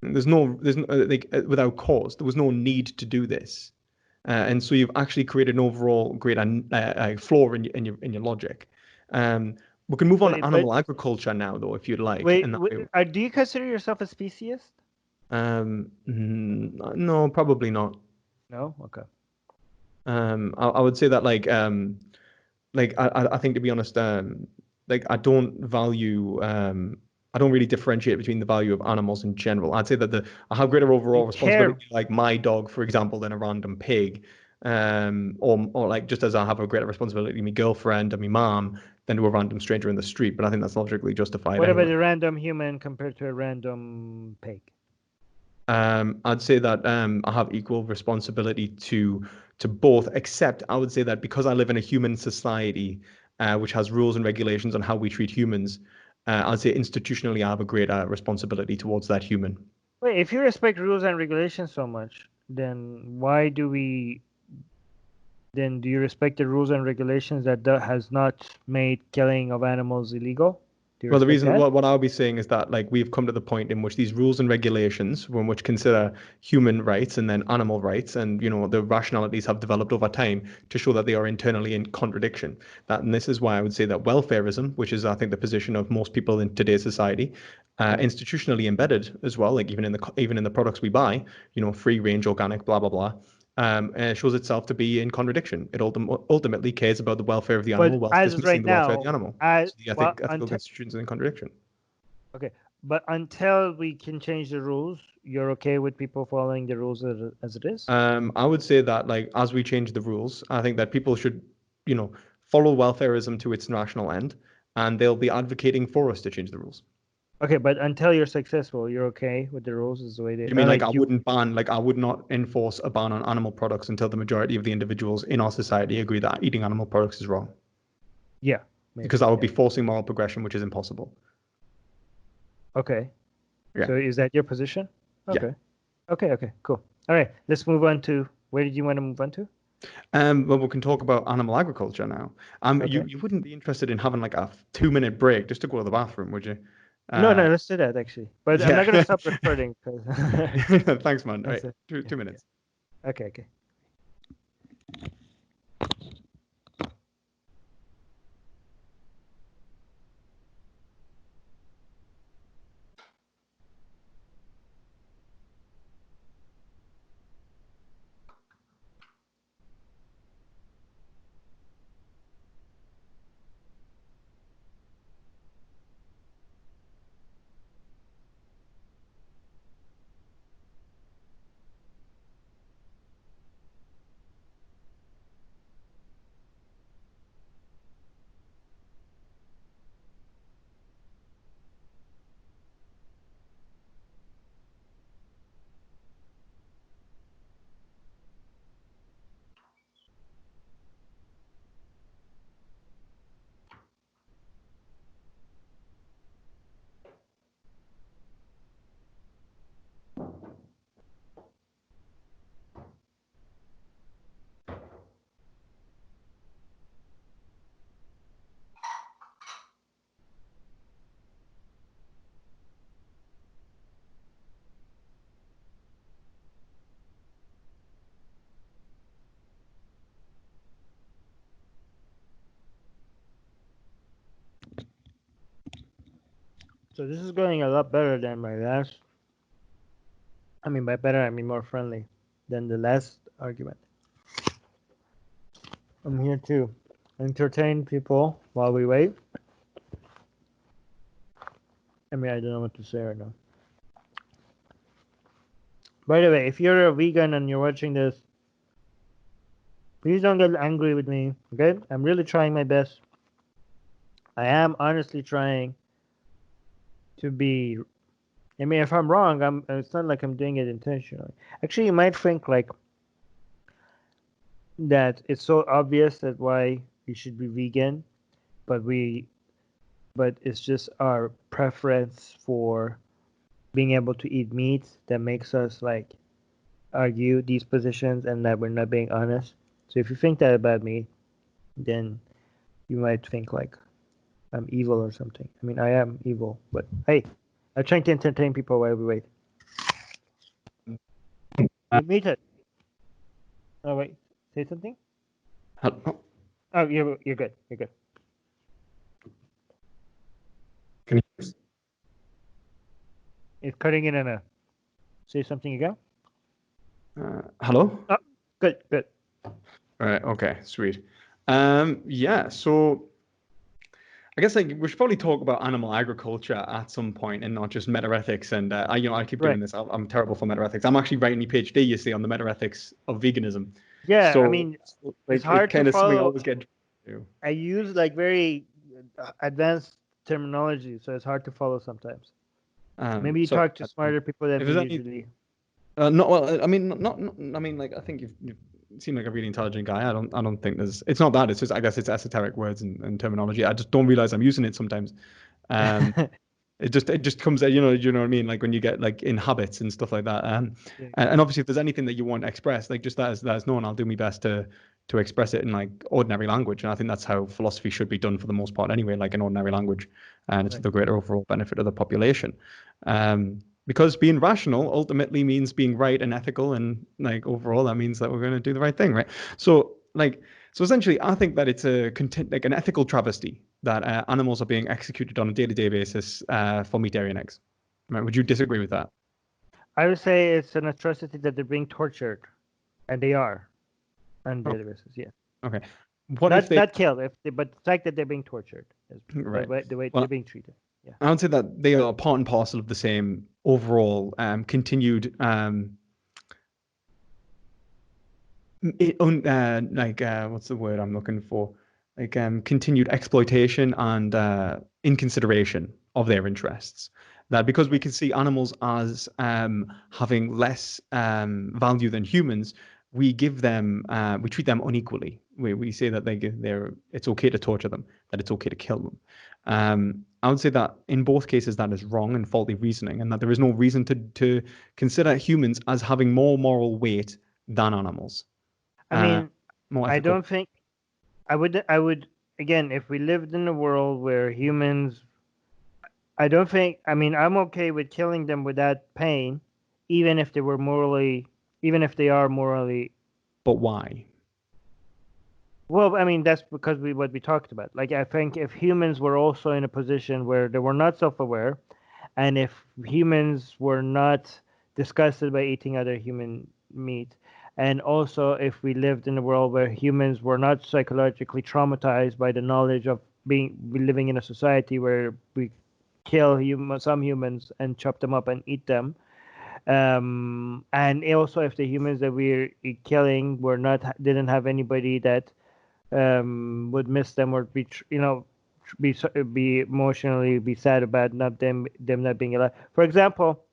There's no like without cause. There was no need to do this, and so you've actually created an overall great flaw in your logic. Um, we can move on to but animal agriculture now, though, if you'd like. wait. And that Do you consider yourself a speciesist? no, probably not. No. Okay. I would say that I think to be honest, like I don't really differentiate between the value of animals in general. I'd say that I have greater You overall care. responsibility, like my dog, for example, than a random pig. Or like just as I have a greater responsibility to my girlfriend and my mom than to a random stranger in the street. But I think that's logically justified What about anyway. a random human compared to a random pig? I'd say that I have equal responsibility to both, except I would say that because I live in a human society, which has rules and regulations on how we treat humans, I'd say institutionally I have a greater responsibility towards that human. Wait, if you respect rules and regulations so much, then why do we? Then do you respect the rules and regulations that has not made killing of animals illegal? Do you Well, the respect reason that? what I'll be saying is that like we've come to the point in which these rules and regulations, when which consider human rights and then animal rights, and the rationalities have developed over time to show that they are internally in contradiction. And this is why I would say that welfareism, which is I think the position of most people in today's society, institutionally embedded as well, like even in the products we buy, free range, organic, blah blah blah. Shows itself to be in contradiction. It ultimately cares about the welfare of the animal But whilst as is dismissing right the welfare of the now, animal. I So the well, ethical institutions are in contradiction. okay. But until we can change the rules, you're okay with people following the rules as it is? I would say that like as we change the rules, I think that people should, follow welfareism to its rational end, and they'll be advocating for us to change the rules. Okay, but until you're successful, you're okay with the rules is the way they. You mean like I you? wouldn't ban, like I would not enforce a ban on animal products until the majority of the individuals in our society agree that eating animal products is wrong? Yeah, maybe, Because I would be forcing moral progression, which is impossible. Okay. Yeah. So is that your position? Okay. Yeah. Okay, cool. All right, let's move on to, where did you want to move on to? Well, we can talk about animal agriculture now. Okay. You wouldn't be interested in having like a 2-minute break just to go to the bathroom, would you? No, let's do that actually. But I'm not going to stop recording. Thanks, man. All right, That's it. 2 minutes. Okay. So this is going a lot better than my last. I mean, by better, I mean more friendly than the last argument. I'm here to entertain people while we wait. I mean, I don't know what to say right now. By the way, if you're a vegan and you're watching this, please don't get angry with me, okay? I'm really trying my best. I am honestly trying to be. I mean, if I'm wrong, It's not like I'm doing it intentionally. Actually, you might think like that it's so obvious that why we should be vegan, but it's just our preference for being able to eat meat that makes us like argue these positions and that we're not being honest. So if you think that about me, then you might think like I'm evil or something. I mean, I am evil, but hey, I'm trying to entertain people while we wait. You meet it. Oh wait, say something. Hello? Oh, you're good. You're good. Can you? It's cutting in and out. Say something again. Hello? Oh, good. All right. Okay. Sweet. Yeah. So I guess like we should probably talk about animal agriculture at some point and not just metaethics. And I keep doing this. I'm terrible for metaethics. I'm actually writing a PhD, you see, on the metaethics of veganism. Yeah, I So mean, like it's hard to kind of something I follow. always get to. I use like very advanced terminology, so it's hard to follow sometimes. Maybe you So talk to smarter people than if me there's any, usually. not well. I mean, not. I mean, like I think you seem like a really intelligent guy. I don't think there's. It's not that. It's just I guess it's esoteric words and terminology. I just don't realize I'm using it sometimes. It just comes out, you know what I mean? Like when you get like in habits and stuff like that. Yeah. And obviously if there's anything that you want to express, like just that is known, I'll do my best to express it in like ordinary language. And I think that's how philosophy should be done for the most part anyway, like in ordinary language. And it's for the greater overall benefit of the population. Because being rational ultimately means being right and ethical, and like overall that means that we're going to do the right thing, right? So essentially, I think that it's like an ethical travesty that animals are being executed on a day-to-day basis for meat, dairy, and eggs. Right? Would you disagree with that? I would say it's an atrocity that they're being tortured, and they are on a Oh, daily basis. Yeah. okay. What if they? Not killed, but the fact that they're being tortured is Right. the way Well, they're being treated. I would say that they are part and parcel of the same overall continued what's the word I'm looking for? Like continued exploitation and inconsideration of their interests. That because we can see animals as having less value than humans, we give them we treat them unequally. We say that it's okay to torture them, that it's okay to kill them. I would say that in both cases that is wrong and faulty reasoning, and that there is no reason to consider humans as having more moral weight than animals. I mean, More I ethical. don't think I would again, if we lived in a world where humans, I don't think, I mean, I'm okay with killing them without pain, even if they were morally, even if they are morally. But why? Well, I mean, that's because what we talked about. Like, I think if humans were also in a position where they were not self-aware, and if humans were not disgusted by eating other human meat, and also if we lived in a world where humans were not psychologically traumatized by the knowledge of living in a society where we kill some humans and chop them up and eat them, and also if the humans that we're killing were not didn't have anybody that would miss them or be be emotionally be sad about not them not being alive. For example,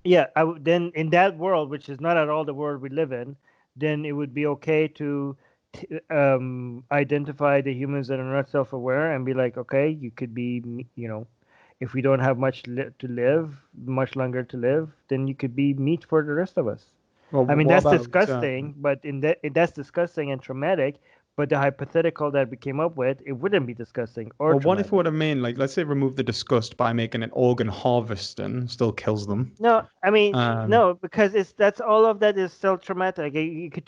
yeah, then in that world, which is not at all the world we live in, then it would be okay to identify the humans that are not self-aware and be like, okay, you could be, if we don't have to live, much longer to live, then you could be meat for the rest of us. Well, I mean, what that's about disgusting, but that's disgusting and traumatic. But the hypothetical that we came up with, it wouldn't be disgusting or well, what if traumatic. what I mean, like, let's say remove the disgust by making it organ harvesting, still kills them. No, I mean, Um, no, because that's all of that is still traumatic. You could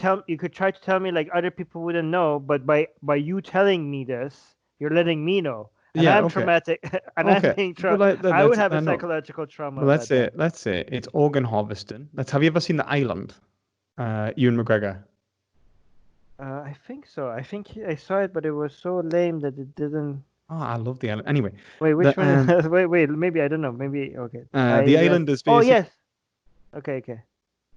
try to tell me like other people wouldn't know, but by you telling me this, you're letting me know, and yeah, I'm okay, traumatic, and I'm okay, being but like I would let's have a no, psychological trauma but about that. let's say it's organ harvesting. Let's have you ever seen The Island? Ewan McGregor. I think so. I think I saw it, but it was so lame that it didn't. Oh, I love The Island. Anyway, Wait, the which one? Wait. Maybe I don't know. Maybe okay. The Island. Island is Oh basically yes. Okay.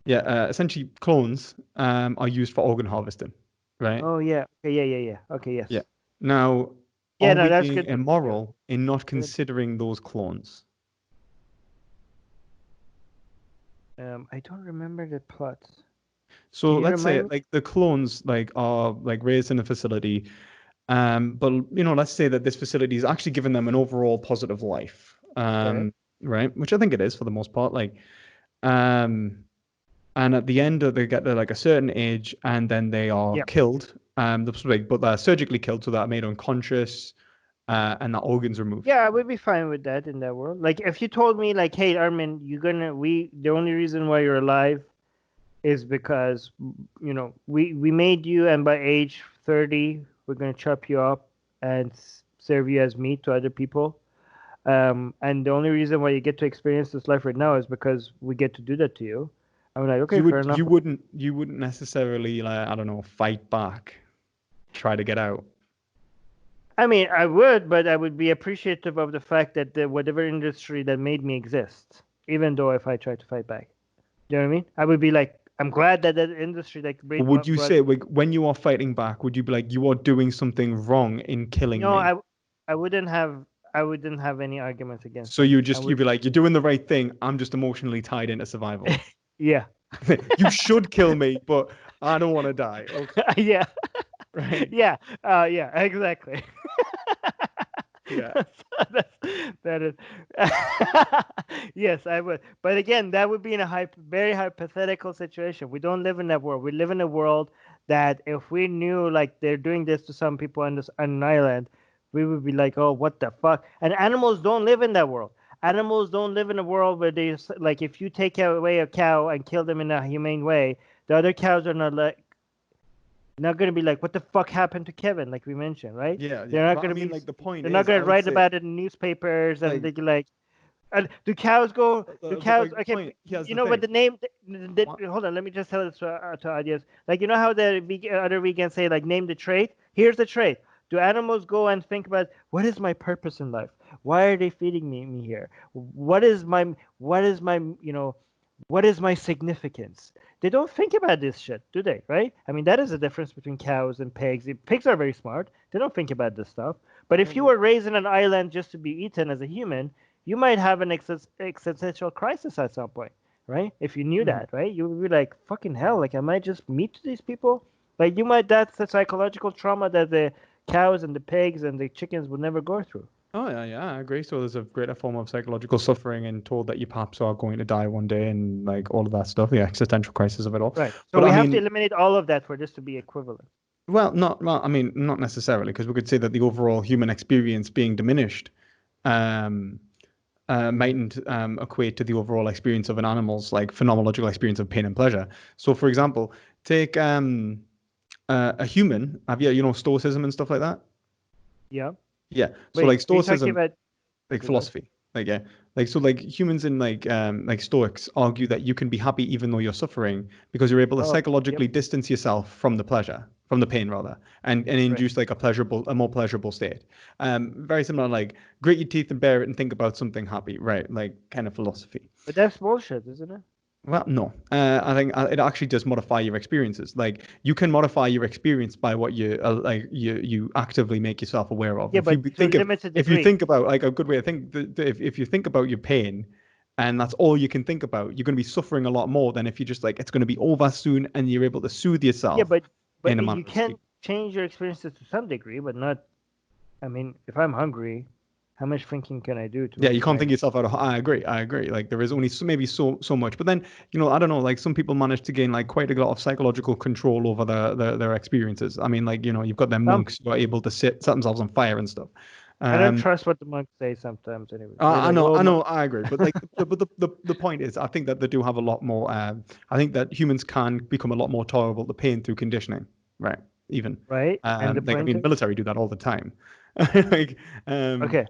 yeah, essentially clones are used for organ harvesting, right? Oh yeah. Okay. Yeah. Okay. Yeah. Yes. Now, Yeah. are No, we that's being good. Yeah. immoral in not Good. considering those clones? I don't remember the plot. Can So you let's say remind me? like the clones like are like raised in a facility, but let's say that this facility is actually giving them an overall positive life, Okay. right? Which I think it is for the most part. Like, um, and at the end, they get to like a certain age, and then they are Yeah. killed. But they're surgically killed, so they're made unconscious, and the organs removed. Yeah, I would be fine with that in that world. Like if you told me like, hey Armin, the only reason why you're alive is because we made you, and by age 30 we're gonna chop you up and serve you as meat to other people. And the only reason why you get to experience this life right now is because we get to do that to you. I'm like, okay, fair enough. You wouldn't necessarily like I don't know fight back, try to get out. I mean, I would, but I would be appreciative of the fact that whatever industry that made me exist, even though if I try to fight back. Do you know what I mean? I would be like, I'm glad that that industry like But brought, would you brought. say like when you are fighting back, would you be like you are doing something wrong in killing No, me? I wouldn't have. I wouldn't have any arguments against So that. I you'd would. be like you're doing the right thing. I'm just emotionally tied into survival. Yeah. You should kill me, but I don't want to die. Okay, Yeah. right? Yeah. Yeah. Exactly. Yeah. That's, that is. Yes, I would. But again, that would be in a very hypothetical situation. We don't live in that world. We live in a world that if we knew like they're doing this to some people on an island, we would be like, oh, what the fuck? And animals don't live in that world. Animals don't live in a world where like if you take away a cow and kill them in a humane way, the other cows are not going to be like, what the fuck happened to Kevin, like we mentioned, right? Yeah. They're not But I going to mean, be, like the point they're not is, going I to would write say, about it in newspapers and like, they like, and do cows go, do but cows, like the okay, point. Here's you the know, but thing. the name, What? hold on, let me just tell this to audience. Like, you know how the other vegans say, like, name the trait? Here's the trait. Do animals go and think about what is my purpose in life? Why are they feeding me here? What is my what is my significance? They don't think about this shit, do they? Right? I mean, that is the difference between cows and pigs. Pigs are very smart. They don't think about this stuff. But if you were raised in an island just to be eaten as a human, you might have an existential crisis at some point, right? If you knew that, right? You would be like, fucking hell, like, am I just meat to these people? Like, you might, that's the psychological trauma that the cows and the pigs and the chickens would never go through. Oh yeah, I agree. So there's a greater form of psychological suffering and told that you perhaps are going to die one day and like all of that stuff, the existential crisis of it all. Right. So But we I have to mean, eliminate all of that for this to be equivalent. I mean, not necessarily, because we could say that the overall human experience being diminished um, mightn't equate to the overall experience of an animal's like phenomenological experience of pain and pleasure. So, for example, take a human. Have you Stoicism and stuff like that? Yeah. Yeah. So Wait, like are you talking Stoicism, about? like Okay, good. philosophy, like yeah, like so like humans in like Stoics argue that you can be happy even though you're suffering because you're able to Oh, yep. psychologically distance yourself from the pleasure, from the pain rather, and Right. induce like a more pleasurable state. Very similar, like grit your teeth and bear it and think about something happy, right? Like kind of philosophy. But that's bullshit, isn't it? Well, no. I think it actually does modify your experiences. Like you can modify your experience by what you actively make yourself aware of. Yeah, but to a limited If you degree. think about like a good way to think, if you think about your pain, and that's all you can think about, you're going to be suffering a lot more than if you just like it's going to be over soon and you're able to soothe Yeah, yourself but in a manner you of can speaking. change your experiences to some degree, but not. I mean, if I'm hungry, how much thinking can I do Yeah, to you can't think find? yourself out of. I agree. I agree. Like there is only maybe so much, but then I don't know. Like some people manage to gain like quite a lot of psychological control over their experiences. I mean, like you've got them Some monks who are able to set themselves on fire and stuff. I don't Um, trust what the monks say sometimes. Anyways, they're like, I "Oh, know, I agree. But like, the point is, I think that they do have a lot more. I think that humans can become a lot more tolerable to pain through conditioning, right? Even, right." And the like I point mean, is, military do that all the time. Like, um, okay,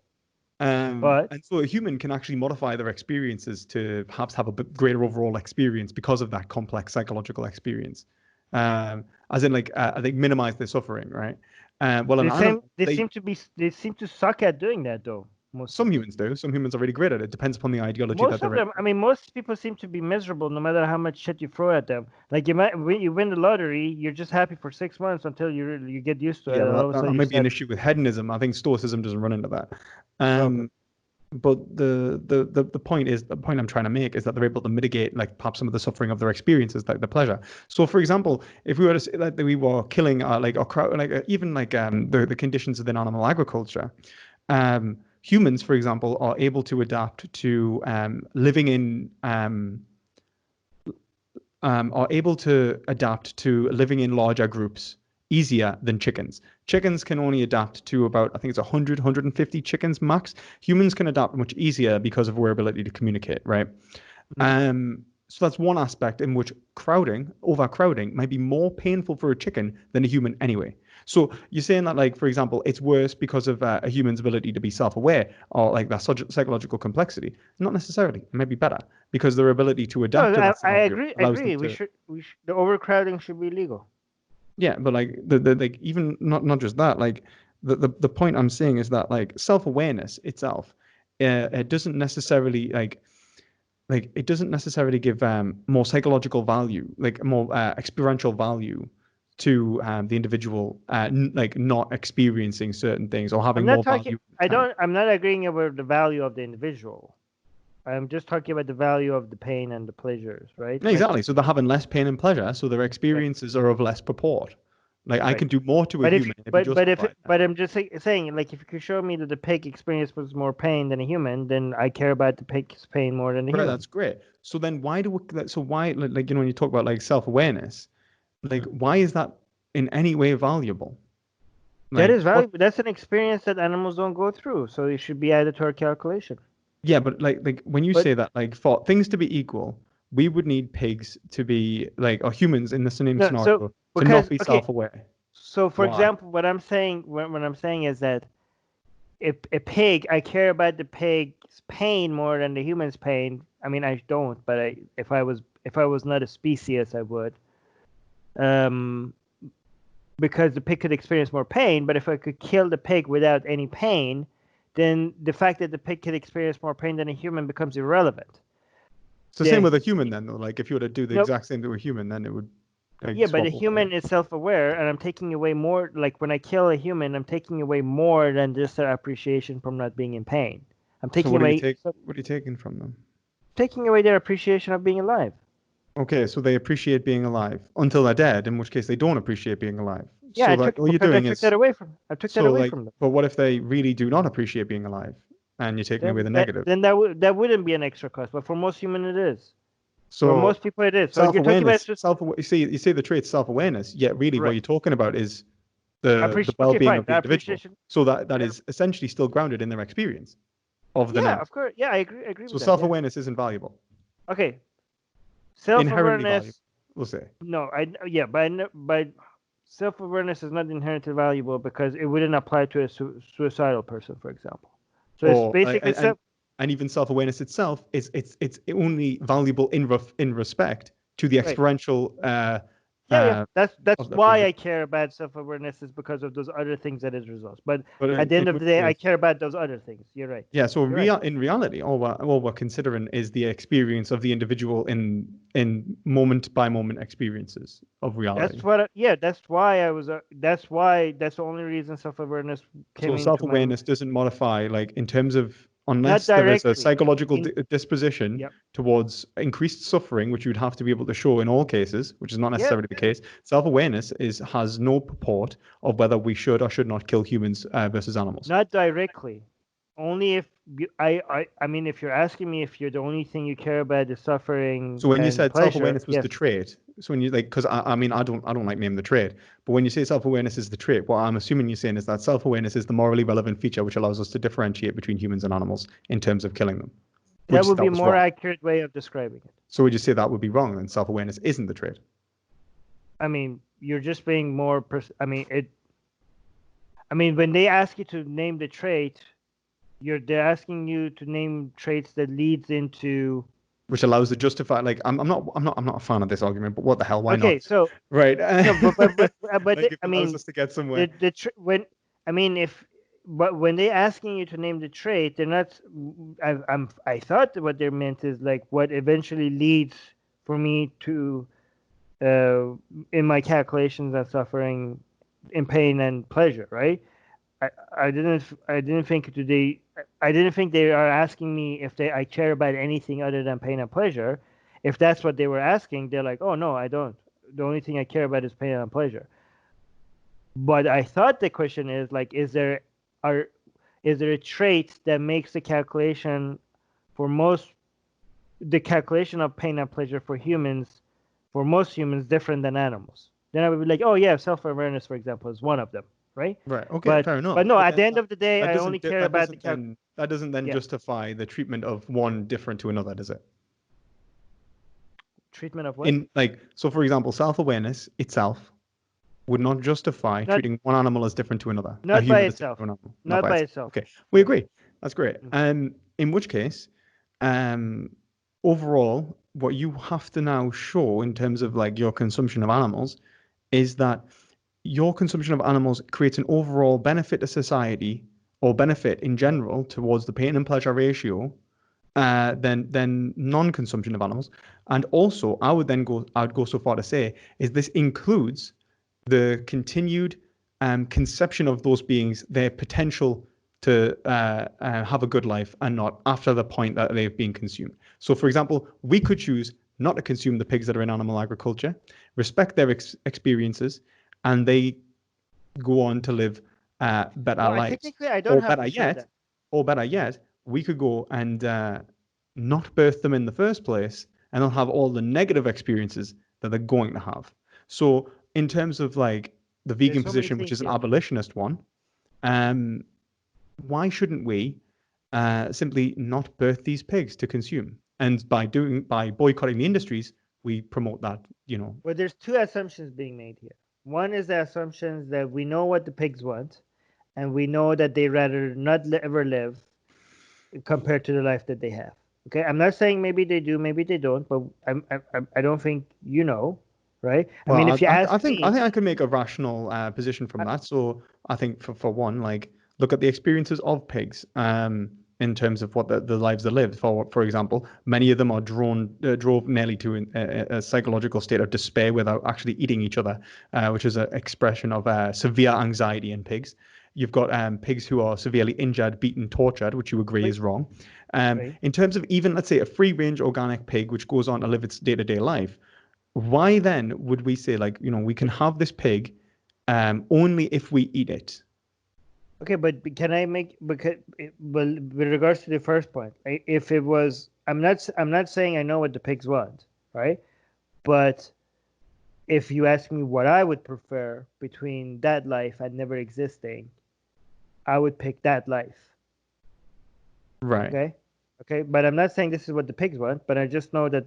but and so a human can actually modify their experiences to perhaps have a bit greater overall experience because of that complex psychological experience. As in, like, I think minimize their suffering, right? Well, an animal, they seem to suck at doing that though. Most some of them. humans do. Some humans are really great at it. It depends upon the ideology that Most of they're in. them, I mean, most people seem to be miserable no matter how much shit you throw at them. Like you might, when you win the lottery, you're just happy for 6 months until you get used to it, Yeah, and well, all of a that sudden you're might be an sad. issue with hedonism. I think Stoicism doesn't run into that. Okay. Um, but the point is the point I'm trying to make is that they're able to mitigate like perhaps some of the suffering of their experiences, like the pleasure. So, for example, if we were to say that we were killing like or like even like the conditions within animal agriculture, humans, for example, are able to adapt to living in are able to adapt to living in larger groups easier than chickens. Chickens can only adapt to about, I think it's 100, 150 chickens max. Humans can adapt much easier because of our ability to communicate, right? Mhm. So that's one aspect in which overcrowding, might be more painful for a chicken than a human anyway. So you're saying that, like, for example, it's worse because of a human's ability to be self-aware or like that psychological complexity. Not necessarily. It might be better because their ability to No, adapt to that I scenario agree. allows them Agree. to. The overcrowding should be legal. Yeah, but like the like even not just that, like the point I'm saying is that like self-awareness itself, it doesn't necessarily like it doesn't necessarily give more psychological value, like more experiential value to the individual, like not experiencing certain things or I'm having not more talking. value I at the time. don't. I'm not agreeing about the value of the individual. I'm just talking about the value of the pain and the pleasures, right? Yeah, Like, exactly. So they're having less pain and pleasure, so their right, experiences are of less purport. Like I right. can do more to a human and be justified. But I'm just saying, like, if you could show me that the pig experience was more pain than a human, then I care about the pig's pain more than the Right, human. that's great. So then why do we, so why like when you talk about like self-awareness, like Mm. why is that in any way valuable? That Like is what valuable. That's an experience that animals don't go through, so it should be added to our calculation. Yeah, but like when you But say that, like for things to be equal, we would need pigs to be like, or humans in the same no, so scenario to not because be okay, self-aware. so for Why? example, what I'm saying, what I'm saying is that if a pig, I care about the pig's pain more than the human's pain. I mean, I don't, but if I was not a species, I would. Um, because the pig could experience more pain. But if I could kill the pig without any pain, then the fact that the pig could experience more pain than a human becomes irrelevant. It's the same with a human then, though. Like if you were to do the exact same to a human, then it would. Like, yeah, but a human is self-aware, and I'm taking away more. Like when I kill a human, I'm taking away more than just their appreciation from not being in pain. I'm taking what away. What are you taking from them? Taking away their appreciation of being alive. Okay, so they appreciate being alive until they're dead, in which case they don't appreciate being alive. Yeah, so I like took, all you're doing I took is that away from. I took that away from them. But what if they really do not appreciate being alive, and you're taking away the negative? Then that wouldn't be an extra cost, but for most humans it is. So for most people it is. So self-awareness. You see the trait self-awareness, yet really what you're talking about is the well-being of the individual. So that is essentially still grounded in their experience of the net. Of course. Yeah, I agree with that. So self-awareness isn't valuable. Okay. Inherently valuable, we'll say. No, but self-awareness is not inherently valuable because it wouldn't apply to a suicidal person, for example. So it's basically and even self-awareness itself is it's only valuable in respect to the experiential. That's why I care about self-awareness, is because of those other things that it results. But at the end of the day, I care about those other things. You're right. Yeah. So in reality, all we're considering is the experience of the individual in moment by moment experiences of reality. That's what. That's why I was. That's the only reason self-awareness came into. So self-awareness doesn't modify, like, in terms of, unless there is a psychological disposition towards increased suffering, which you'd have to be able to show in all cases, which is not necessarily the case. Self-awareness has no purport of whether we should or should not kill humans versus animals. Not directly. Only if I mean, if you're asking me if you're the only thing you care about is suffering. So when you said self-awareness was the trait, so when you because I mean I don't like naming the trait, but when you say self-awareness is the trait, what I'm assuming you're saying is that self-awareness is the morally relevant feature which allows us to differentiate between humans and animals in terms of killing them. That would be a more accurate way of describing it. So would you say that would be wrong, and self-awareness isn't the trait? I mean, you're just being more. I mean, when they ask you to name the trait, they're asking you to name traits that leads into, which allows to justify. Like I'm not a fan of this argument, but what the hell? Why not? Okay, so right. No, but like, I mean, us to get somewhere. When they're asking you to name the trait, they're not. I thought that what they meant is like what eventually leads for me to, in my calculations of suffering, in pain and pleasure, right? I didn't think they are asking me if I care about anything other than pain and pleasure. If that's what they were asking, they're like, oh no, I don't. The only thing I care about is pain and pleasure. But I thought the question is like, is there a trait that makes the calculation of pain and pleasure for most humans different than animals? Then I would be like, oh yeah, self-awareness, for example, is one of them. Right. Okay. Fair enough. But no, at the end of the day, I only care about the that doesn't then justify the treatment of one different to another, does it? Treatment of what? So for example, self-awareness itself would not justify treating one animal as different to another. Not by itself. Not by itself. Okay, we agree. That's great. In which case, overall, what you have to now show in terms of like your consumption of animals is that your consumption of animals creates an overall benefit to society, or benefit in general towards the pain and pleasure ratio, than non-consumption of animals. And also, I would go so far to say is this includes the continued conception of those beings, their potential to have a good life, and not after the point that they've been consumed. So, for example, we could choose not to consume the pigs that are in animal agriculture, respect their experiences, and they go on to live better lives. Technically, I don't have to say that. Or better yet, we could go and not birth them in the first place, and they'll have all the negative experiences that they're going to have. So in terms of like the vegan position, which is an abolitionist one, why shouldn't we simply not birth these pigs to consume? And by boycotting the industries, we promote that, Well, there's two assumptions being made here. One is the assumptions that we know what the pigs want, and we know that they rather not ever live compared to the life that they have. Okay, I'm not saying maybe they do, maybe they don't, but I don't think you know. right? I Well, mean, if you ask I think me, I can make a rational position from I- that. So I think for one, like look at the experiences of pigs in terms of what the lives they lived. For example, many of them are drove nearly to a psychological state of despair without actually eating each other, which is an expression of severe anxiety in pigs. You've got pigs who are severely injured, beaten, tortured, which you agree right, is wrong. right. In terms of even, let's say, a free range organic pig, which goes on to live its day to day life, why then would we say, like, we can have this pig only if we eat it? Okay, but can I make, because well, with regards to the first point, if it was, I'm not saying I know what the pigs want, right? But if you ask me what I would prefer between that life and never existing, I would pick that life. Right. Okay, okay, but I'm not saying this is what the pigs want, but I just know that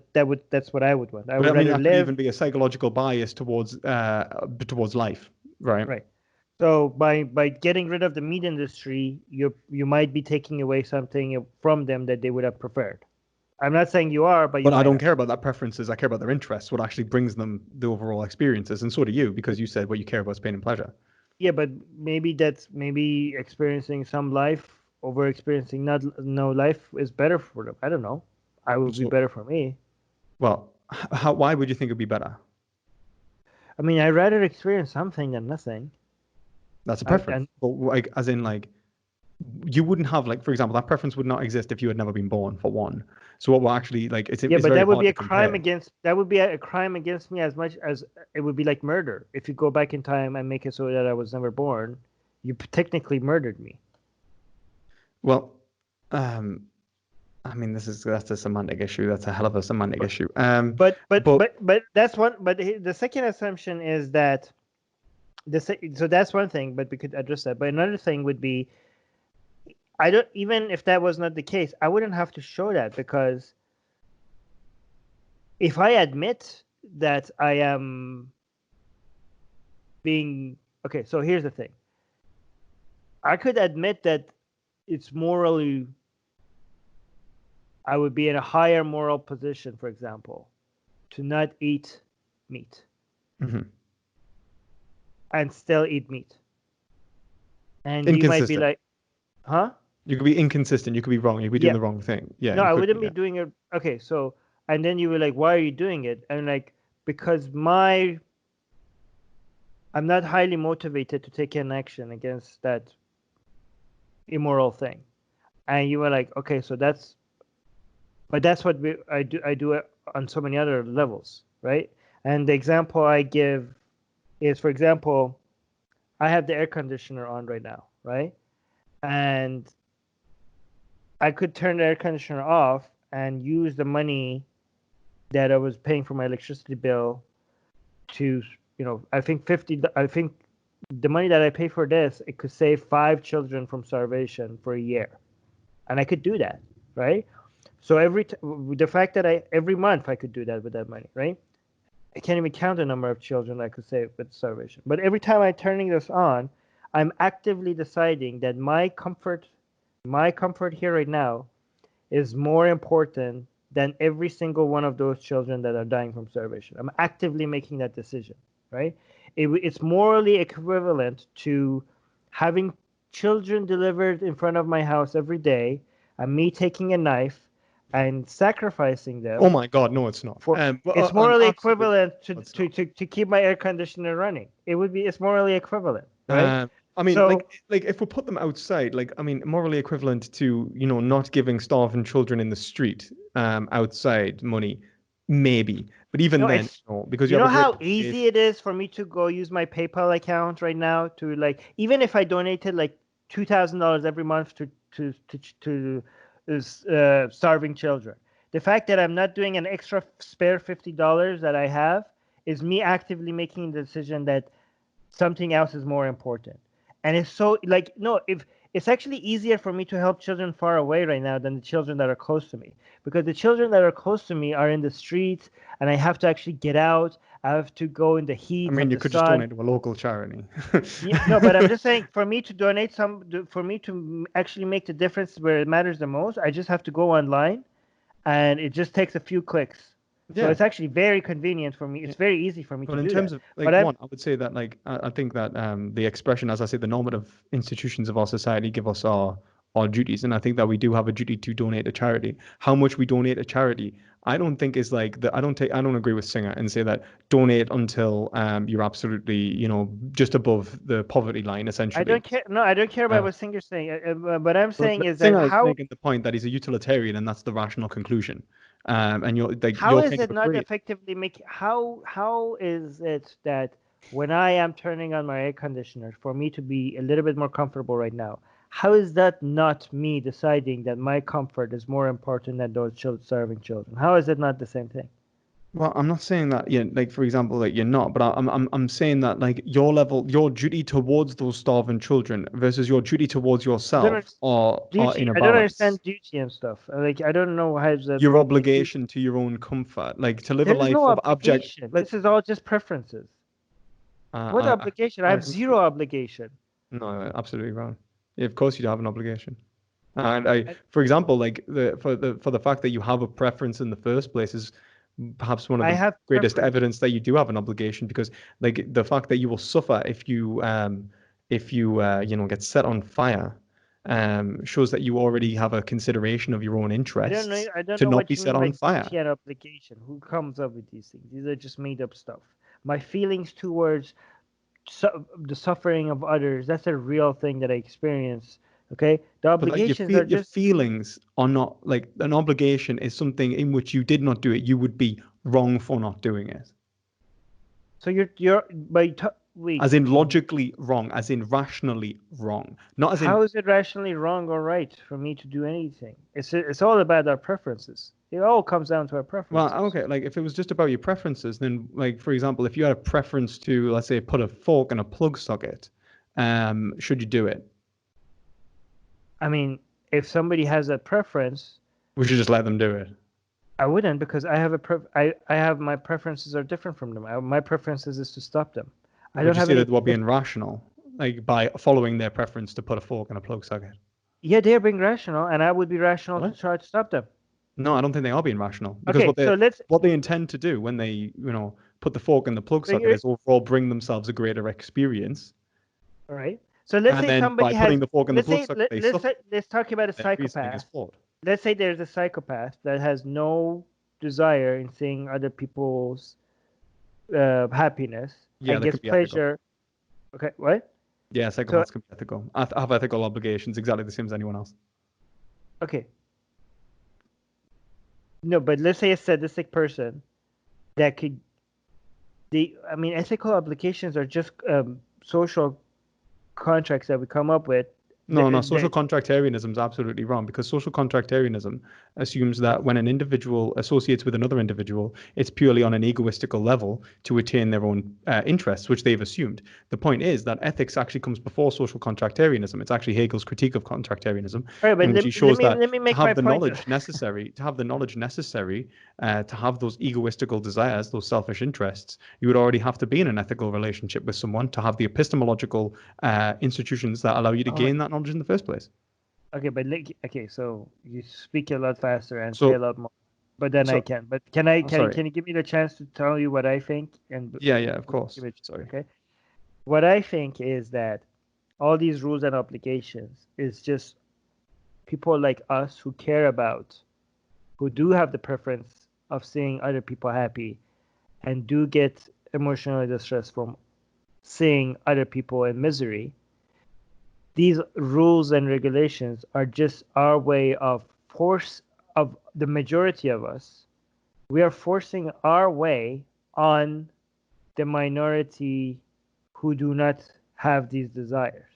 that's what I would want. I But would I mean, rather that could live. even be a psychological bias towards life, right? Right. So by getting rid of the meat industry, you might be taking away something from them that they would have preferred. I'm not saying you are, but you But I might don't have. care about that preferences. I care about their interests, what actually brings them the overall experiences. And so do you, because you said what you care about is pain and pleasure. Yeah, but maybe experiencing some life over experiencing not no life is better for them. I don't know. I would be So, better for me. well, why would you think it'd be better? I mean, I'd rather experience something than nothing. That's a preference. And But like, as in, like, you wouldn't have, like, for example, that preference would not exist if you had never been born, for one. So what we're actually like, yeah, it's but very that would hard be to a crime compare. against that would be a crime against me as much as it would be like murder. If you go back in time and make it so that I was never born, you technically murdered me. Well, um, I mean, that's a semantic issue. That's a hell of a semantic But issue. But but that's one. But the second assumption is that so that's one thing. But we could address that. But another thing would be I don't even if that was not the case, I wouldn't have to show that because if I admit that I am being okay, so here's the thing. I could admit that it's morally I would be in a higher moral position, for example, to not eat meat mhm. and still eat meat. And you might be Inconsistent. like, huh? You could be inconsistent. You could be wrong. You could be doing Yeah. the wrong thing. Yeah, No, you I could be. wouldn't be Yeah. doing it. Okay, so and then you were like, why are you doing it? And like, because I'm not highly motivated to take an action against that immoral thing. And you were like, okay, so but that's what I do it on so many other levels, right? And the example I give is, for example, I have the air conditioner on right now, right? And I could turn the air conditioner off and use the money that I was paying for my electricity bill to, I think the money that I pay for this, it could save 5 children from starvation for a year. And I could do that, right? So the fact that every month I could do that with that money, right? I can't even count the number of children I could save with starvation. But every time I'm turning this on, I'm actively deciding that my comfort here right now is more important than every single one of those children that are dying from starvation. I'm actively making that decision, right? It's morally equivalent to having children delivered in front of my house every day and me taking a knife and sacrificing Oh them my God, no, it's not. for it's morally Absolutely, equivalent no, it's not. to keep my air conditioner running. It's morally equivalent, right? I mean, So like if we put them outside, like I mean, morally equivalent to not giving starving children in the street outside money, maybe. But even no, then, it's no, because you you have know a great how population. easy it is for me to go use my PayPal account right now to like even if I donated like $2,000 every month to starving children. The fact that I'm not doing an extra spare $50 that I have is me actively making the decision that something else is more important. And it's so like no, if it's actually easier for me to help children far away right now than the children that are close to me because the children that are close to me are in the streets and I have to actually get out. I have to go in the I heat mean, of you the could just sun. donate to a local charity. No, but I'm just saying for me to donate for me to actually make the difference where it matters the most, I just have to go online and it just takes a few clicks So Yeah. it's actually very convenient for me. It's very easy for me But to in do that. terms of But like one, I would say that like I think that the expression, as I say, the normative institutions of our society give us our duties, and I think that we do have a duty to donate to charity. How much we donate to charity, I don't think is like the I don't agree with Singer and say that donate until you're absolutely just above the poverty line I essentially. don't care. No, I don't care about Uh, what Singer's saying. What I'm but saying is that Singer is making the point that he's a utilitarian, and that's the rational conclusion. And how you're is kind it of not agreeing. effectively make how is it that when I am turning on my air conditioner for me to be a little bit more comfortable right now, how is that not me deciding that my comfort is more important than those starving children? How is it not the same thing? Well, I'm not saying that, yeah, like for example, like you're not, but I'm saying that like your duty towards those starving children versus your duty towards I don't yourself understand are in duty. a I don't balance. understand duty and stuff. Like I don't know how is that Your both include. obligation to your own comfort, like to live a There is no life of abject. obligation. Let This is all just preferences. What obligation? I I have completely, zero obligation. no, absolutely wrong. Yeah, of course you have an obligation. And I, for example, like for the fact that you have a preference in the first place is perhaps one of I the have greatest preference. evidence that you do have an obligation because like the fact that you will suffer if you get set on fire shows that you already have a consideration of your own I don't know. interests I don't to know not what be you set mean by on fire. duty and obligation. Who comes up with these things? These are just made up stuff. My feelings towards the suffering of others, that's a real thing that I experience. Okay? The But like obligations are your just feelings are not like an obligation is something in which you did not do it. You would be wrong for not doing it. so you're wait, As in logically wrong, as in rationally wrong, not as in how is it rationally wrong or right for me to do anything? It's all about our preferences. It all comes down to our well, preferences. okay, like if it was just about your preferences, then like for example, if you had a preference to let's say put a fork in a plug socket, should you do it? I mean, if somebody has a preference, We should just let them do it. I wouldn't because I have I have my preferences are different from them. My preferences is to stop them. I Would don't you have say any. that we're being rational, like by following their preference to put a fork in a plug socket? Yeah, they're being rational, and I would be rational to What? try to stop them. No, I don't think they are being rational because Okay, so let's. what they intend to do when they put the fork in the plug So socket you're is overall bring themselves a greater experience, all right. So let's and say then by somebody has. putting the fork in the Let's plug say socket, they suffer. let's talk about a Their reasoning is psychopath. flawed. Let's say there's a psychopath that has no desire in seeing other people's happiness Yeah, and that gets could be ethical. pleasure. Okay, what? Yeah, So psychopaths can be ethical. Have ethical obligations exactly the same as anyone else. okay, no, but let's say a sadistic person that could. I mean, ethical obligations are just social contracts that we come up with. No, social contractarianism is absolutely wrong because social contractarianism assumes that when an individual associates with another individual, it's purely on an egoistical level to attain their own interests, which they've assumed. The point is that ethics actually comes before social contractarianism. It's actually Hegel's critique of contractarianism, All right, but in which he shows that let me to make my have the point. knowledge necessary, to have those egoistical desires, those selfish interests, you would already have to be in an ethical relationship with someone to have the epistemological institutions that allow you to Oh my. gain that knowledge in the first place. Okay, but okay, so you speak a lot faster and say a So, lot more, but then I so can. But can I I'm sorry. can you give me the chance to tell you what I think and Yeah, of give course. it? Sorry. Okay, what I think is that all these rules and obligations is just people like us who care about, who do have the preference of seeing other people happy, and do get emotionally distressed from seeing other people in misery. These rules and regulations are just our way of force of the majority of us. We are forcing our way on the minority who do not have these desires.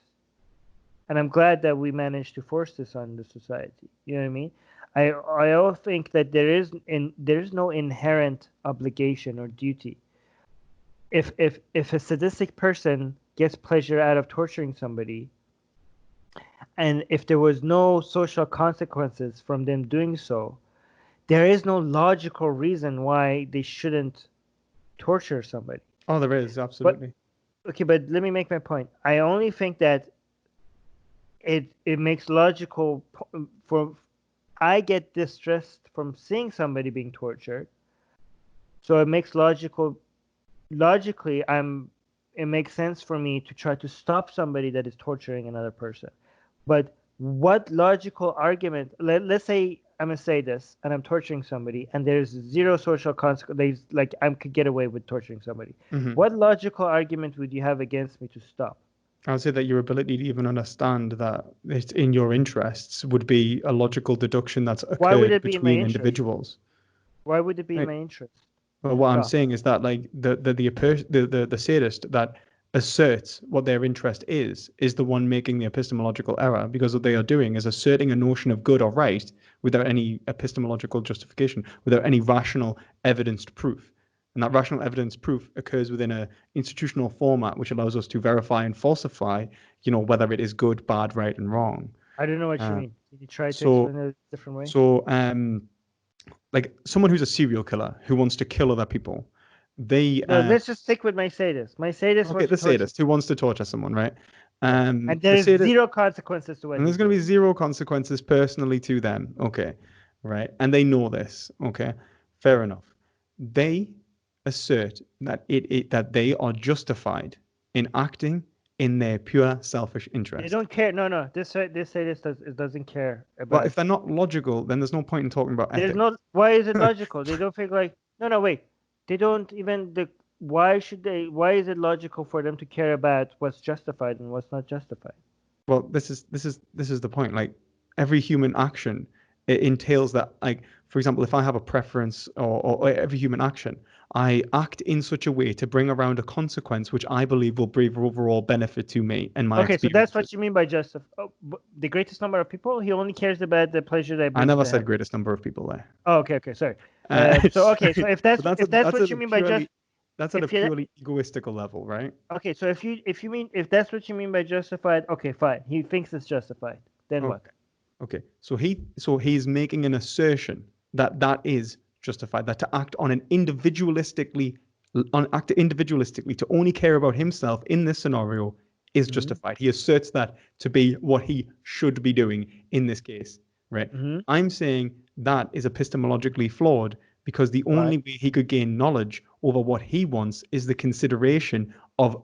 And I'm glad that we managed to force this on the society. You know what I mean? I also think that there is no inherent obligation or duty. If a sadistic person gets pleasure out of torturing somebody, and if there was no social consequences from them doing so, there is no logical reason why they shouldn't torture somebody. Oh, there is But absolutely. okay, but let me make my point. I only think that it makes logical for I get distressed from seeing somebody being tortured, So it makes logically, it makes sense for me to try to stop somebody that is torturing another person. But what logical argument, let's say I'm a sadist and I'm torturing somebody and there's zero social consequence, like I could get away with torturing somebody. What logical argument would you have against me to stop? I would say that your ability to even understand that it's in your interests would be a logical deduction that's Why would occurred it be in my between interest? individuals. Why would it be in Right. my interest? Well, what I'm Stop. saying is that like the sadist that asserts what their interest is the one making the epistemological error, because what they are doing is asserting a notion of good or right without any epistemological justification, without any rational evidenced proof. And that rational evidence proof occurs within an institutional format which allows us to verify and falsify, whether it is good, bad, right, and wrong. I don't know what you Uh, mean. Can you try to so, explain it a different way? so, like someone who's a serial killer who wants to kill other people, they No, let's just stick with my sadist. My sadist okay, wants to the torture. sadist who wants to torture someone, right? Yeah. And The there's sadist, zero consequences to what and there's he's going to doing. be zero consequences personally to them, okay, right? And they know this, okay, fair enough. They assert that that they are justified in acting in their pure selfish They interest. don't care. No. This sadist doesn't care Well, about. if they're not logical, then there's no point in talking about There's ethics. no. Why is it logical? They don't think like. No. Wait. They don't even. Why should they? Why is it logical for them to care about what's justified and what's not justified? Well, this is the point. Like every human action, it entails that, like, for example, if I have a preference, or every human action, I act in such a way to bring around a consequence which I believe will bring overall benefit to me and my Okay, so that's experiences. what you mean by justify. Oh, the greatest number of people. He only cares about the pleasure that I brings never to him. said greatest number of people there. Oh, okay, sorry. So okay, so Right. if But that's that's what at you a mean by purely that's at a if you purely egoistical level, right? okay, so if you mean if that's what you mean by justified, okay, fine. He thinks it's justified. Then what? Okay. Okay. So he's making an assertion that that is justified, that to act on an individualistically, to only care about himself in this scenario is Mm-hmm. justified. He asserts that to be what he should be doing in this case, right? Mm-hmm. I'm saying that is epistemologically flawed, because the Why? only way he could gain knowledge over what he wants is the consideration of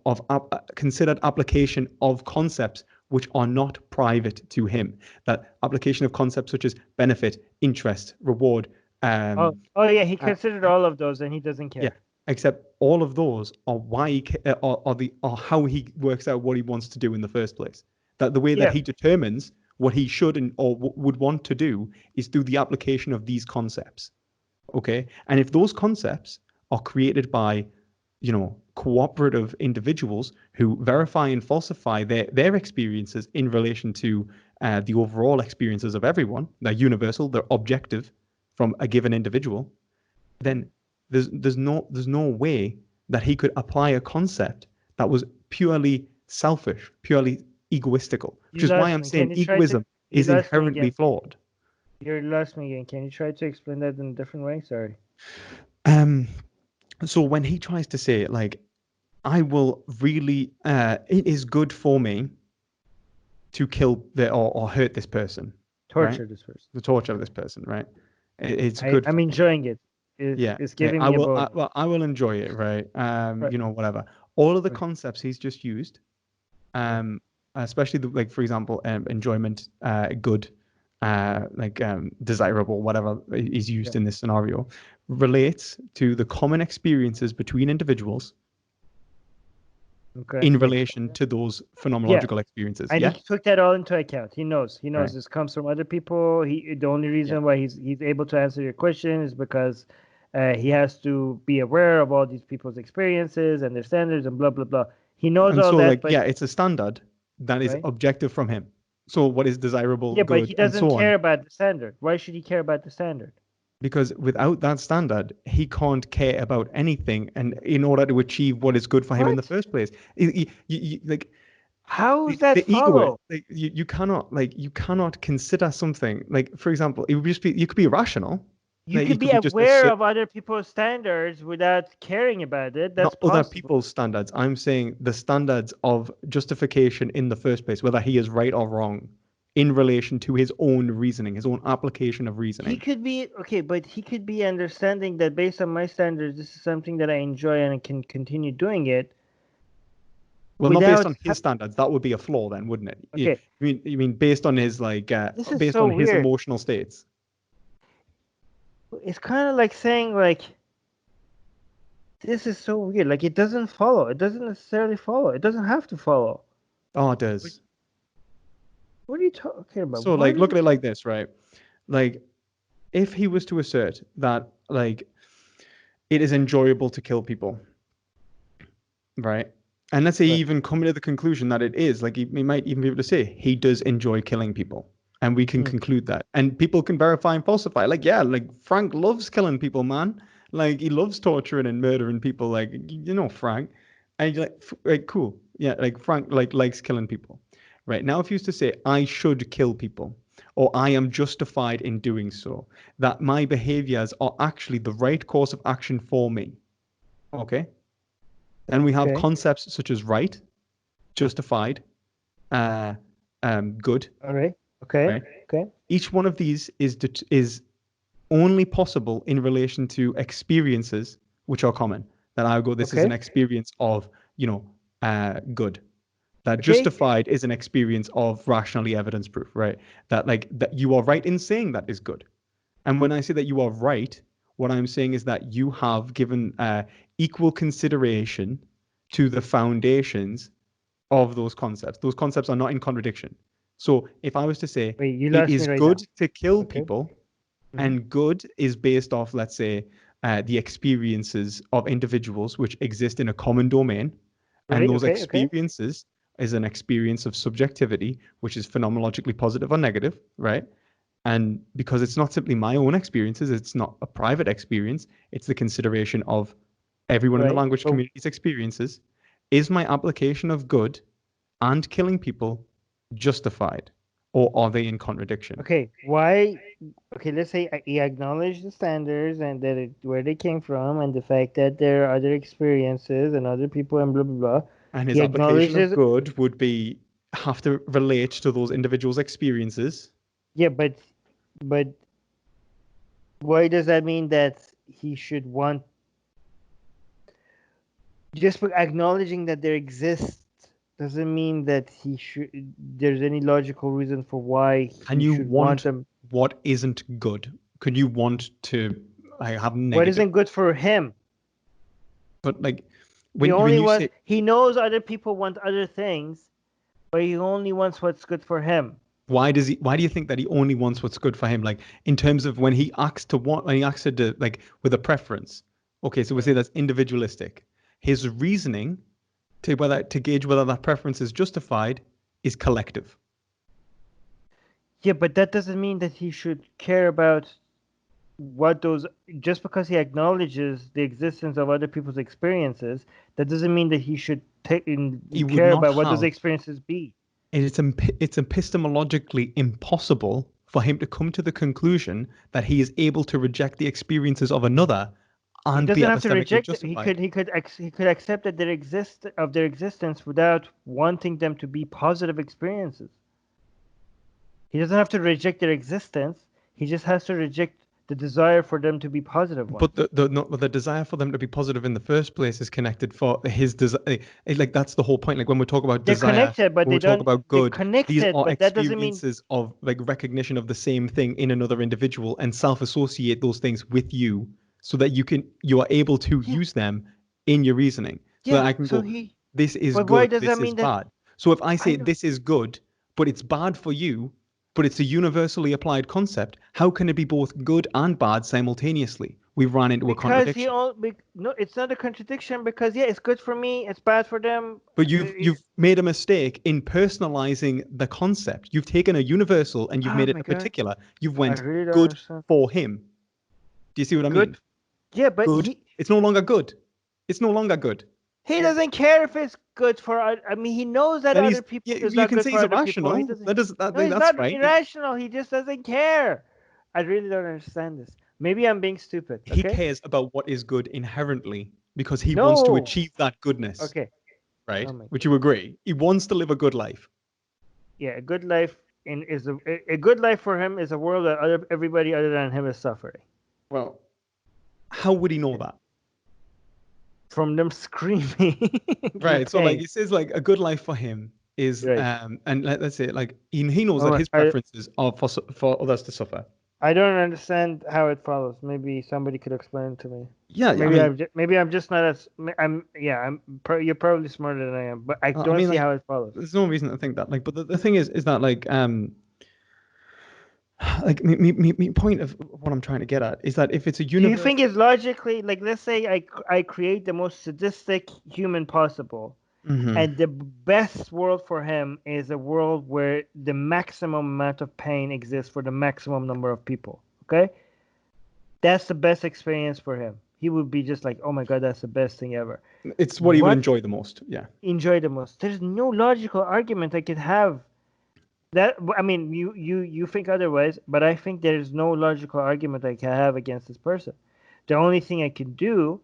considered application of concepts which are not private to him. That application of concepts such as benefit, interest, reward, Oh, oh yeah, he uh, considered all of those and he doesn't yeah, care. except all of those are why are how he works out what he wants to do in the first place. That the way that Yeah. he determines what he should or would want to do is through the application of these concepts. Okay, and if those concepts are created by cooperative individuals who verify and falsify their experiences in relation to the overall experiences of everyone, they're universal, they're objective from a given individual, then there's no way that he could apply a concept that was purely selfish, purely egoistical, which You is why lost I'm me. Can saying you try to? egoism You is lost me inherently again. flawed. You lost me again. Can you try to explain that in a different way? Sorry. Um, so when he tries to say, like, I will really, it is good for me to kill or hurt this person, right? Torture this person. The torture of Okay. this person, right? It's good I'm for me. enjoying it. Yeah, It's right. giving I me a will. bonus. Well, I will enjoy it, right? Right. Whatever. All of the Right. concepts he's just used, Yeah. especially like, for example, enjoyment, good, desirable, whatever is Yeah. used in this scenario, relates to the common experiences between individuals Okay. in Like. relation to those Yeah. phenomenological experiences. And he Yeah. took that all into account. He knows. He knows Right. this comes from other people. The only Yeah. reason why he's able to answer your question is because he has to be aware of all these people's experiences and their standards and blah blah blah. He knows And all so, that, like, but yeah, it's a standard that is right? objective from him. So, what is desirable, Yeah, but he good, and doesn't so on. care about the standard. Why should he care about the standard? Because without that standard, he can't care about anything, and in order to achieve what is good for him in the What? first place, like How does that the egoist, follow? like you cannot consider something, like, for example, it would just be, you could be irrational, You like you could could be be just aware of other people's standards without caring about it. That's not other possible. people's standards. I'm saying the standards of justification in the first place, whether he is right or wrong, in relation to his own reasoning, his own application of He reasoning. could be okay, but he could be understanding that based on my standards, this is something that I enjoy and I can continue doing it. Well, not based without on his standards. That would be a flaw, then, wouldn't it? Okay. You mean based on his This is based so on his weird. emotional states? It's kind of like saying like, this is so weird. Like it doesn't follow. It doesn't necessarily follow. It doesn't have to follow. Oh, it does. What are you talking about? So, like, look at it like this, right? Like, if he was to assert that, like, it is enjoyable to kill people, right? And let's say he even come to the conclusion that it is, like, he might even be able to say he does enjoy killing people. And we can conclude that. And people can verify and falsify. Like, yeah, like, Frank loves killing people, man. Like, he loves torturing and murdering people. Like, you know, Frank. And you're like, cool. Yeah, like, Frank, like, likes killing people. Right. Now, if he used to say, I should kill people, or I am justified in doing so, that my behaviors are actually the right course of action for me. Okay. Then we have concepts such as right, justified, good. All right. Okay. Right? Okay. Each one of these is only possible in relation to experiences which are common. That I go, this is an experience of, good. That justified is an experience of rationally evidence proof, right? That like that you are right in saying that is good. And when I say that you are right, what I'm saying is that you have given equal consideration to the foundations of those concepts. Those concepts are not in contradiction. So if I was to say it is good to kill people, and good is based off, let's say, the experiences of individuals which exist in a common domain, and those experiences is an experience of subjectivity, which is phenomenologically positive or negative, right? And because it's not simply my own experiences, it's not a private experience, it's the consideration of everyone in the language community's experiences. Is my application of good and killing people justified, or are they in contradiction? Okay. Why? Okay. Let's say he acknowledged the standards and that where they came from and the fact that there are other experiences and other people and blah blah blah. And his application of good would be have to relate to those individuals' experiences. Yeah, but why does that mean that he should want just for acknowledging that there exists doesn't mean that he should there's any logical reason for why he should want them. What isn't good? Could you want to have negative? What isn't good for him? But like he knows other people want other things, but he only wants what's good for him. Why do you think that he only wants what's good for him? Like in terms of when he acts to like with a preference. Okay, so we say that's individualistic. His reasoning to gauge whether that preference is justified is collective. Yeah, but that doesn't mean that he should care about what those just because he acknowledges the existence of other people's experiences, that doesn't mean that he should care about what those experiences be. It's epistemologically impossible for him to come to the conclusion that he is able to reject the experiences of another and be epistemically justified. He could accept that their existence without wanting them to be positive experiences. He doesn't have to reject their existence. He just has to reject the desire for them to be positive ones. But the desire for them to be positive in the first place is connected for his desire. Like that's the whole point. Like when we talk about desire, connected, but when we talk about good, these are but that doesn't mean experiences of like recognition of the same thing in another individual and self-associate those things with you, so that you are able to use them in your reasoning. So that I can go, this is good, this is bad. So if I say this is good, but it's bad for you, but it's a universally applied concept, how can it be both good and bad simultaneously? We ran into a contradiction. No, it's not a contradiction because it's good for me, it's bad for them. But you've made a mistake in personalizing the concept. You've taken a universal and you've made it a particular. You've went good for him. Do you see what I mean? Yeah, but good. It's no longer good. It's no longer good. He doesn't care if it's good for. I mean, he knows that other people. You can say he's irrational. He's not irrational. He just doesn't care. I really don't understand this. Maybe I'm being stupid. He cares about what is good inherently because he wants to achieve that goodness. Okay. Right? Would you agree? He wants to live a good life. Yeah, a good life is a good life for him is a world that everybody other than him is suffering. Well, how would he know that? From them screaming. Right. So like it says like a good life for him is Right. and let's say like he knows that his preferences are for others to suffer. I don't understand how it follows. Maybe somebody could explain it to me. Yeah, Maybe I'm just not as you're probably smarter than I am, but I don't see how it follows. There's no reason to think that. Like, but the thing is that like me point of what I'm trying to get at is that if it's a universe, do you think it's logically like, let's say I create the most sadistic human possible, and the best world for him is a world where the maximum amount of pain exists for the maximum number of people. Okay, that's the best experience for him. He would be just like, oh my god, that's the best thing ever. It's what he would enjoy the most. Yeah, enjoy the most. There's no logical argument I could have. That, I mean, you think otherwise, but I think there's no logical argument I can have against this person. The only thing I can do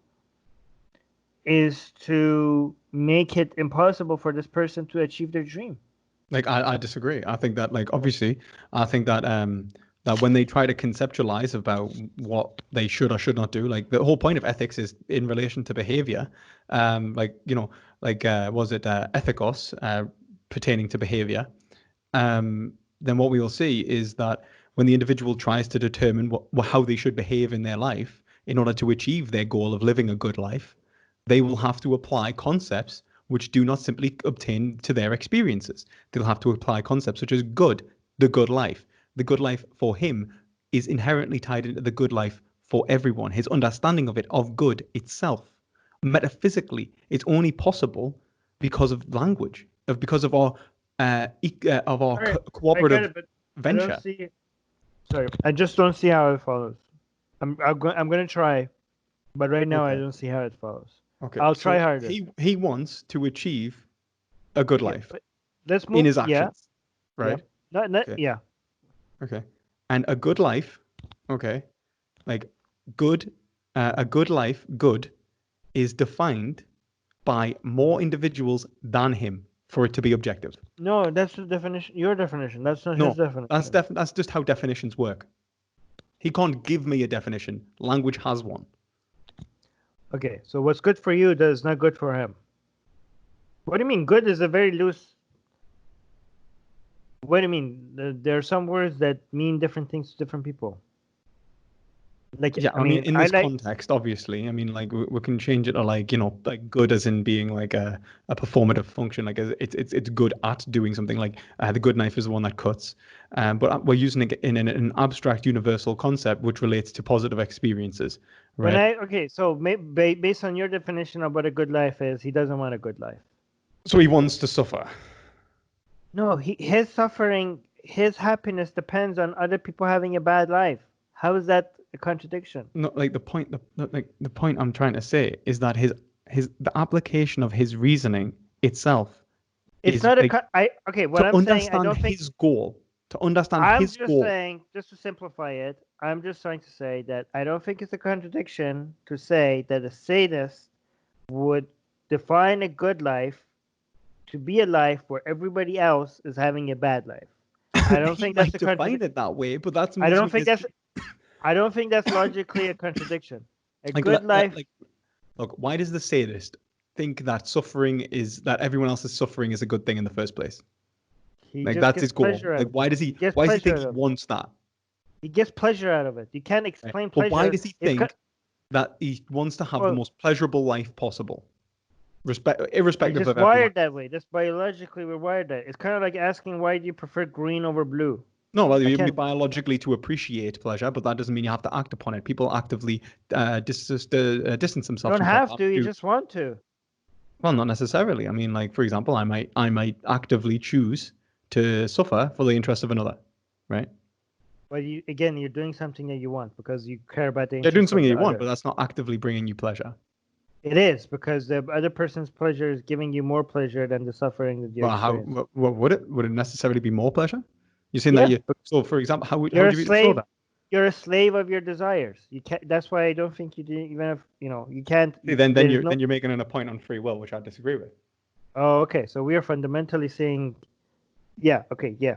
is to make it impossible for this person to achieve their dream. Like I disagree. I think that like obviously I think that that when they try to conceptualize about what they should or should not do, like the whole point of ethics is in relation to behavior. Like was it ethikos pertaining to behavior? Then what we will see is that when the individual tries to determine how they should behave in their life in order to achieve their goal of living a good life, they will have to apply concepts which do not simply obtain to their experiences. They'll have to apply concepts such as good, the good life. The good life for him is inherently tied into the good life for everyone. His understanding of it, of good itself. Metaphysically, it's only possible because of language, because of our cooperative venture. I just don't see how it follows. I'm going to try, but right now I don't see how it follows. Okay, I'll try harder. He wants to achieve a good life. Let's move in his actions, right? Yeah. Okay, and a good life, okay, like good, a good life, good, is defined by more individuals than him for it to be objective. No, that's the definition. Your definition. That's not his definition. That's just how definitions work. He can't give me a definition. Language has one. Okay, so what's good for you is not good for him. What do you mean? Good is a very loose. What do you mean? There are some words that mean different things to different people. Like, yeah, I mean in this context, obviously, I mean, like we can change it to like, like good as in being like a performative function, like it's good at doing something. Like the good knife is the one that cuts, but we're using it in an abstract universal concept which relates to positive experiences, right? So based on your definition of what a good life is, he doesn't want a good life. So he wants to suffer. No, his suffering, his happiness depends on other people having a bad life. How is that a contradiction? No, like the point I'm trying to say is that the application of his reasoning itself. It's not what I'm saying, I don't think his goal. To understand his goal. I'm just saying, just to simplify it, I'm just trying to say that I don't think it's a contradiction to say that a sadist would define a good life to be a life where everybody else is having a bad life. I don't think that's a contradiction. Define it that way, but that's. I don't think that's logically a contradiction. Good life. Look, why does the sadist think that everyone else's suffering is a good thing in the first place? That's his goal. Like, why does he think he wants that? He gets pleasure out of it. You can't explain pleasure. But why does he think that he wants to have the most pleasurable life possible? Irrespective of everyone. Wired that way. Just biologically, we're wired that. It's kind of like asking, why do you prefer green over blue? No, well, you biologically to appreciate pleasure, but that doesn't mean you have to act upon it. People actively distance themselves. You don't have to. You just want to. Well, not necessarily. I mean, like for example, I might actively choose to suffer for the interest of another, right? But you're doing something that you want because you care about the. You're doing something you want, but that's not actively bringing you pleasure. It is, because the other person's pleasure is giving you more pleasure than the suffering that you experience. Would it necessarily be more pleasure? You're saying that so for example, how would you show that? You're a slave of your desires. You can't. That's why I don't think you didn't even have. You can't. Then you're making a point on free will, which I disagree with. Oh, okay. So we are fundamentally saying, yeah. Okay, yeah.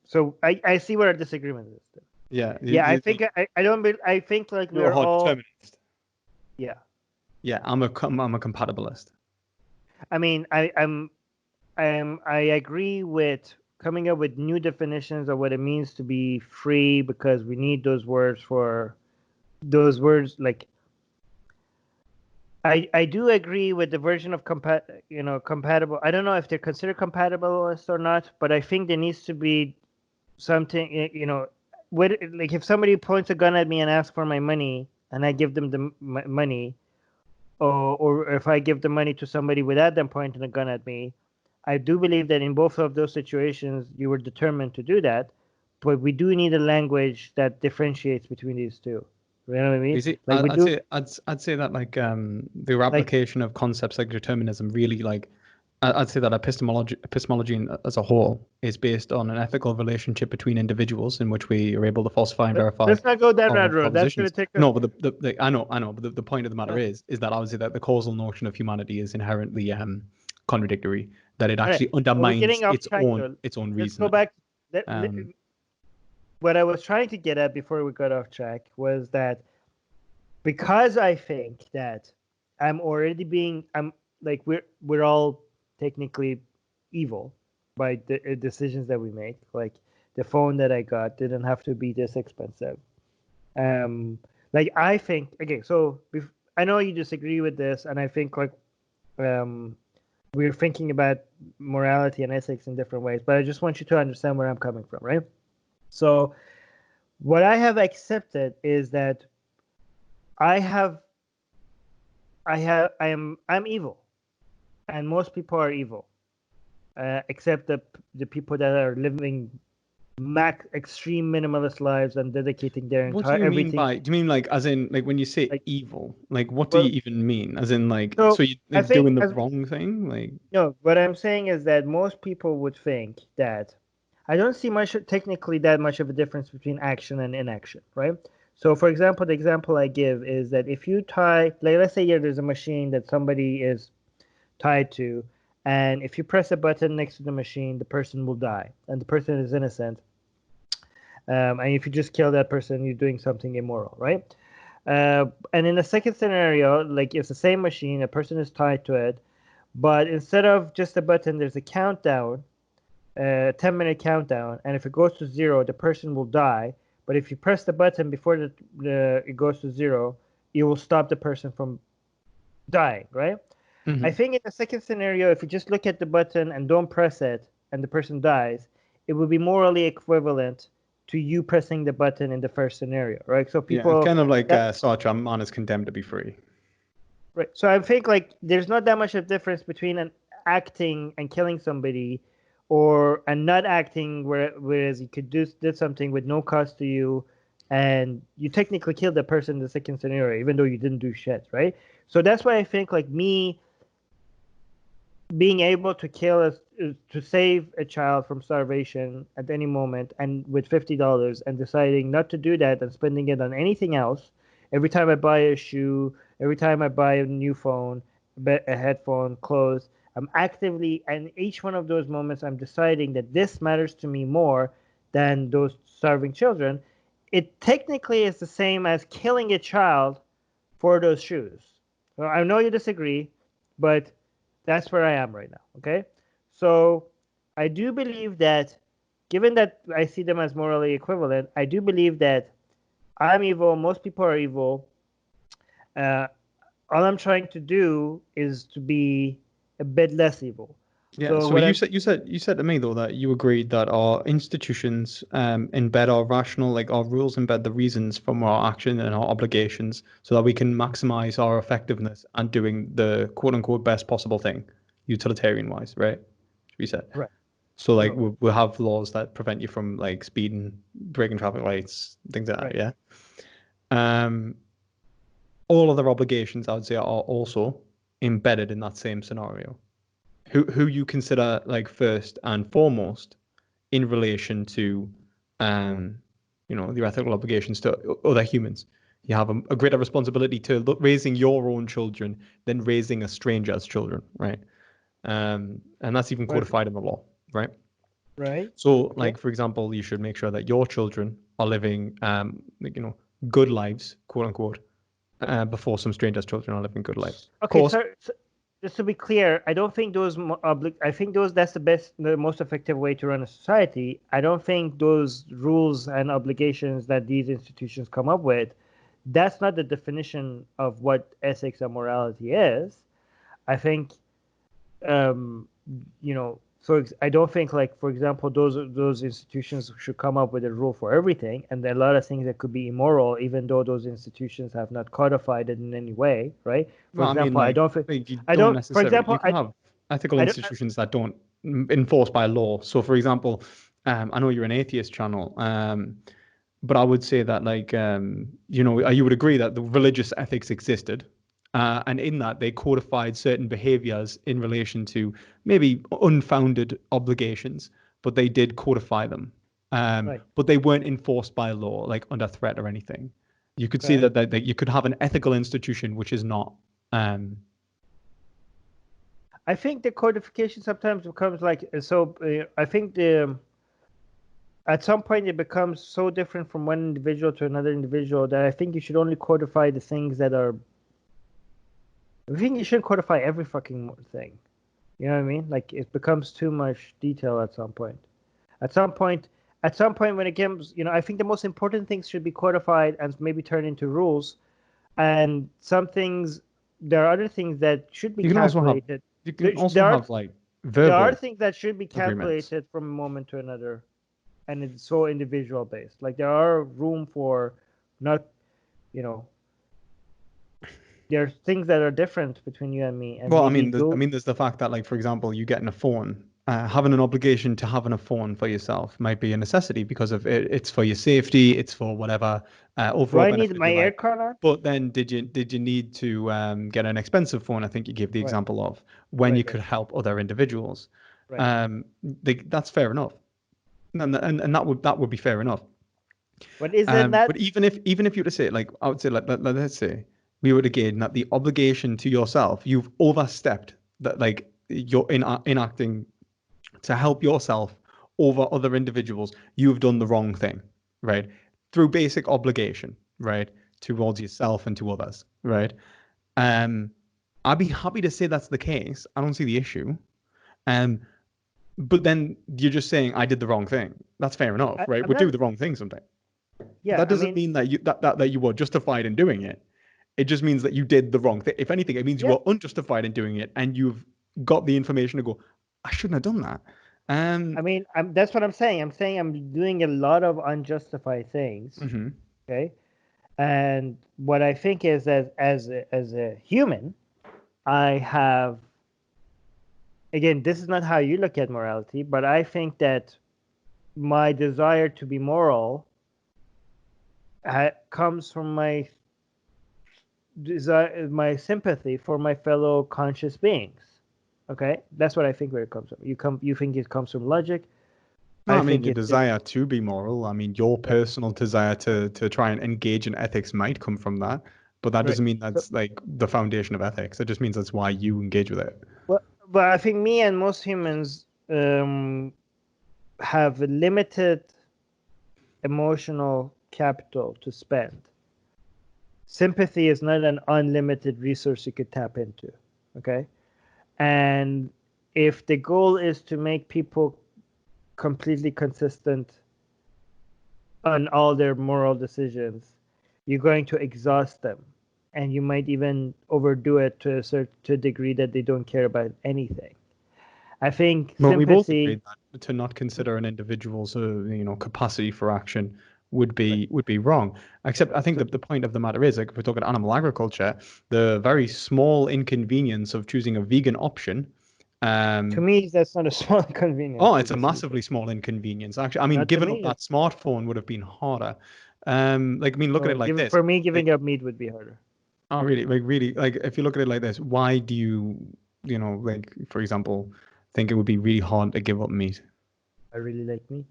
So I see what our disagreement is. Yeah. Yeah, I think I don't. I think like You're a we're hard all. determinist. Yeah. Yeah, I'm a compatibilist. I mean, I agree with coming up with new definitions of what it means to be free, because we need those words for those words. Like, I do agree with the version of compatible. I don't know if they're considered compatibilist or not, but I think there needs to be something, like if somebody points a gun at me and asks for my money and I give them the money, or if I give the money to somebody without them pointing a gun at me, I do believe that in both of those situations you were determined to do that, but we do need a language that differentiates between these two. You know what I mean? You see, Like we I'd do, say I'd say that like the like application of concepts like determinism really like I'd say that epistemology as a whole is based on an ethical relationship between individuals in which we are able to falsify and verify let's not go down our that own road. That's going propositions. to take us. No, but I know, but the point of the matter is that obviously that the causal notion of humanity is inherently contradictory. That it All right. actually Well, we're undermines getting off track though. its own Let's go reasoning. back. Um, What I was trying to get at before we got off track was that because I think that I'm like we're all technically evil by the decisions that we make. Like the phone that I got didn't have to be this expensive. Um, like I think okay, so I know you disagree with this, and I think like um, we're thinking about morality and ethics in different ways, but I just want you to understand where I'm coming from, right? So what I have accepted is that I have I'm evil, and most people are evil, except the people that are living max extreme minimalist lives and dedicating their what do entire you mean everything. by? Do you mean like as in like when you say Like, evil? Like what do you well, even mean? As in like so so you I like think doing the as wrong thing? Like no, what I'm saying is that most people would think that I don't see much technically that much of a difference between action and inaction, right? So, for example, the example I give is that if you tie, like, let's say there's a machine that somebody is tied to, and if you press a button next to the machine, the person will die, and the person is innocent. And if you just kill that person, you're doing something immoral, right? And in the second scenario, like it's the same machine, a person is tied to it, but instead of just a button, there's a countdown, 10-minute countdown, and if it goes to zero, the person will die. But if you press the button before it goes to zero, you will stop the person from dying, right? I mhm. think in the second scenario, if you just look at the button and don't press it, and the person dies, it would be morally equivalent to you pressing the button in the first scenario, right? So Yeah, it's people kind of like that Sartre, man is condemned to be free. right. So I think like there's not that much of difference between an acting and killing somebody, or and not acting, whereas you could did something with no cost to you, and you technically killed the person in the second scenario, even though you didn't do shit, right? So that's why I think like me being able to to save a child from starvation at any moment and with $50, and deciding not to do that and spending it on anything else. Every time I buy a shoe, every time I buy a new phone, a headphone, clothes, I'm actively, and each one of those moments I'm deciding that this matters to me more than those starving children. It technically is the same as killing a child for those shoes. Well, I know you disagree, but that's where I am right now. Okay. So I do believe that, given that I see them as morally equivalent, I do believe that I'm evil, most people are evil. Uh, all I'm trying to do is to be a bit less evil. Yeah, So so what I'm you said to me though that you agreed that our institutions embed our rational, like our rules embed the reasons from our action and our obligations so that we can maximize our effectiveness and doing the quote unquote best possible thing, utilitarian wise, right? We said. right. So like So we'll have laws that prevent you from like speeding, breaking traffic lights, things like that, right. yeah. Um, all other obligations I would say are also embedded in that same scenario. Who you consider like first and foremost in relation to um your ethical obligations to other humans. You have a greater responsibility to raising your own children than raising a stranger's children, right? And that's even Well, codified in the law, right? Right. So, Okay. like, for example, you should make sure that your children are living, like, good lives, quote unquote, before some strangers' children are living good lives. Of Okay, course, so just to be clear, I don't think I think that's the most effective way to run a society. I don't think those rules and obligations that these institutions come up with, that's not the definition of what ethics and morality is. I think, um, I don't think, like, for example, those institutions should come up with a rule for everything, and there are a lot of things that could be immoral, even though those institutions have not codified it in any way, right? For well, I mean, example, I like, don't think, you I don't don't, for necessarily, example, you can have ethical I don't, institutions that don't enforce by law. So, for example, I know you're an atheist channel, but I would say that, like, you would agree that the religious ethics existed, and in that they codified certain behaviors in relation to maybe unfounded obligations, but they did codify them. right, But they weren't enforced by law, like under threat or anything. You could see okay. that you could have an ethical institution which is not. Um, I think the codification sometimes becomes like, I think the at some point it becomes so different from one individual to another individual that I think you should only codify the things that are. I think you shouldn't codify every fucking thing. You know what I mean? Like, it becomes too much detail at some point. At some point, when it comes, I think the most important things should be codified and maybe turned into rules. And some things, there are other things that should be you can also have calculated. you can There, also there are have like there are verbal things that should be agreements. calculated from a moment to another, and it's so individual based. Like, there are room for not, you know, there are things that are different between you and me, and Well, maybe do there's the fact that, like, for example, you getting a phone, having an obligation to having a phone for yourself might be a necessity because of it. It's for your safety, it's for whatever do overall I need benefit of my your life. aircon on? But then, did you need to get an expensive phone? I think you gave the Right, example of when you right, could right, help other individuals. right. That's fair enough, and that would be fair enough. But isn't that But even if you were to say, like, I would say, like, let's say we would again that the obligation to yourself, you've overstepped that, like, you're enacting to help yourself over other individuals, you've done the wrong thing, right? Through basic obligation, right, towards yourself and to others, right? Um, I'd be happy to say that's the case. I don't see the issue. Um, but then you're just saying I did the wrong thing. That's fair enough, right? I'm We do not? the wrong thing sometimes. But Yeah, that I doesn't mean, mean that you were justified in doing it. It just means that you did the wrong thing. If anything, it means you yeah. were unjustified in doing it, and you've got the information to go, I shouldn't have done that. I mean, that's what I'm saying. I'm saying I'm doing a lot of unjustified things. Mhm. Okay, and what I think is, as a human, I have, again, this is not how you look at morality, but I think that my desire to be moral comes from my desire, my sympathy for my fellow conscious beings. Okay, that's what I think where it comes from. You think it comes from logic. No, I I mean think your it's just desire to be moral. I mean your right, personal desire to try and engage in ethics might come from that, but that right. doesn't mean So, that's like the foundation of ethics. It just means that's why you engage with it. well, but I think me and most humans have a limited emotional capital to spend. Sympathy is not an unlimited resource you could tap into. Okay, and if the goal is to make people completely consistent on all their moral decisions, you're going to exhaust them, and you might even overdo it to a degree that they don't care about anything. I think Well, we both sympathy. agreed that to not consider an individual's capacity for action would Right. be wrong. Except I think So that the point of the matter is, like, if we're talking animal agriculture, the very small inconvenience of choosing a vegan option. to Um, me, that's not a small inconvenience oh, to it's a just. massively small inconvenience. Actually, I mean, Not to giving up me. that smartphone would have been harder. Like, I mean, look at No, it like this. for me, Like, giving up meat would be harder. oh, really, like, if you look at it like this, why do you, like, for example, think it would be really hard to give up meat? I really like meat.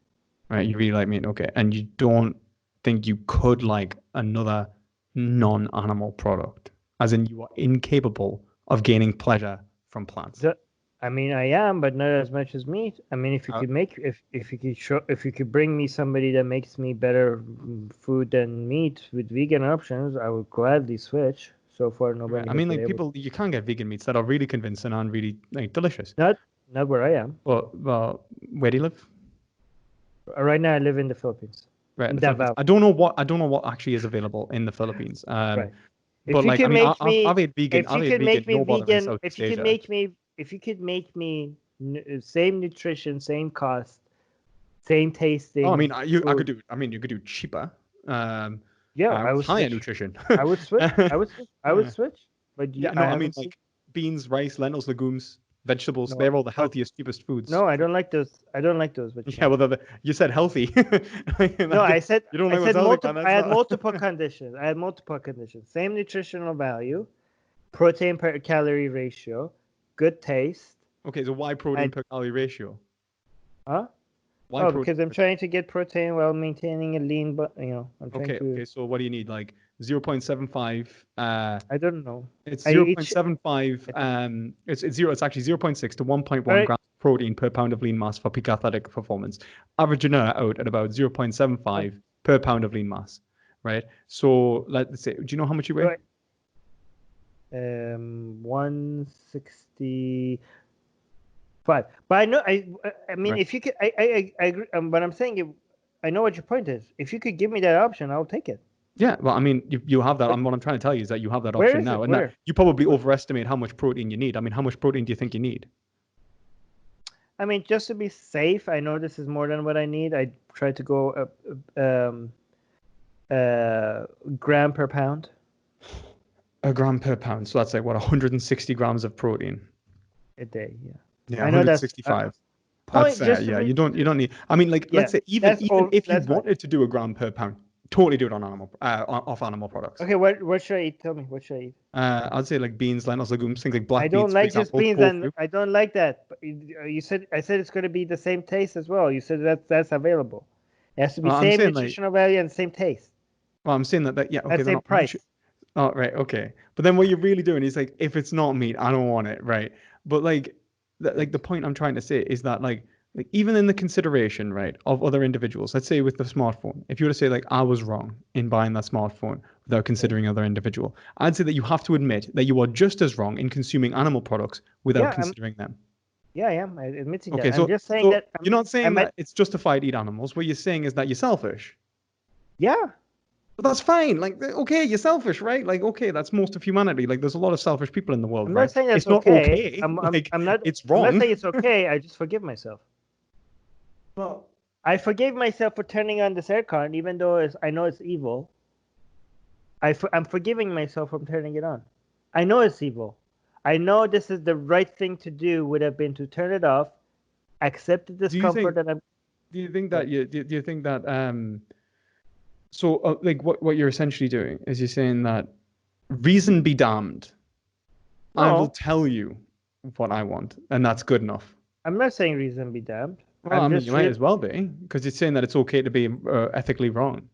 Right, you really like meat, okay, and you don't think you could like another non-animal product, as in you are incapable of gaining pleasure from plants. I mean, I am, but not as much as meat. I mean, if you could make, if you could bring me somebody that makes me better food than meat with vegan options, I would gladly switch. So far, Right. nobody I has mean, been like able. people, you can get vegan meats that are really convincing and really like delicious. Not where I am. Well, where do you live? Right now, I live in the Philippines, Right, in in the Philippines. Davao. I don't know what actually is available in the Philippines. Right. But If you like, I could mean, make me, I've ate vegan. if I've you ate could vegan make me no bother in vegan, Southeast Asia. if you could make me same nutrition, same cost, same Oh, I tasting mean, I could food, do. I mean, you could do cheaper. yeah, I With would higher switch. nutrition. I would switch. I would switch. I would Yeah. switch. But Yeah, I no, I mean haven't seen. like beans, rice, lentils, legumes, vegetables. No, They're all the but healthiest, cheapest foods. no, I don't like those. I don't like those. But Yeah, well, you said healthy. no, You don't I like what's said healthy, man. multiple. I That's had not. multiple conditions. I had multiple conditions. Same nutritional value, protein per calorie ratio, good taste. Okay, so why protein I per calorie ratio? huh? Why Oh, protein because I'm per trying to get protein while maintaining a lean, but I'm trying Okay, to. okay. So what do you need? Like 0.75. I don't know. It's I each. 0.75. It's zero. It's actually 0.6 to All 1.1 right. grams of protein per pound of lean mass for peak athletic performance. Averaging it out at about 0.75 per pound of lean mass, right? So let's say, do you know how much you weigh? Right. 165. But I know. I mean, Right. if you could, I agree. But I'm saying, I know what your point is. If you could give me that option, I'll take it. Yeah, well, I mean, you have that. But What I'm trying to tell you is that you have that where option is now, it? and that Where? you probably Where? overestimate how much protein you need. I mean, how much protein do you think you need? I mean, just to be safe, I know this is more than what I need. I try to go gram per pound A gram per pound. So that's like what 160 grams of protein. a day. Yeah, Yeah, I know that's 165. That's point. Just to yeah. be. You don't need. I mean, like Yeah, let's say even that's even all. if you That's fine. wanted to do a gram per pound, totally do it on off animal products. Okay, what should I eat? Tell me, what should I eat? I'd say like beans, lentils, legumes, things like I black don't beans, for like just example, beans, and tofu. I don't like that. But you said I said it's going to be the same taste as well. You said that's available. It has to be I'm same saying like, nutritional value and same taste well, I'm saying that yeah, okay, and they're same not much. price. Oh, right, okay. But then what you're really doing is like, if it's not meat, I don't want it, right? But like, the point I'm trying to say is that like even in the consideration, right, of other individuals, let's say with the smartphone, if you were to say like I was wrong in buying that smartphone without Okay. considering other individual, I'd say that you have to admit that you are just as wrong in consuming animal products without Yeah, considering them. I am admitting that. Okay, I'm so just saying so that you're not I saying might. that it's justified to eat animals. What you're saying is that you're selfish. Yeah, But that's fine. Like, okay, you're selfish, right? Like, okay, that's most of humanity. Like, there's a lot of selfish people in the world, I'm not right? saying that's It's not okay. okay. Like, it's I'm not wrong. saying it's okay. I just forgive myself. Well, I forgave myself for turning on this aircon, even though I know it's evil. I'm forgiving myself from turning it on. I know it's evil. I know this is the right thing to do. Would have been to turn it off, accept the do you discomfort think? that I'm. Do you think What? that do you think that so like what you're essentially doing is you're saying that reason be damned. I will No, tell you what I want, and that's good enough. I'm not saying reason be damned. Well, I I'm mean, you just might real. as well be because you're saying that it's okay to be ethically wrong.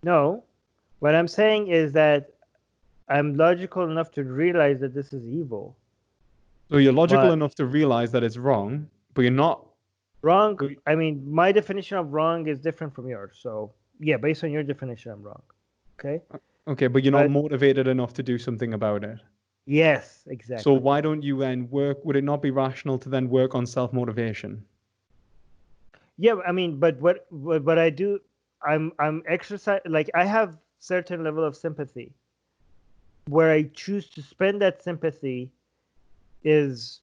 No, what I'm saying is that I'm logical enough to realize that this is evil. So you're logical But enough to realize that it's wrong, but you're not. wrong, I mean, my definition of wrong is different from yours. So, yeah, based on your definition, I'm wrong. Okay? Okay, but you're not But motivated enough to do something about it. yes, So exactly. why don't you then work? Would it not be rational to then work on self-motivation? Yeah, I mean, but what I do, I'm exercise like I have certain level of sympathy where I choose to spend that sympathy is,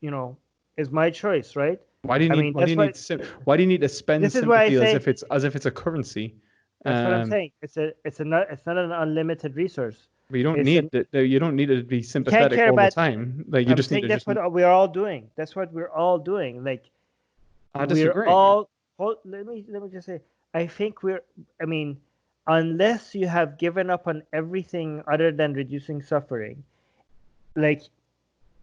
you know, is my choice, right? Why do you I need? mean, that's what Why do you need to spend this is why I sympathy say as if it's a currency? that's what I'm Um, saying. It's not an unlimited resource. but you don't It's need an that. You don't need to be you can't sympathetic care all the about. time. Like you I'm just need saying to that's just. what we're all doing. That's what we're all doing. Like I we're disagree. all. Let me just say. I think we're. I mean, unless you have given up on everything other than reducing suffering, like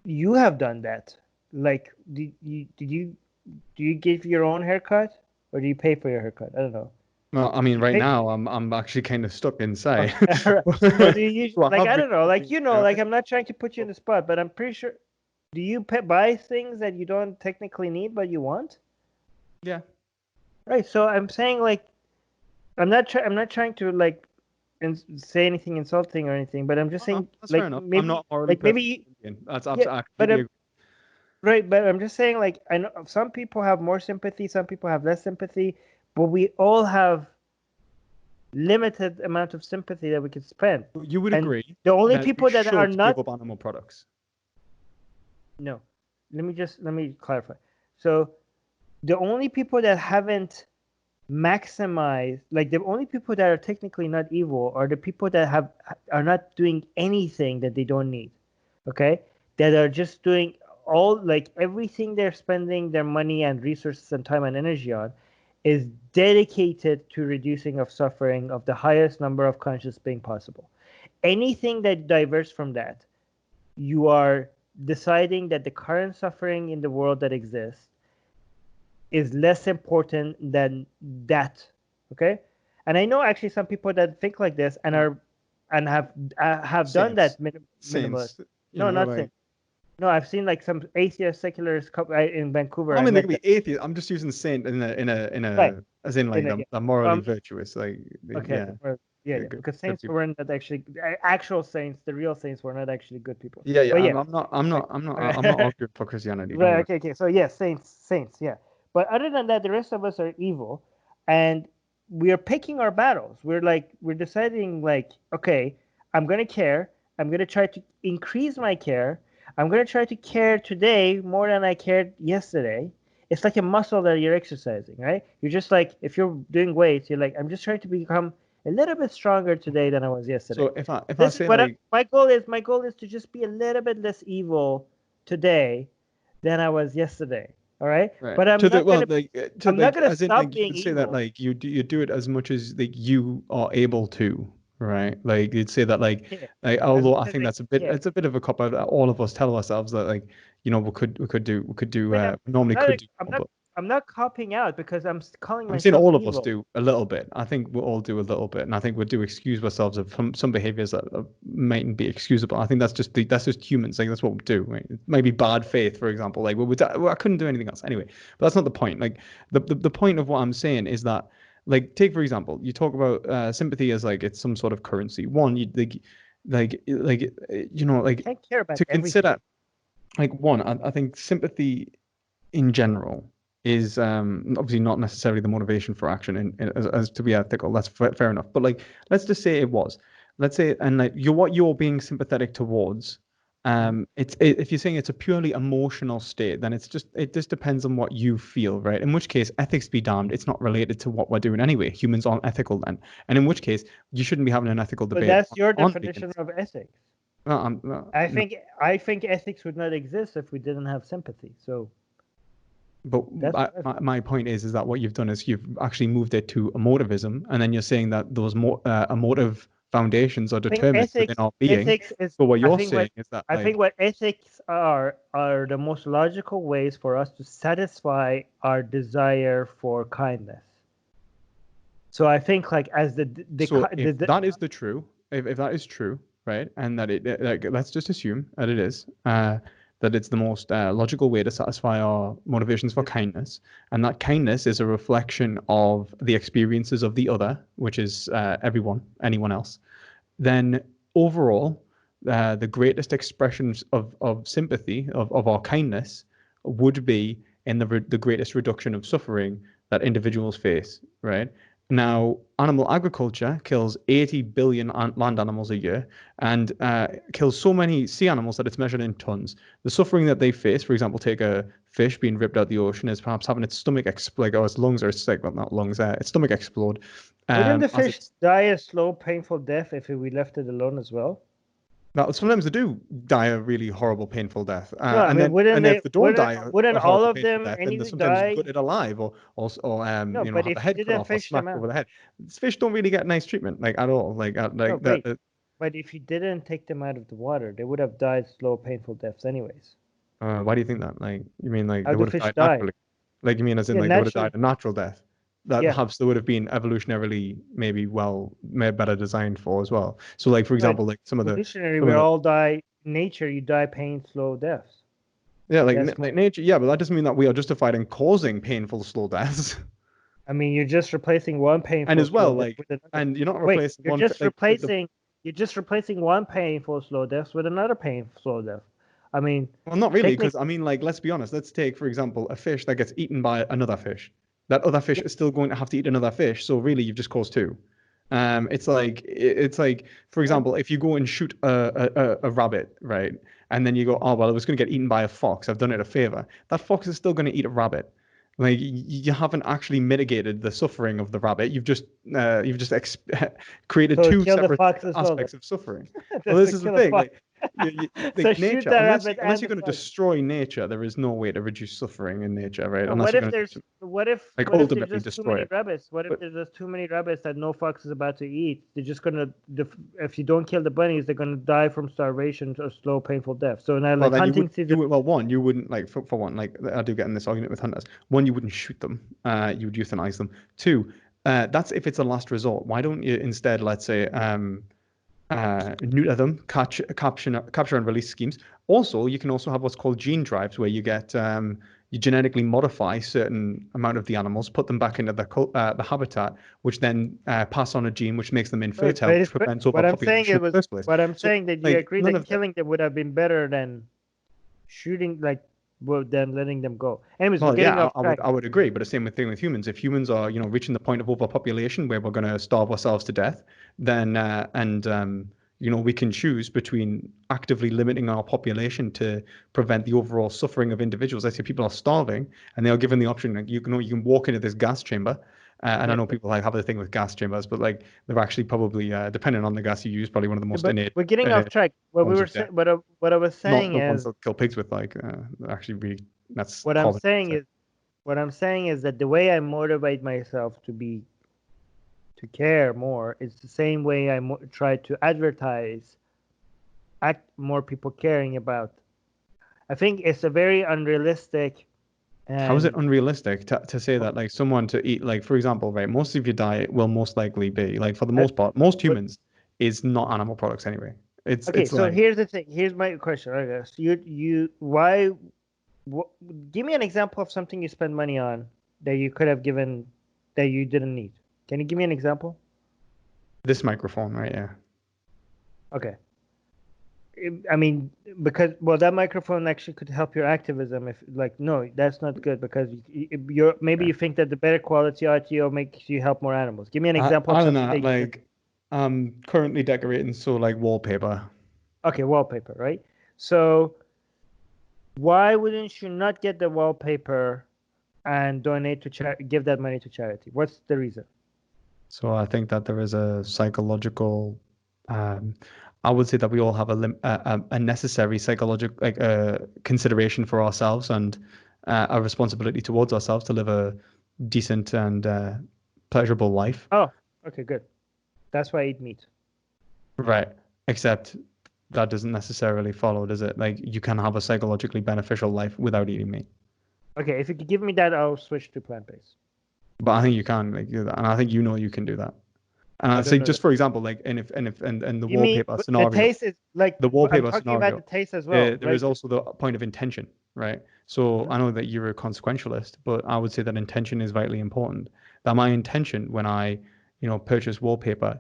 you have done that. Like, do you give your own haircut or do you pay for your haircut? I don't know. Well, I mean, Do you right pay? now I'm actually kind of stuck inside. Well, do you So I like have I don't know, like recently, like I'm not trying to put you in the spot, but I'm pretty sure Do you buy things that you don't technically need but you want? Yeah. Right. So I'm saying like I'm not trying to like say anything insulting or anything, but I'm just saying That's fair like enough. I'm maybe not morally like perfect. maybe That's yeah, absolutely, I but completely agree. right, but I'm just saying like I know some people have more sympathy, some people have less sympathy, but we all have limited amount of sympathy that we could spend. You would And agree the only that we people that are should give not up animal products. no, let me clarify. So the only people that haven't maximized, like the only people that are technically not evil are the people that are not doing anything that they don't need. Okay, that are just doing all like everything they're spending their money and resources and time and energy on is dedicated to reducing of suffering of the highest number of conscious being possible. Anything that diverts from that, you are deciding that the current suffering in the world that exists is less important than that. Okay, and I know actually some people that think like this and Well, are and have done saints, that minimalist. saints, No, not like. saying. No, I've seen like some atheist secularists in Vancouver. I I mean, they met could them. be atheist. I'm just using saint Right. as in like In a, the morally um, virtuous. Like, okay. yeah, Well, yeah, they're yeah. good, Because good saints people. weren't that actually actual saints. The real saints were not actually good people. Yeah, yeah. But yeah. Right. I'm not arguing for Christianity. Don't Right. worry. Okay. Okay. So yeah, saints. Yeah. But other than that, the rest of us are evil, and we are picking our battles. We're deciding like, okay, I'm gonna care. I'm gonna try to increase my care. I'm gonna try to care today more than I cared yesterday. It's like a muscle that you're exercising, right? You're just like if you're doing weights, you're like, I'm just trying to become a little bit stronger today than I was yesterday. So if I This is say what like my goal is. My goal is to just be a little bit less evil today than I was yesterday. All right, right but to the well like to I'm not like gonna as in stop like you being would say that evil. like you do it as much as like you are able to, right? Like you'd say that Yeah, like as although much I as think I that's a bit yeah. it's a bit of a cop out that all of us tell ourselves that like we could do I mean, normally could do I'm more, not, but I'm not copying out because I'm calling I'm saying myself all of us evil. do a little bit. I think we'll all do a little bit, and I think we do excuse ourselves of some behaviors that mightn't be excusable. I think that's just humans. Like that's what we do. Right? Maybe bad faith, for example. Like well, I couldn't do anything else anyway. But that's not the point. Like the point of what I'm saying is that like take for example, you talk about sympathy as like it's some sort of currency. One, you You like can't care about to everything. consider like one. I think sympathy in general is obviously not necessarily the motivation for action as to be ethical. That's fair enough. But like, let's just say it was. Let's say, and like what you're being sympathetic towards. Mhm. If you're saying it's a purely emotional state, then it just depends on what you feel, right? In which case, ethics be damned, it's not related to what we're doing anyway. Humans aren't ethical then, and in which case, you shouldn't be having an ethical But debate that's your on definition vegans. of ethics. No, no, no. I think ethics would not exist if we didn't have sympathy. So But that's what I think. my point is that what you've done is you've actually moved it to emotivism, and then you're saying that those more emotive foundations are I think determined within our being. ethics is But what you're saying is that I think like, what ethics are the most logical ways for us to satisfy our desire for kindness. So I think like as so if that is the true, if that is true, right, and that like let's just assume that it is, that it's the most logical way to satisfy our motivations for kindness, and that kindness is a reflection of the experiences of the other, which is anyone else, then overall, the greatest expressions of sympathy, of our kindness, would be in the greatest reduction of suffering that individuals face, right? Now, animal agriculture kills 80 billion land animals a year and kills so many sea animals that it's measured in tons. The suffering that they face, for example, take a fish being ripped out the ocean, is perhaps having its stomach explode, or its lungs, or its like, well, not lungs, its stomach explode. Wouldn't the As fish it's die a slow, painful death if we left it alone as well? Now, sometimes they do die a really horrible, painful death, No, I mean, and if they don't die wouldn't a all horrible, of painful them death, then they're any sometimes die? gutted alive, or No, but have a if you head cut didn't off or fish them smacked out, over the head. These fish don't really get nice treatment, like at all, no, like that. wait. But if you didn't take them out of the water, they would have died slow, painful deaths anyways. Why do you think that? Like, you mean like How they do would have fish died die? naturally? Like, you mean as in Yeah, like they would have died naturally. a natural death that Yeah, perhaps they would have been evolutionarily maybe better designed for as well. So, like for no, example, like evolutionary, some we of the all die. Nature, you die pain, slow deaths. Yeah, That's more. like nature. Yeah, but that doesn't mean that we are justified in causing painful, slow deaths. I mean, you're just replacing one And painful as slow well, death like, with another. and you're not Wait, replacing one the you're just replacing one painful slow death with another painful slow death. I mean, well, not really, because technically, I mean, like, let's be honest. Let's take, for example, a fish that gets eaten by another fish. That other fish is still going to have to eat another fish. So really, you've just caused two. It's like, for example, if you go and shoot a rabbit, right, and then you go, oh well, it was going to get eaten by a fox. I've done it a favor. That fox is still going to eat a rabbit. Like you haven't actually mitigated the suffering of the rabbit. You've just created so two kill the separate fox as well. Then. aspects of suffering. Well, Just this to is the kill a thing. fox. So Like shoot nature, that rabbit unless and you're the going to fox. destroy nature, there is no way to reduce suffering in nature, right? But Unless what you're if going to there's like what if there's ultimately just too destroy many it. rabbits? What if But there's just too many rabbits that no fox is about to eat? They're just gonna if you don't kill the bunnies, they're gonna die from starvation or slow, painful death. So now, well, like then hunting season. well, one, you wouldn't like for one, like I do get in this argument with hunters. One, you wouldn't shoot them. You would euthanize them. Two, that's if it's a last resort. Why don't you instead, let's say, neuter them, capture and release schemes. Also, you can also have what's called gene drives, where you get you genetically modify certain amount of the animals, put them back into the habitat, which then pass on a gene which makes them Right, infertile, which prevents what I'm saying overpopulation it in the was first place. what I'm So, saying that you like, agree none that of that. killing them would have been better than shooting than letting them go. Anyways, we're Well, getting yeah, off track. I would agree, but the same thing with humans. If humans are, reaching the point of overpopulation where we're going to starve ourselves to death, then we can choose between actively limiting our population to prevent the overall suffering of individuals. I say people are starving, and they are given the option. Like, you can walk into this gas chamber, and I Yeah, know people like have a thing with gas chambers, but like they're actually probably, depending on the gas you use, probably one of the most but innate we're getting off track. What we forms were of death. saying, what I was Not saying the ones is that kill pigs with, like, actually be that's what I'm carbon saying dioxide. is what I'm saying is that the way I motivate myself to care more is the same way I try to advertise act more people caring about. I think it's a very unrealistic How is it and unrealistic to say that like someone to eat, like, for example, right, most of your diet will most likely be, like, for the uh, most part, most but humans is not animal products anyway. okay, It's so like here's the thing. Here's my question. I guess you why wh- give me an example of something you spend money on that you could have given that you didn't need. Can you give me an example? this microphone, right? Yeah. Okay. I mean, because well, that microphone actually could help your activism. If like, no, that's not good because you're maybe Okay. you think that the better quality audio makes you help more animals. Give me an I, example of I don't something know, that you did. like, I'm currently decorating, so like wallpaper. Okay, wallpaper, right? So why wouldn't you not get the wallpaper and donate to give that money to charity? What's the reason? So I think that there is a psychological, um, I would say that we all have a necessary psychological, like, consideration for ourselves, and a responsibility towards ourselves to live a decent and pleasurable life. Oh, okay, good. That's why I eat meat. Right. Except that doesn't necessarily follow, does it? Like, you can have a psychologically beneficial life without eating meat. Okay, if you could give me that, I'll switch to plant-based. But I think you can, like, do that, and I think you can do that. And I I'd don't say, know that. just for example, like, and You mean the taste is like the I'm wallpaper talking about scenario, the taste as well, there right? is also the point of intention, right? So Mhm. I know that you're a consequentialist, but I would say that intention is vitally important. That my intention when I, purchase wallpaper,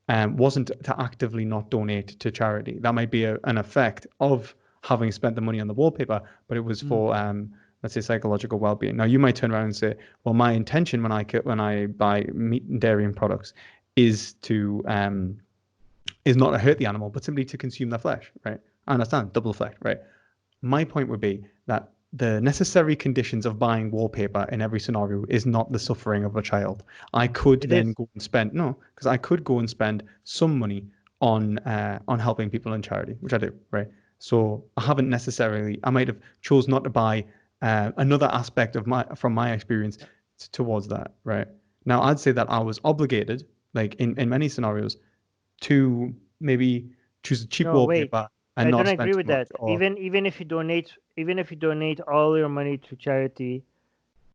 wasn't to actively not donate to charity. That might be an effect of having spent the money on the wallpaper, but it was Mm. for, let's say, psychological well-being. Now you might turn around and say, well, my intention when I buy meat and dairy and products is to is not to hurt the animal, but simply to consume their flesh, right? I understand, double effect, right? My point would be that the necessary conditions of buying wallpaper in every scenario is not the suffering of a child. I could It then is. go and spend no, because I could go and spend some money on helping people in charity, which I do, right? So I haven't necessarily. I might have chose not to buy another aspect of from my experience towards that, right? Now I'd say that I was obligated, like in many scenarios, to maybe choose a cheap No, wait. wallpaper and I not don't spend agree too with much. that. Or Even if you donate all your money to charity,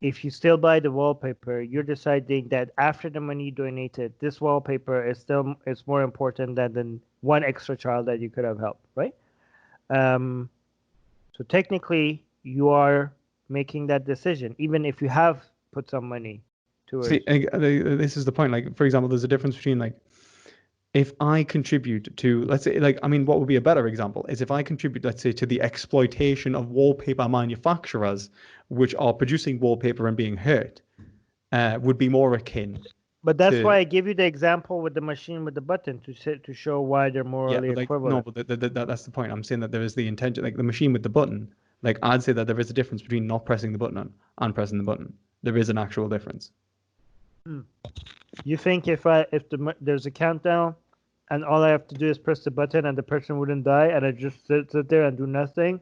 if you still buy the wallpaper, you're deciding that after the money you donated, this wallpaper is more important than the one extra child that you could have helped, right? Um, so technically, you are making that decision, even if you have put some money towards. See, this is the point. Like, for example, there's a difference between like, if I contribute to, let's say, like, I mean, what would be a better example is if I contribute, let's say, to the exploitation of wallpaper manufacturers, which are producing wallpaper and being hurt, would be more akin. But that's why I give you the example with the machine with the button to show why they're morally equivalent. No, but that's the point. I'm saying that there is the intention, like the machine with the button. Like, I'd say that there is a difference between not pressing the button and pressing the button. There is an actual difference. You think if there's a countdown and all I have to do is press the button and the person wouldn't die and I just sit there and do nothing,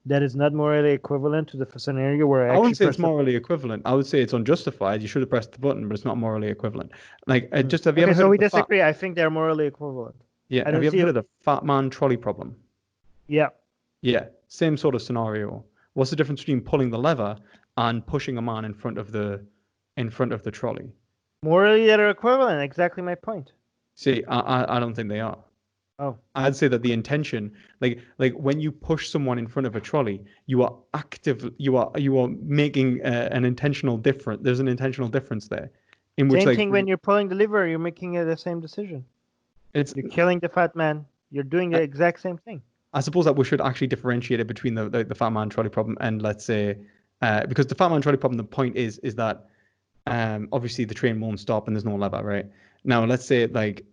that is not morally equivalent to the scenario where I wouldn't say it's morally equivalent. I would say it's unjustified. You should have pressed the button, but it's not morally equivalent. Like, just have you ever heard? So we disagree. I think they're morally equivalent. Yeah. Have you ever heard of the fat man trolley problem? Yeah. Yeah. Same sort of scenario. What's the difference between pulling the lever and pushing a man in front of the trolley? Morally, that are equivalent. Exactly my point. See, I don't think they are. Oh. I'd say that the intention, like when you push someone in front of a trolley, you are making an intentional difference. There's an intentional difference there. In which, same thing when you're pulling the lever, you're making the same decision. You're killing the fat man. You're doing the exact same thing. I suppose that we should actually differentiate it between the fat man trolley problem and, let's say, because the fat man trolley problem, the point is that obviously the train won't stop and there's no lever, right? Now, let's say like.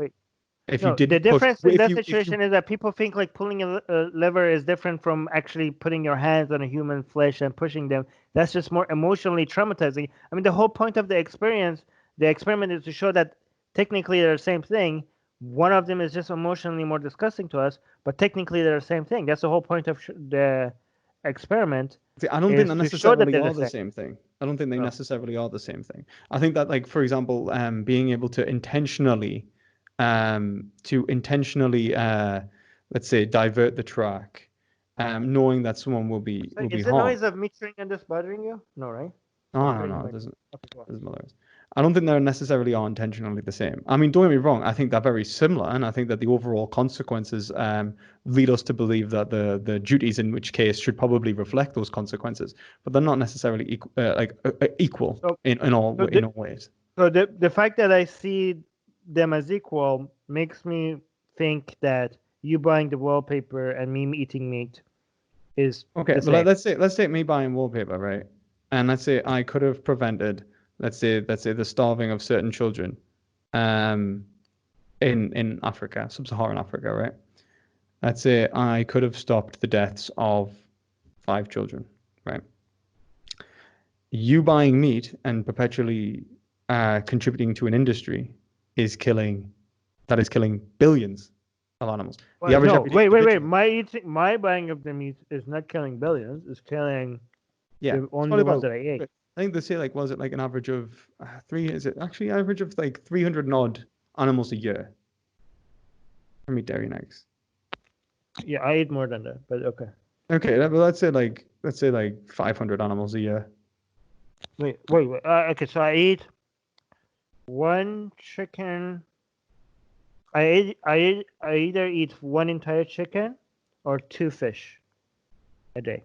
The difference in that situation is that people think like pulling a lever is different from actually putting your hands on a human flesh and pushing them. That's just more emotionally traumatizing. I mean, the whole point of the experiment is to show that technically they're the same thing. One of them is just emotionally more disgusting to us, but technically they're the same thing. That's the whole point of the experiment. See, I don't think they necessarily are the same thing. I don't think they necessarily are the same thing. I think that, like, for example, being able to intentionally, let's say, divert the track, knowing that someone will be harmed. Is the noise of me chewing and this bothering you? No, right? No, it doesn't. I don't think they necessarily are intentionally the same. I mean, don't get me wrong. I think they're very similar, and I think that the overall consequences lead us to believe that the duties in which case should probably reflect those consequences, but they're not necessarily equal in all ways. So the fact that I see them as equal makes me think that you buying the wallpaper and me eating meat is okay. But let's say me buying wallpaper, right? And let's say I could have prevented, let's say the starving of certain children, in Africa, sub-Saharan Africa, right? Let's say I could have stopped the deaths of 5 children, right? You buying meat and perpetually contributing to an industry is killing billions of animals. Well, wait. My buying of the meat is not killing billions. It's killing the only ones that I ate. I think they say, like, was it like an average of average of like 300 odd animals a year for meat, dairy, and eggs? Yeah, I eat more than that, but okay. Okay, but let's say like 500 animals a year. Wait. Okay, so I eat 1 chicken. I either eat 1 entire chicken or 2 fish a day.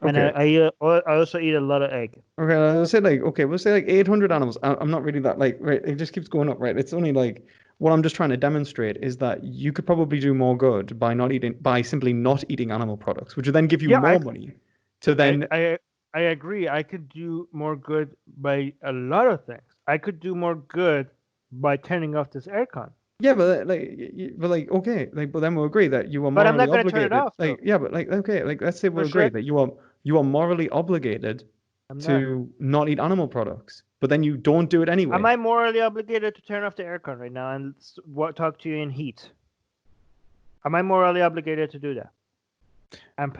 And I also eat a lot of egg. Okay, we'll say like 800 animals. I'm not really that, like, right, it just keeps going up, right? It's only like, what I'm just trying to demonstrate is that you could probably do more good by simply not eating animal products, which would then give you more money to then. I agree. I could do more good by a lot of things. I could do more good by turning off this aircon. Yeah, but then we'll agree that you are morally obligated. But I'm not going to turn it off. Let's say we'll agree that you are morally obligated to not eat animal products, but then you don't do it anyway. Am I morally obligated to turn off the aircon right now and talk to you in heat? Am I morally obligated to do that?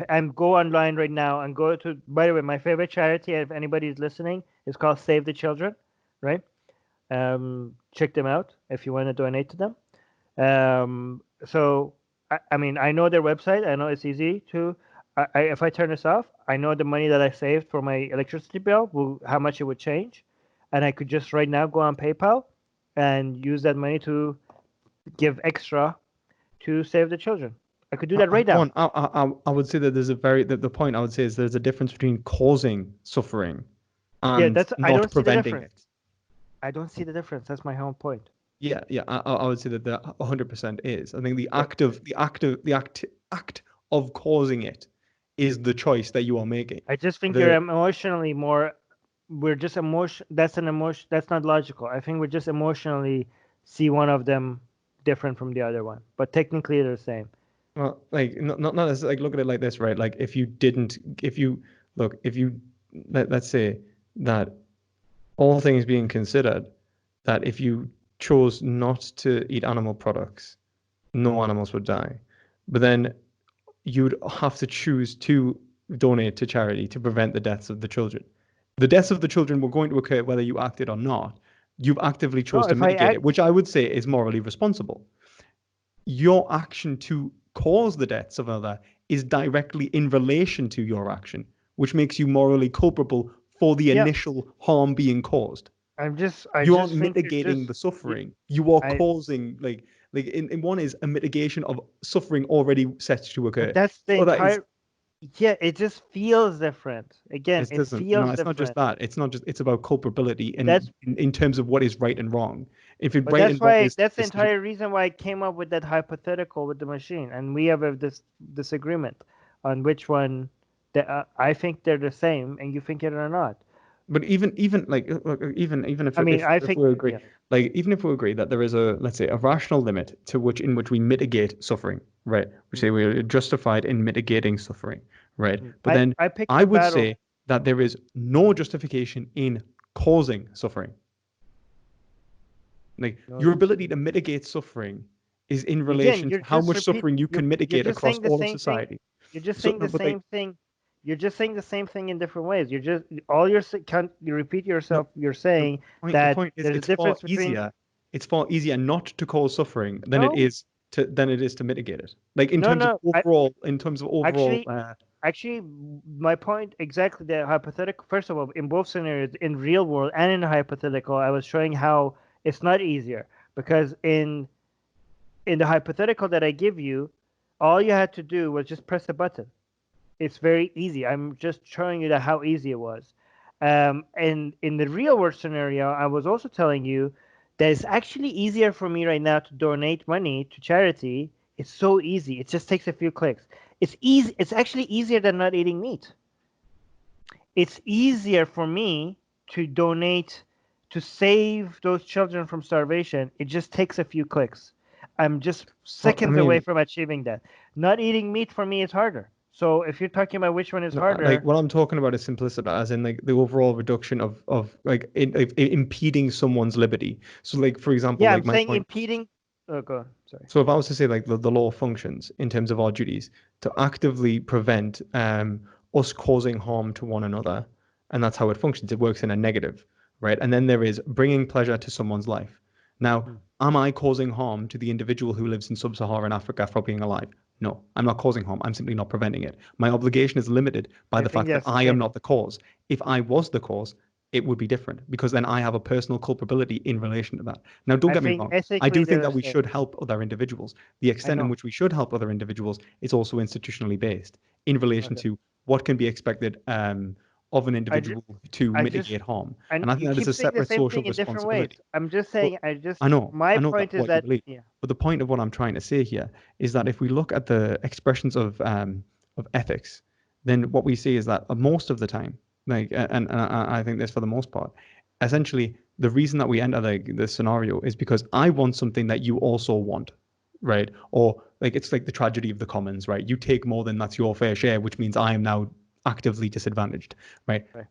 And go online right now and go to. By the way, my favorite charity, if anybody's listening, is called Save the Children, right? Check them out if you want to donate to them. So I mean, I know their website. I know it's easy to. If I turn this off, I know the money that I saved for my electricity bill, how much it would change, and I could just right now go on PayPal and use that money to give extra to Save the Children. I could do that right now. One, I would say that there's the point I would say is there's a difference between causing suffering Yeah, and that's I not don't see the preventing difference. it. I don't see the difference. That's my whole point. Yeah, yeah, I would say that the 100% is. I think But act of causing it is the choice that you are making. I just think you're The emotionally more. We're just emotion. That's an emotion. That's not logical. I think we just emotionally see one of them different from the other one, but technically they're the same. Well, like not as like look at it like this, right? Like if you look, if you let's say that all things being considered, that if you chose not to eat animal products, no animals would die. But then you'd have to choose to donate to charity to prevent the deaths of the children. The deaths of the children were going to occur whether you acted or not. You've actively No, chose to if I mitigate it, act, which I would say is morally responsible. Your action to cause the deaths of other is directly in relation to your action, which makes you morally culpable for the yeah, initial harm being caused. I You aren't just think you're mitigating just, the suffering. You are I, causing like in one is a mitigation of suffering already set to but occur. that's the The other is entire, yeah, it just feels different. Again, it it doesn't. No, feels it's not just different. that. It's not just. It's about culpability That's, in terms of what is right and wrong. If it but right that's and wrong why, is that's the decision. entire reason why I came up with that hypothetical with the machine, and we have a disagreement on which one that I think they're the same, and you think they're not. But even like even I mean, I if think, we agree, yeah. like even if we agree that there is a let's say a rational limit to which in which we mitigate suffering, right? We Mm, say we're justified in mitigating suffering, right? mm. But then I picked I the would battle. say that there is no justification in causing suffering. Like No, your ability to mitigate suffering is in again, relation to you're how just much repeat. suffering you can You're mitigate just across saying the all of same thing. society. You're just So saying no, the but like same thing. You're just saying the same thing in different ways. You're just all you're can't you repeat no, yourself. You're the saying the that point is there's a difference between it's far easier not to cause suffering no, than it is to mitigate it. Like in no, terms of no. overall, in terms of overall, Actually, actually, my point exactly the hypothetical. First of all, in both scenarios, in real world and in the hypothetical, I was showing how it's not easier because in the hypothetical that I give you, all you had to do was just press a button. It's very easy. I'm just showing you that how easy it was. And in the real world scenario, I was also telling you that it's actually easier for me right now to donate money to charity. It's so easy. It just takes a few clicks. It's easy. It's actually easier than not eating meat. It's easier for me to donate to save those children from starvation. It just takes a few clicks. I'm just well, I seconds away mean, from achieving that. Not eating meat for me is harder. So if you're talking about which one is no, like harder, what I'm talking about is simplicity, as in like the overall reduction of like impeding someone's liberty. So like for example, yeah, I'm like my saying point. impeding. Oh, go on. Sorry. So if I was to say like the law functions in terms of our duties to actively prevent us causing harm to one another, and that's how it functions. It works in a negative, right? And then there is bringing pleasure to someone's life. Now, Hmm. am I causing harm to the individual who lives in sub-Saharan Africa for being alive? No, I'm not causing harm. I'm simply not preventing it. My obligation is limited by I the think fact that that's the I am same. not the cause. If I was the cause, it would be different because then I have a personal culpability in relation to that. Now, don't I get me think wrong. I ethically do think they're that the we same. should help other individuals. The I extent in know. which we should help other individuals is also institutionally based in relation Okay. to what can be expected of an I just, individual to I just, mitigate harm. and And I think you that is keep a saying the separate same social thing in different ways. responsibility. I'm just But saying. My I know that point is what you that believe. yeah. But the point of what I'm trying to say here is that if we look at the expressions of ethics, then what we see is that most of the time, like, and I think this for the most part, essentially the reason that we enter the scenario is because I want something that you also want, right? Or like it's like the tragedy of the commons, right? You take more than that's your fair share, which means I am now actively disadvantaged, right? Right.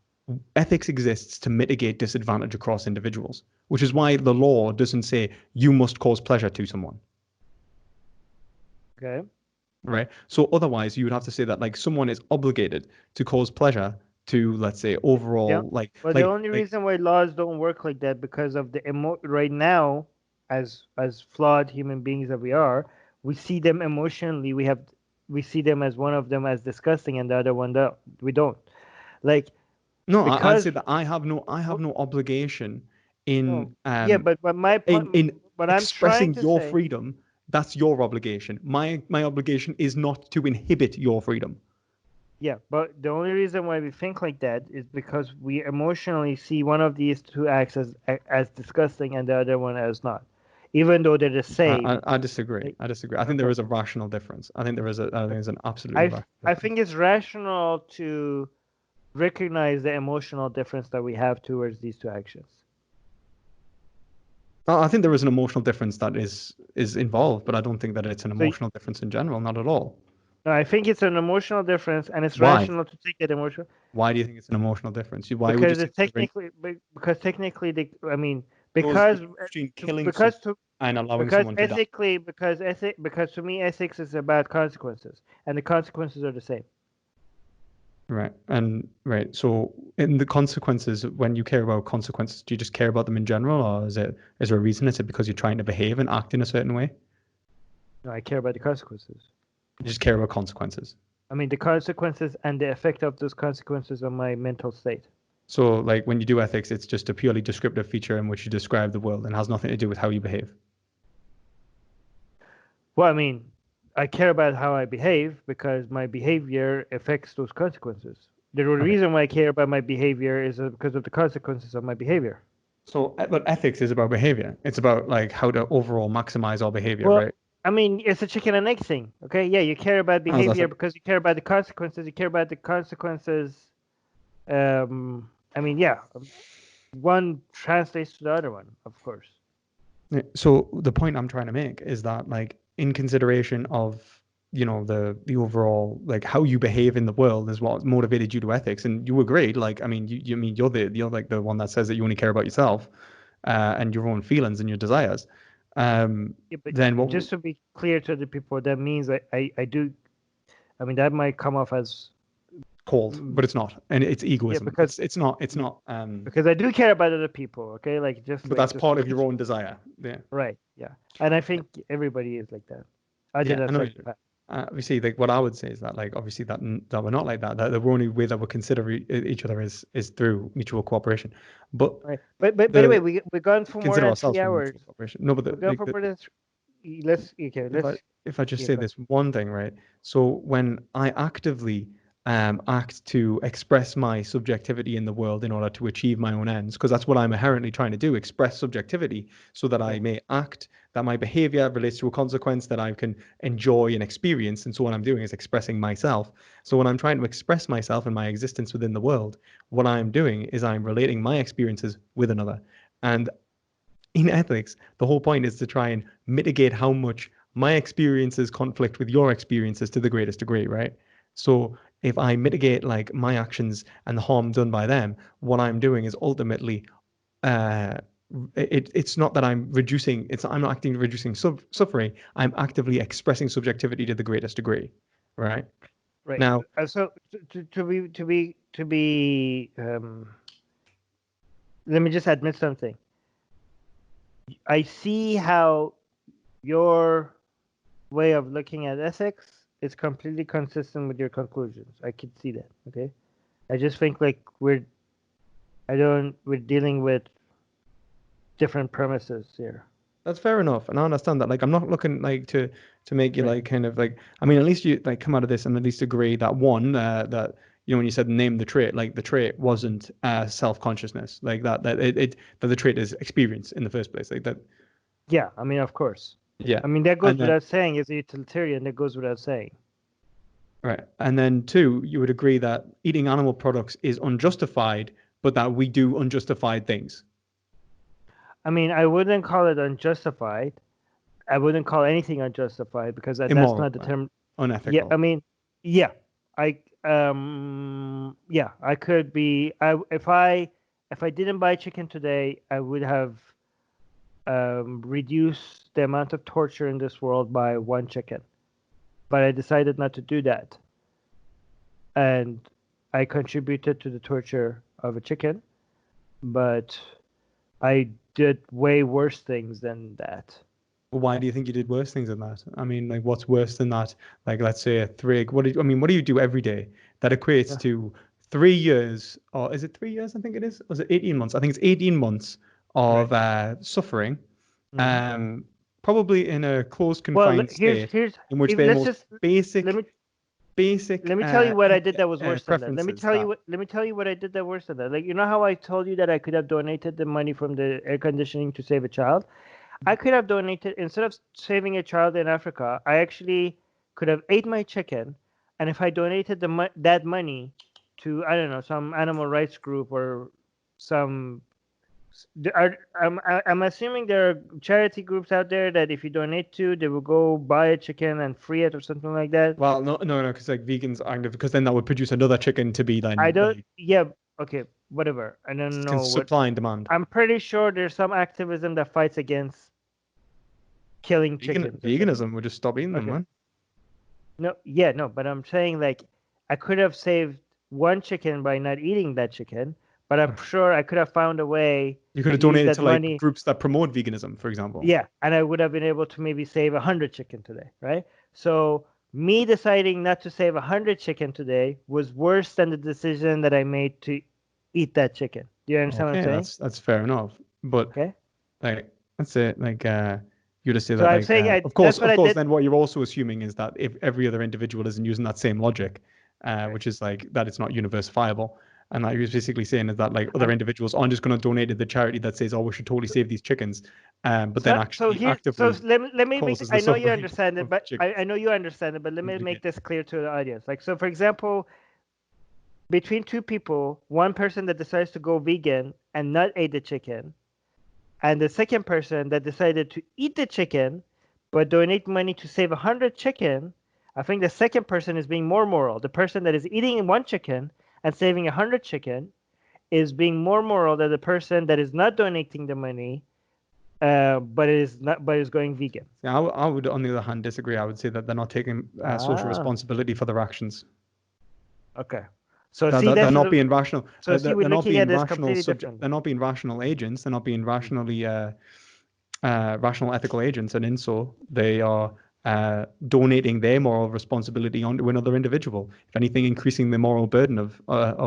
Ethics exists to mitigate disadvantage across individuals, which is why the law doesn't say you must cause pleasure to someone, Okay. right? So otherwise, you would have to say that like someone is obligated to cause pleasure to, let's say, Yeah. overall, But the only reason why laws don't work like that because of the right now, as flawed human beings that we are, we see them emotionally. We see them as one of them as disgusting, and the other one that we don't. Like no, I'd because say that I have well, no obligation no, in yeah, but my point, in what I'm trying expressing to your say, freedom That's your obligation. My obligation is not to inhibit your freedom. Yeah, but the only reason why we think like that is because we emotionally see one of these two acts as disgusting and the other one as not, even though they're the same. I disagree. Like, I disagree. I think there okay, is a rational difference. I think there's an absolutely I rational I difference. think it's rational to recognize the emotional difference that we have towards these two actions. I think there is an emotional difference that is involved, but I don't think that it's an So emotional difference in general. Not at all. no, I think it's an emotional difference, and it's Why? rational to take that emotion Why do you think it's an emotional difference? Why would you say because technically I mean those because between killing someone because to and allowing someone to die? ethically because to me ethics is about consequences, and the consequences are the same. Right. And right. So in the consequences, when you care about consequences, do you just care about them in general, or is there a reason? Is it because you're trying to behave and act in a certain way? No, I care about the consequences. You just care about consequences. I mean the consequences and the effect of those consequences on my mental state. So like when you do ethics, it's just a purely descriptive feature in which you describe the world and has nothing to do with how you behave. Well, I mean, I care about how I behave because my behavior affects those consequences. The Okay. reason why I care about my behavior is because of the consequences of my behavior. So, but ethics is about behavior. It's about like how to overall maximize our behavior, Well, right? I mean, it's a chicken and egg thing, okay? Yeah, you care about How's that behavior because you care about the consequences. You care about the consequences. I mean, yeah, one translates to the other one, of course. Yeah, so the point I'm trying to make is that like in consideration of the overall like how you behave in the world is what motivated you to ethics, and you agreed. Like I mean you mean you're like the one that says that you only care about yourself and your own feelings and your desires. Yeah, but Then what just to be clear to the people, that means I do. I mean, that might come off as called, but it's not, and it's yeah, egoism. It's not. because I do care about other people. Okay, like But that's just to part of be your own desire. Yeah. right. Yeah, and I think everybody is like that. Other Yeah, than I know. psychopath. Obviously, like what I would say is that, like, obviously that we're not like that. That the only way that we consider each other is through mutual cooperation. But Right. But by the way, the we're gone for more consider than ourselves three through mutual hours. cooperation. No, but We're gone for more than let's okay. if I Let's if I just yeah. say Go ahead. this one thing, right? So when I actively act to express my subjectivity in the world in order to achieve my own ends, because that's what I'm inherently trying to do, express subjectivity so that I Right. may act, that my behavior relates to a consequence that I can enjoy and experience. And so what I'm doing is expressing myself. So when I'm trying to express myself and my existence within the world, what I'm doing is I'm relating my experiences with another. And in ethics, the whole point is to try and mitigate how much my experiences conflict with your experiences to the greatest degree, right? So if I mitigate like my actions and the harm done by them, what I'm doing is ultimately uh, it's not that I'm not acting reducing suffering. I'm actively expressing subjectivity to the greatest degree, right? Right. Now, So to be let me just admit something. I see how your way of looking at ethics is completely consistent with your conclusions. I could see that. Okay. I just think like we're dealing with different premises here. that's fair enough, and I understand that. Like, I'm not looking like to make you Right. like kind of like. I mean, at least you like come out of this and at least agree that one that when you said name the trait, like the trait wasn't self-consciousness, like that the trait is experience in the first place, like that. Yeah, I mean, of course. Yeah, I mean, that goes and then without saying. As a utilitarian, that goes without saying. right, and then two, you would agree that eating animal products is unjustified, but that we do unjustified things. I mean, I wouldn't call it unjustified. I wouldn't call anything unjustified because that's Immoral, not the right? term. Yeah, I Unethical. mean, yeah, yeah, I could be. If I didn't buy chicken today, I would have reduced the amount of torture in this world by one chicken. But I decided not to do that, and I contributed to the torture of a chicken. But I did way worse things than that. Well, why do you think you did worse things than that? I mean, like, what's worse than that? Like, let's say a three. What do you do every day that equates Yeah. to 3 years, or is it 3 years? I think it is. Or is it 18 months? I think it's 18 months Right. of suffering, Hmm. um, probably in a closed, Well, confined state here's in which if their let's most just let basic me basic let me tell you what I did that was worse than that. preferences that Let me tell you what I did that worse than that. Like, you know how I told you that I could have donated the money from the air conditioning to save a child? I could have donated, instead of saving a child in Africa, I actually could have ate my chicken, and if I donated that money to, I don't know, some animal rights group or some I'm assuming there are charity groups out there that if you donate to, they will go buy a chicken and free it or something like that. well, no, because like vegans aren't, because then that would produce another chicken to be I then don't. like Yeah. Okay. Whatever. I don't know what. supply and demand. I'm pretty sure there's some activism that fights against killing chickens or something. Veganism would just stop eating them, Okay. man. No. Yeah. No. But I'm saying, like, I could have saved one chicken by not eating that chicken, but I'm sure I could have found a way You could to have use donated that to like money. groups that promote veganism, for example. Yeah, and I would have been able to maybe save 100 chicken today, right? So me deciding not to save 100 chicken today was worse than the decision that I made to eat that chicken. Do you understand what I'm Okay, saying? that's fair enough. But Okay. like that's it. Like you just say So that I'm like saying that's what of I course did. then what you're also assuming is that if every other individual isn't using that same logic, Okay. which is like that it's not universally. And like you're basically saying is that like other I'm, individuals aren't just going to donate to the charity that says, oh, we should totally save these chickens, but then so actually here, so actively let me make. causes the I know you suffering understand it, of but chickens. I know you understand it, but let me make this clear to the audience. Like, so for example, between two people, one person that decides to go vegan and not eat the chicken, and the second person that decided to eat the chicken but donate money to save 100 chicken, I think the second person is being more moral. The person that is eating one chicken and saving 100 chicken is being more moral than the person that is not donating the money, but is going vegan. Yeah, I would on the other hand disagree. I would say that they're not taking social Ah, responsibility for their actions. okay. So They're, see, they're that's not being rational. so see, we're They're not looking at being this rational completely subject. differently. They're not being rational agents. They're not being rationally rational ethical agents, and in so they are donating their moral responsibility onto another individual. If anything, increasing the moral burden of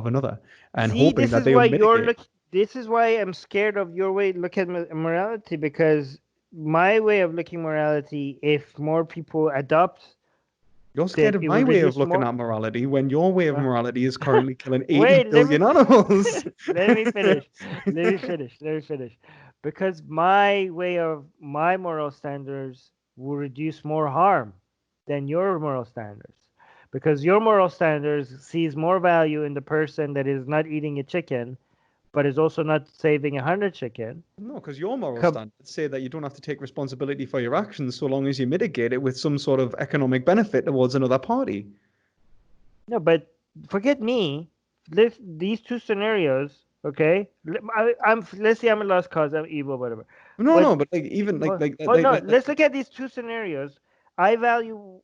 another, and See, hoping this that is they will why you're mitigate. look. This is why I'm scared of your way to look at morality, because my way of looking morality, if more people adopt You're scared that, of it my would way of reduce looking more. at morality when your way of Uh, morality is currently killing 80 Wait, billion animals. let me finish. Let me finish. Because my way of my moral standards will reduce more harm than your moral standards. Because your moral standards sees more value in the person that is not eating a chicken, but is also not saving 100 chicken. No, because your moral standards say that you don't have to take responsibility for your actions so long as you mitigate it with some sort of economic benefit towards another party. No, but forget me. These two scenarios, okay? Let's say I'm a lost cause, I'm evil, whatever. No, But but like even no, let's look at these two scenarios. I value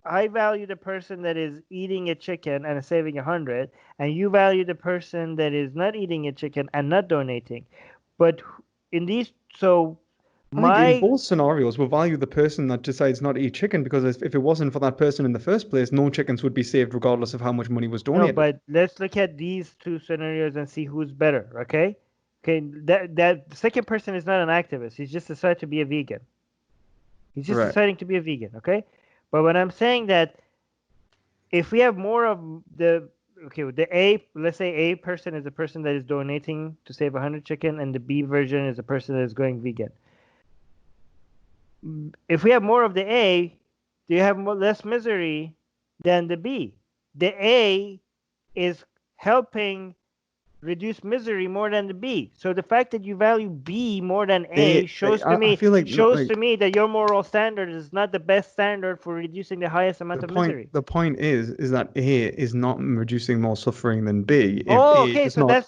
I value the person that is eating a chicken and saving 100, and you value the person that is not eating a chicken and not donating. But in these, so I think in my both scenarios, we'll value the person that decides not to eat chicken because if it wasn't for that person in the first place, no chickens would be saved regardless of how much money was no, donated. but let's look at these two scenarios and see who's better. Okay, okay. That second person is not an activist. He's just decided to be a vegan. He's just Right. deciding to be a vegan. Okay, but when I'm saying that, if we have more of the let's say A person is a person that is donating to save 100 chicken, and the B version is a person that is going vegan. If we have more of the A, do you have less misery than the B? The A is helping reduce misery more than the B. So the fact that you value B more than A I feel like shows to me that your moral standard is not the best standard for reducing the highest amount of misery. the point is that A is not reducing more suffering than B. If Oh, A okay. does So not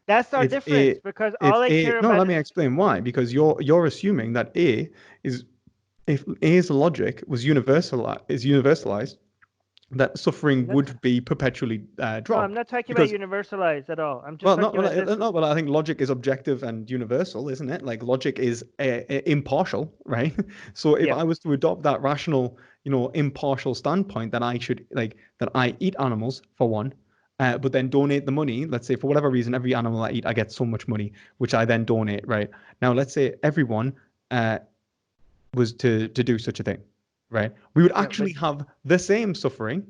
that's our if difference, A because if all I A care no, about let me is explain why. Because you're assuming that A is if A's logic was universalized, that suffering not, would be perpetually no, I'm dropped. not talking about Because universalized at all. I'm just well, no, talking about this. no, but I think logic is objective and universal, isn't it? Like logic is impartial, right? So if Yeah. I was to adopt that rational, impartial standpoint that I should that I eat animals for one, but then donate the money. Let's say for whatever reason, every animal I eat, I get so much money, which I then donate. Right now, let's say everyone was to do such a thing, right? We would Yeah, actually have the same suffering,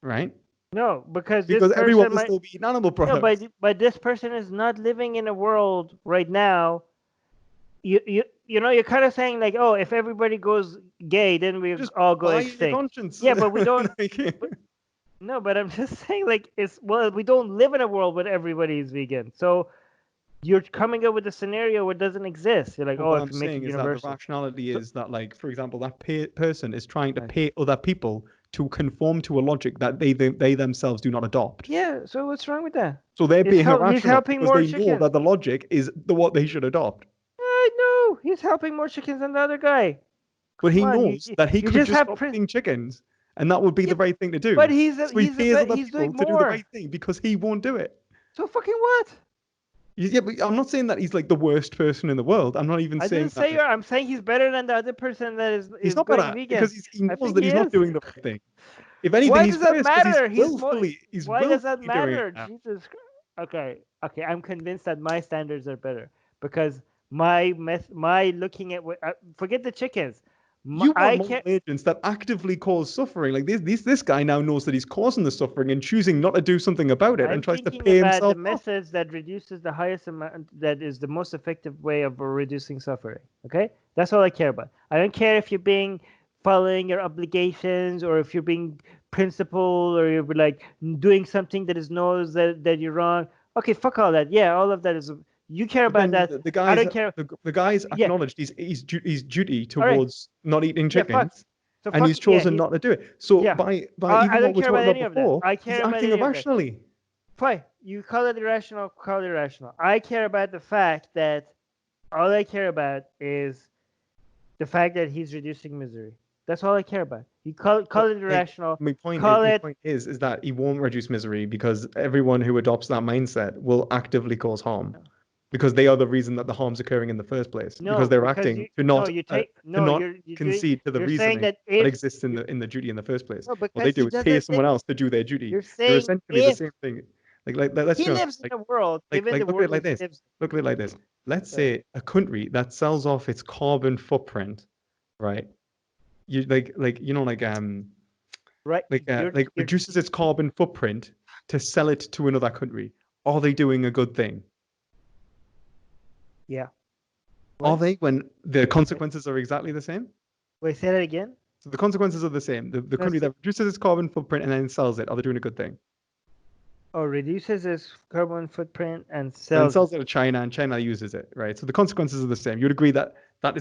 right? no, because this Because everyone person will might. still be eating animal No, products. but this person is not living in a world right now. You're kind of saying like, oh, if everybody goes gay, then we Just all go buy your extinct. conscience. Yeah, but we don't. Like, But, no, but I'm just saying like we don't live in a world where everybody is vegan. So you're coming up with a scenario where it doesn't exist. You're like, well, oh, what if I'm you make it saying is that the universal. rationality So, is that, like, for example, that person is trying to right. pay other people to conform to a logic that they themselves do not adopt. Yeah. So what's wrong with that? So they're being He's irrational helping because more they know chickens. that the logic is what they should adopt. No, he's helping more chickens than the other guy. But Come he on, knows that he you could just just have stop eating chickens, and that would be yeah, the right thing to but do. So he pays other he's people doing to do the right more. thing because he won't do it. So fucking what? Yeah, but I'm not saying that he's like the worst person in the world. I'm not even I didn't saying that say like, you're. I'm saying he's better than the other person that he's is not going better vegan. because he I knows think that he he's not is. doing the right thing. If anything, Why he's does that worse because matter? he's Why does that willfully doing it matter? now. Jesus. Okay. I'm convinced that my standards are better because my looking at forget the chickens. You want I moral can't. agents that actively cause suffering. Like this guy now knows that he's causing the suffering and choosing not to do something about it and I'm tries to thinking pay about the himself off. methods that reduces the highest amount, that is the most effective way of reducing suffering. Okay, that's all I care about. I don't care if you're being following your obligations or if you're being principled or you're like doing something that is knows that you're wrong. Okay, fuck all that. Yeah, all of that is. You care But about then that. the I guys don't care. the guys Yeah. acknowledged his duty All right. towards not eating Yeah. Fuck. chickens, So and fuck. he's Yeah. chosen not to do it. So Yeah. by I even what don't we're care about talking about any of that. before, I he's care about acting any of that. irrationally. Fine. You call it irrational, call it irrational. I care about the fact that all I care about is the fact that he's reducing misery. That's all I care about. You call But it like irrational. my point is Call it that he won't reduce misery because everyone who adopts that mindset will actively cause harm because they are the reason that the harm's occurring in the first place because no they're because acting you no you take to no not you're doing concede to the you're saying reasoning that that if exists in the duty in the first place. no What they because do he is pay doesn't someone else to do their duty. you're They're saying essentially the if same thing. Let's he be honest. lives in a world given the Look at it world like as he this. lives. Look at it like this. Let's Sorry. say a country that sells off its carbon footprint, right? You Right, like you're reduces its carbon footprint to sell it to another country. Are they doing a good thing? yeah. Are What? they when the consequences are exactly the same? Wait, say that again. So the consequences are the same. The No, country that reduces its carbon footprint and then sells it, are they doing a good thing? oh, reduces his carbon footprint and And then sells it. sells it to China and China uses it, right? So the consequences are the same. You'd agree that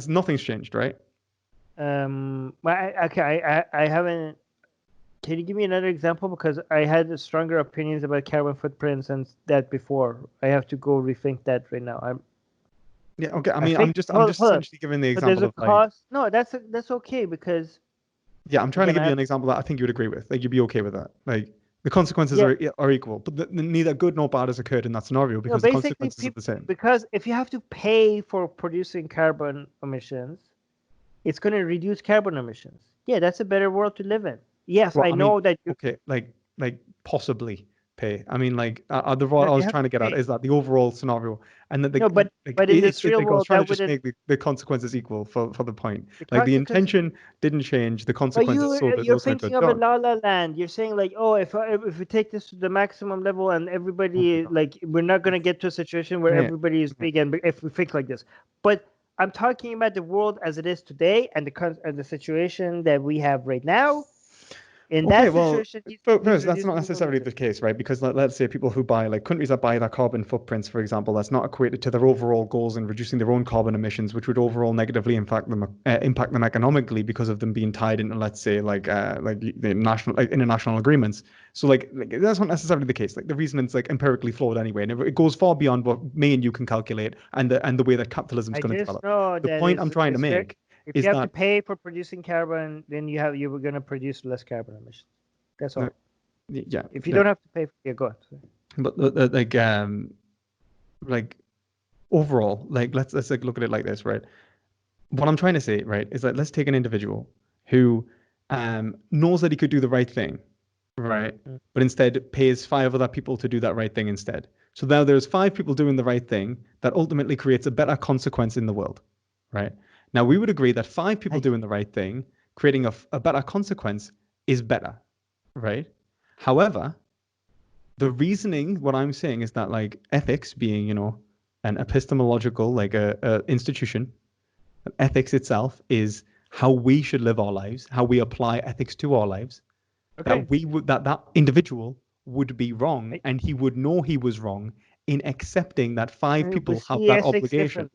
nothing's changed, right? Well, I haven't. Can you give me another example? Because I had stronger opinions about carbon footprints and that before. I have to go rethink that right now. Yeah, okay. I I mean, think I'm hold just hold on. essentially giving the But there's example a of like, cost. No, that's okay because yeah, I'm trying to again give I you have an example that I think you would agree with. Like, you'd be okay with that. Like, the consequences yeah. are equal, but neither good nor bad has occurred in that scenario No, because the basically consequences are people the same. because if you have to pay for producing carbon emissions, it's going to reduce carbon emissions. Yeah, that's a better world to live in. Yes, Well, I I mean, know that you. okay, like possibly pay. I mean, like No, what I you was have trying to to get at pay. is that the overall scenario, and that No, but in this it's real like I was world, trying to that just wouldn't make the consequences equal for the point. the Like the consequences. intention didn't change, the But consequences so that you're those are good. thinking of a la la land. You're saying like, oh, if we take this to the maximum level and Oh my everybody God. like we're not gonna get to a situation where Mate, everybody is vegan if we think like this. But I'm talking about the world as it is today and and the situation that we have right now. In okay, that well, situation, he's first, that's not reducing the necessarily the misery. case, right? Because let's say people who buy, like countries that buy their carbon footprints, for example, that's not equated to their overall goals in reducing their own carbon emissions, which would overall negatively impact them economically because of them being tied into, let's say, like the national, like international agreements. So like that's not necessarily the case. Like the reasoning's like empirically flawed anyway, and it goes far beyond what me and you can calculate and the way that capitalism is I going to just develop. know The that point I'm trying to it's very. make If you is have to that pay for producing carbon, then you were gonna produce less carbon emissions. That's no, all. yeah, If you no, don't have to pay, yeah, go on. Sorry. but like overall, like let's like look at it like this, right? What I'm trying to say, right, is that let's take an individual who knows that he could do the right thing, right, Mm. but instead pays five other people to do that right thing instead. So now there's five people doing the right thing that ultimately creates a better consequence in the world, right? Now, we would agree that 5 people I, doing the right thing, creating a better consequence, is better, right? However, the reasoning, what I'm saying is that like ethics being, an epistemological, like a institution, ethics itself is how we should live our lives, how we apply ethics to our lives, okay. that individual would be wrong, I, and he would know he was wrong in accepting that 5 we people have see that ethics obligation.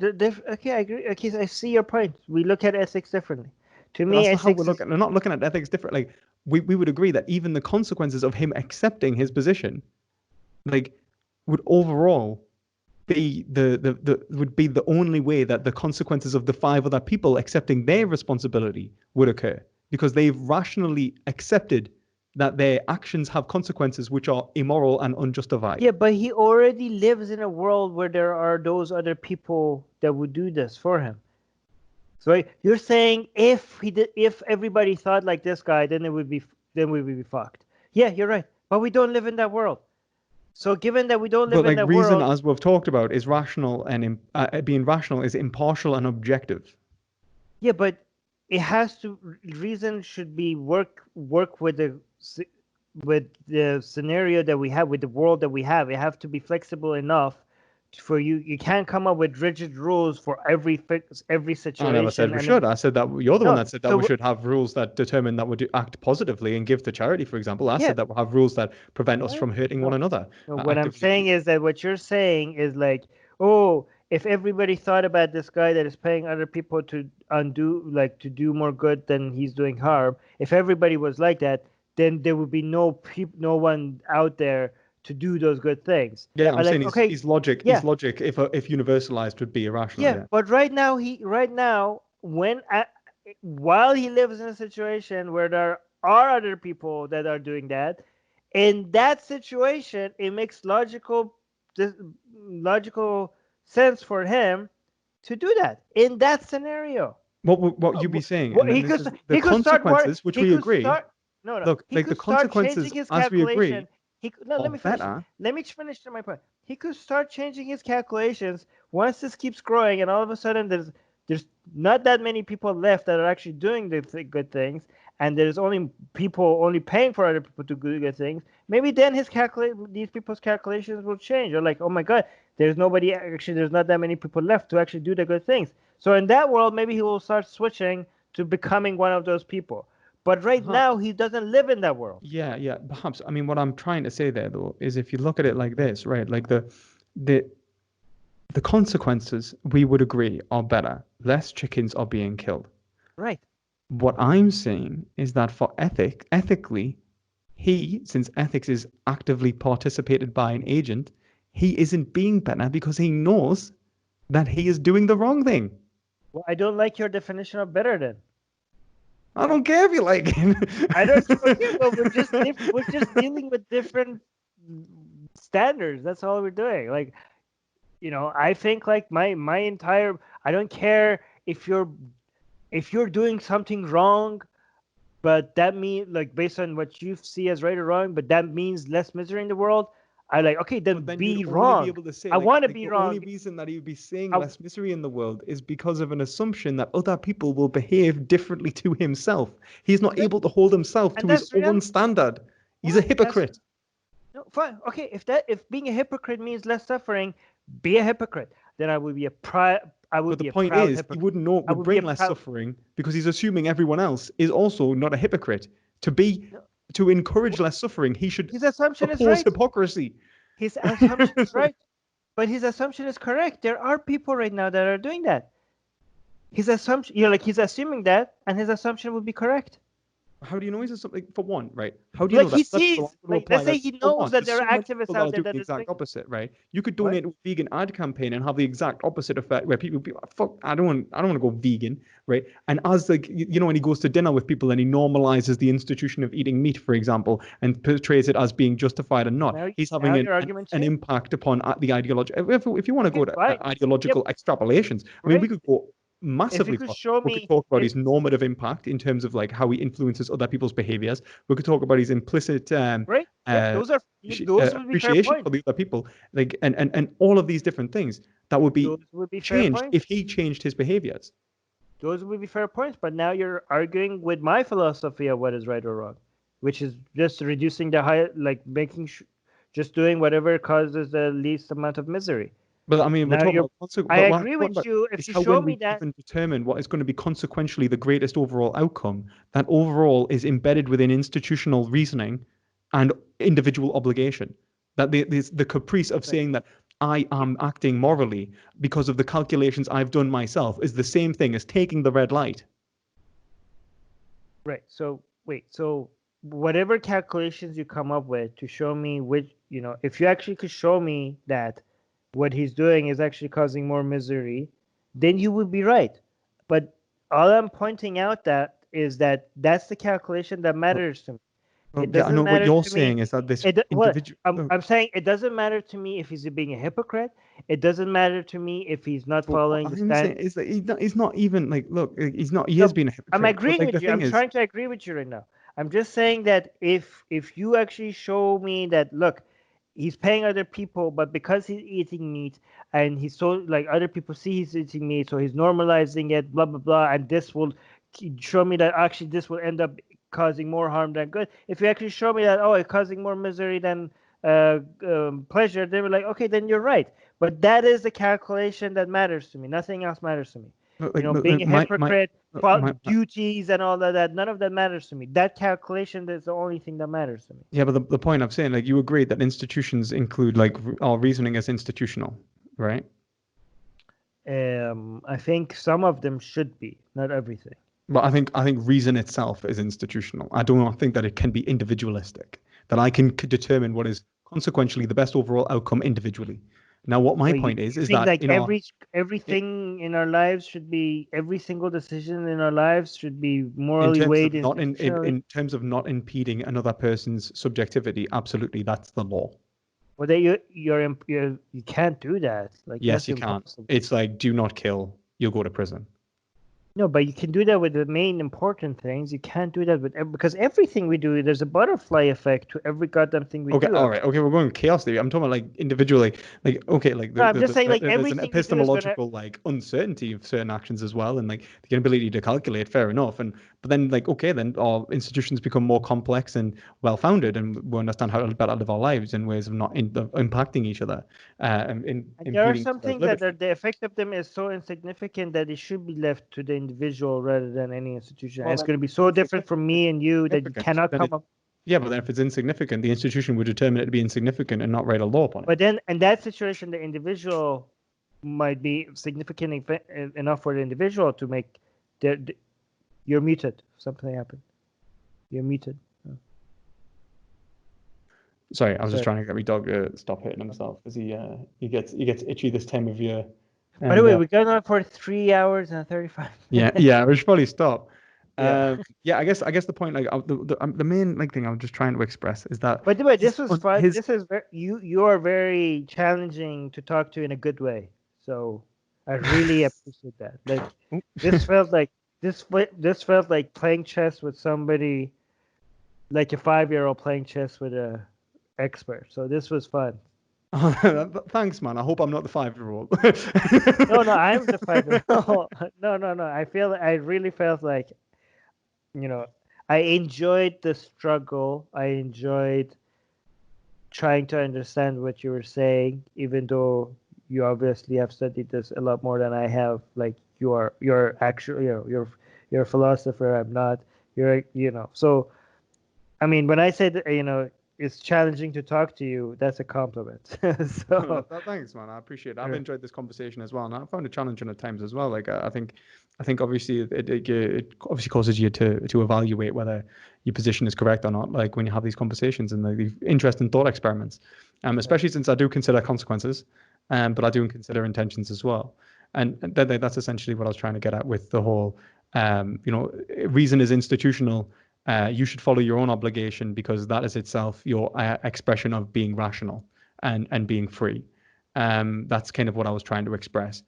differently. Okay, I agree. Okay, I see your point. We look at ethics differently. To But me, that's not how we're ethics is looking. We're not looking at ethics differently. Like we would agree that even the consequences of him accepting his position, like, would overall be the would be the only way that the consequences of the 5 other people accepting their responsibility would occur, because they've rationally accepted that their actions have consequences which are immoral and unjustified. yeah, but he already lives in a world where there are those other people that would do this for him. So you're saying if everybody thought like this guy, then we would be fucked. Yeah, you're right. But we don't live in that world. So given that we don't live But in like that reason, world, as we've talked about, is rational, and being rational is impartial and objective. yeah, but it has to reason should be work with the scenario that we have, with the world that we have. It have to be flexible enough for you. You can't come up with rigid rules for every I never said situation. we And should. I said that you're the one no, that said that we so should have rules that determine that we do act positively and give to charity, for example. I yeah, said that we'll have rules that prevent us right? from hurting one No, another no. What I'm actively. saying is that what you're saying is like, oh, if everybody thought about this guy that is paying other people to to do more good than he's doing harm, if everybody was like that, then there would be no one out there to do those good things. Yeah, I I'm saying like, okay, his logic, yeah, if universalized, would be irrational. yeah, Yeah. but right now, while he lives in a situation where there are other people that are doing that, in that situation, it makes logical sense for him to do that in that scenario. What you be saying, and then this is the He could start work. consequences, which He we could agree. start. No. Look, He like the could start changing consequences, his as we agree, calculation. No, are let me finish. better. Let me finish to my point. He could start changing his calculations once this keeps growing, and all of a sudden there's not that many people left that are actually doing the good things, and there's only people only paying for other people to do good things. Maybe then these people's calculations will change. Or like, oh my god, there's not that many people left to actually do the good things. So in that world, maybe he will start switching to becoming one of those people. But right now, he doesn't live in that world. Yeah, perhaps. I mean, what I'm trying to say there, though, is if you look at it like this, right? Like the the consequences, we would agree, are better. Less chickens are being killed. Right. What I'm saying is that for ethically, since ethics is actively participated by an agent, he isn't being better because he knows that he is doing the wrong thing. Well, I don't like your definition of better then. I don't care if you like it. I don't care. Well, we're just dealing with different standards. That's all we're doing. Like, I think like my entire I don't care if you're doing something wrong, but that means like based on what you see as right or wrong, but that means less misery in the world. I like, okay, then But then be you'd only be wrong. able to say, I like, want to like be the only wrong. reason that he would be saying I, less misery in the world is because of an assumption that other people will behave differently to himself. He's not able to hold himself and to his that's own real. standard. He's a Why? That's hypocrite. no, fine. Okay, if being a hypocrite means less suffering, be a hypocrite. Then I would But the be a point proud is, he hypocrite. wouldn't know it I would would be a bring less proud. suffering because he's assuming everyone else is also not a hypocrite. No, To encourage less suffering, he should his assumption is oppose right. hypocrisy. His assumption is right, but his assumption is correct. There are people right now that are doing that. His assumption, he's assuming that, and his assumption would be correct. How do you know he's something for one, right? How do you know Like that? he That's what I'm sees, going to like let's apply say that he for knows one. that There's there so are many people activists that are out there doing that the are doing exact opposite, right? You could what? donate to a vegan ad campaign and have the exact opposite effect, where people be like, "Fuck, I don't want to go vegan," right? And as like when he goes to dinner with people and he normalizes the institution of eating meat, for example, and portrays it as being justified and not, he's Now having your argument an changed. impact upon the ideology. If you want to Okay, go to fine. Yep, ideological extrapolations, I mean, we right. could go. If you massively could possible. show We could me, talk about his normative impact in terms of like how he influences other people's behaviors. We could talk about his implicit right? Yeah, those would be fair appreciation points. for the other people, like and all of these different things that would be Those would be fair changed points. if he changed his behaviors. Those would be fair points. But now you're arguing with my philosophy of what is right or wrong, which is just reducing the high, like just doing whatever causes the least amount of misery. But I mean, we're Now talking you're. about I but what I'm agree talking with about you if is you how show when me we that. even determine what is going to be consequentially the greatest overall outcome, that overall is embedded within institutional reasoning and individual obligation. That the caprice of Right. saying that I am acting morally because of the calculations I've done myself is the same thing as taking the red light. Right. So wait. So whatever calculations you come up with to show me which, if you actually could show me that what he's doing is actually causing more misery, then you would be right. But all I'm pointing out that is that that's the calculation that matters to me. Well, It yeah, I doesn't know what matter you're to me. saying is that this What individual. I'm saying, it doesn't matter to me if he's being a hypocrite. It doesn't matter to me if he's not But what following the I'm saying stand. is that he's not even like, look, he's not, he has No, been a I'm hypocrite. But agreeing like with the you. thing I'm is, trying to agree with you right now. I'm just saying that if you actually show me that, look, he's paying other people, but because he's eating meat and he's so like other people see he's eating meat, so he's normalizing it, blah blah blah, and this will show me that actually this will end up causing more harm than good. If you actually show me that, oh, it's causing more misery than pleasure, then we're like, okay, then you're right. But that is the calculation that matters to me. Nothing else matters to me. Being like a my hypocrite, my duties and all of that, none of that matters to me. That calculation is the only thing that matters to me. yeah, but the point I'm saying, like, you agree that institutions include like our reasoning as institutional, right? I think some of them should be, not everything. But I think reason itself is institutional. I do not think that it can be individualistic. That I can determine what is consequentially the best overall outcome individually. Now, what my But you, point is you is think that like i- everything in our lives should be, every single decision in our lives should be in morally terms of weighed not institutionally? in terms of not impeding another person's subjectivity, absolutely, that's the law. Well, that you can't do that. Like Yes, that's you can. impossible. It's like do not kill, you'll go to prison. No, but you can do that with the main important things. You can't do that with because everything we do, there's a butterfly effect to every goddamn thing we Okay, do. all right. Okay, we're going chaos theory. I'm talking about like individually, like okay, like No, I'm just saying like there's an everything we do is gonna. epistemological like uncertainty of certain actions as well, and like the inability to calculate. Fair enough, and but then like okay, then our institutions become more complex and well-founded, and we understand how to better live our lives in ways of not impacting each other, and And there are impeding each some other's things that liberty. the effect of them is so insignificant that it should be left to the individual rather than any institution. And Well, it's then going to if be it's so different from me and you that you insignificant, cannot then come it up. yeah, but then if it's insignificant, the institution would determine it to be insignificant and not write a law upon it. But then, in that situation, the individual might be significant enough for the individual to make you're muted. Something happened. You're muted. Oh, Sorry, I was just sorry. trying to get my dog to stop hitting himself because he gets itchy this time of year. By the And way, we got on for 3 hours and 35 minutes. yeah, we should probably stop. Yeah. Yeah, I guess the point, like the main like thing I was just trying to express is that By the way, his this was fun. his This is you are very challenging to talk to in a good way. So I really appreciate that. Like this felt like this felt like playing chess with somebody, like a 5-year-old playing chess with a expert. So this was fun. Thanks, man. I hope I'm not the 5-year-old. No, no, I'm the 5-year-old. No, no, no. I really felt like, you know, I enjoyed the struggle. I enjoyed trying to understand what you were saying, even though you obviously have studied this a lot more than I have. Like you're actually, you're a philosopher. I'm not. So I mean, when I said, it's challenging to talk to you, that's a compliment. So, Thanks, man. I appreciate it. I've enjoyed this conversation as well, and I found it challenging at times as well. Like I think obviously it obviously causes you to evaluate whether your position is correct or not. Like when you have these conversations and like these interesting thought experiments, especially since I do consider consequences, but I do consider intentions as well. And that's essentially what I was trying to get at with the whole, reason is institutional. You should follow your own obligation because that is itself your expression of being rational and being free. That's kind of what I was trying to express.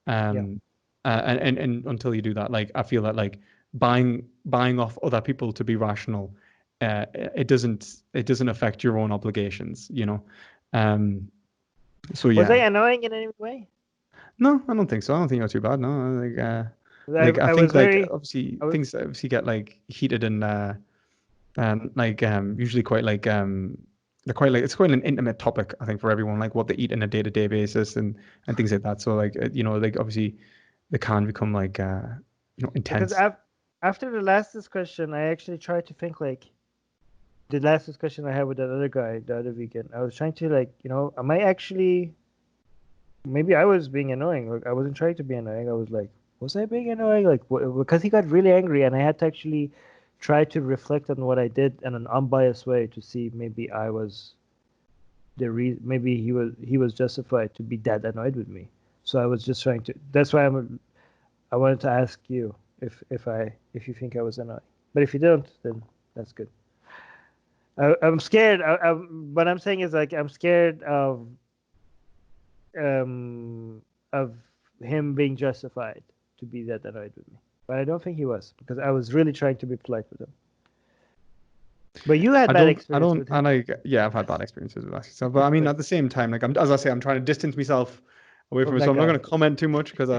yeah. Um, and until you do that, like I feel that like buying off other people to be rational, it doesn't affect your own obligations, you know. So Was I yeah, annoying in any way? no, I don't think so. I don't think you're too bad. No, like I I think was like very. obviously I was, things obviously get like heated and like usually quite like they're quite like it's quite an intimate topic, I think, for everyone, like what they eat on a day-to-day basis and things like that. So like you know, like obviously they can become like you know, because intense. after the last discussion, I actually tried to think like the last discussion I had with that other guy, the other vegan. I was trying to like, am I actually? Maybe I was being annoying. Like I wasn't trying to be annoying. I was like, was I being annoying? Like because he got really angry, and I had to actually try to reflect on what I did in an unbiased way to see maybe I was maybe he was justified to be that annoyed with me. So I was just trying to. That's why I wanted to ask you if you think I was annoying. But if you don't, then that's good. I'm scared. What I'm saying is like I'm scared um, of him being justified to be that annoyed with me. But I don't think he was because I was really trying to be polite with him. But you had bad experience with I him. like, yeah, I've had bad experiences with that stuff, but I mean, Like at the same time, like as I say, I'm trying to distance myself away from from it, so that I'm not guy. going to comment too much because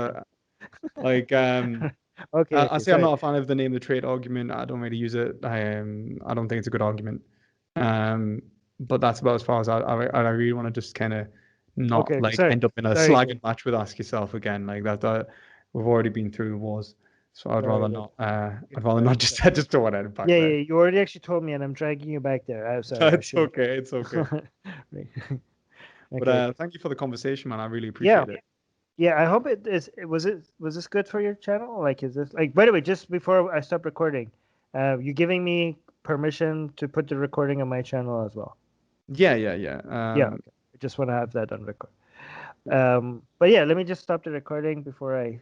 like, Okay, I okay, say I'm sorry. not a fan of the name of the trade argument. I don't really use it. I don't think it's a good argument. Um, but that's about as far as I really want to just kind of not Okay, okay, like sorry. end up in a Sorry again. slagging match with Ask Yourself again. Like that we've already been through wars, so I'd Sorry rather again. not. I'd rather not just just throw it out back Yeah, there. yeah, you already actually told me, and I'm dragging you back there. I'm sorry, I It's shouldn't. okay. It's okay. Right. But Okay, okay. thank you for the conversation, man. I really Yeah, appreciate it. yeah. I hope it is. Was this good for your channel? Like, is this like? By the way, just before I stop recording, you giving me permission to put the recording on my channel as well? Yeah, yeah, yeah. Yeah. Okay. I just want to have that on record. Yeah. But yeah, let me just stop the recording before I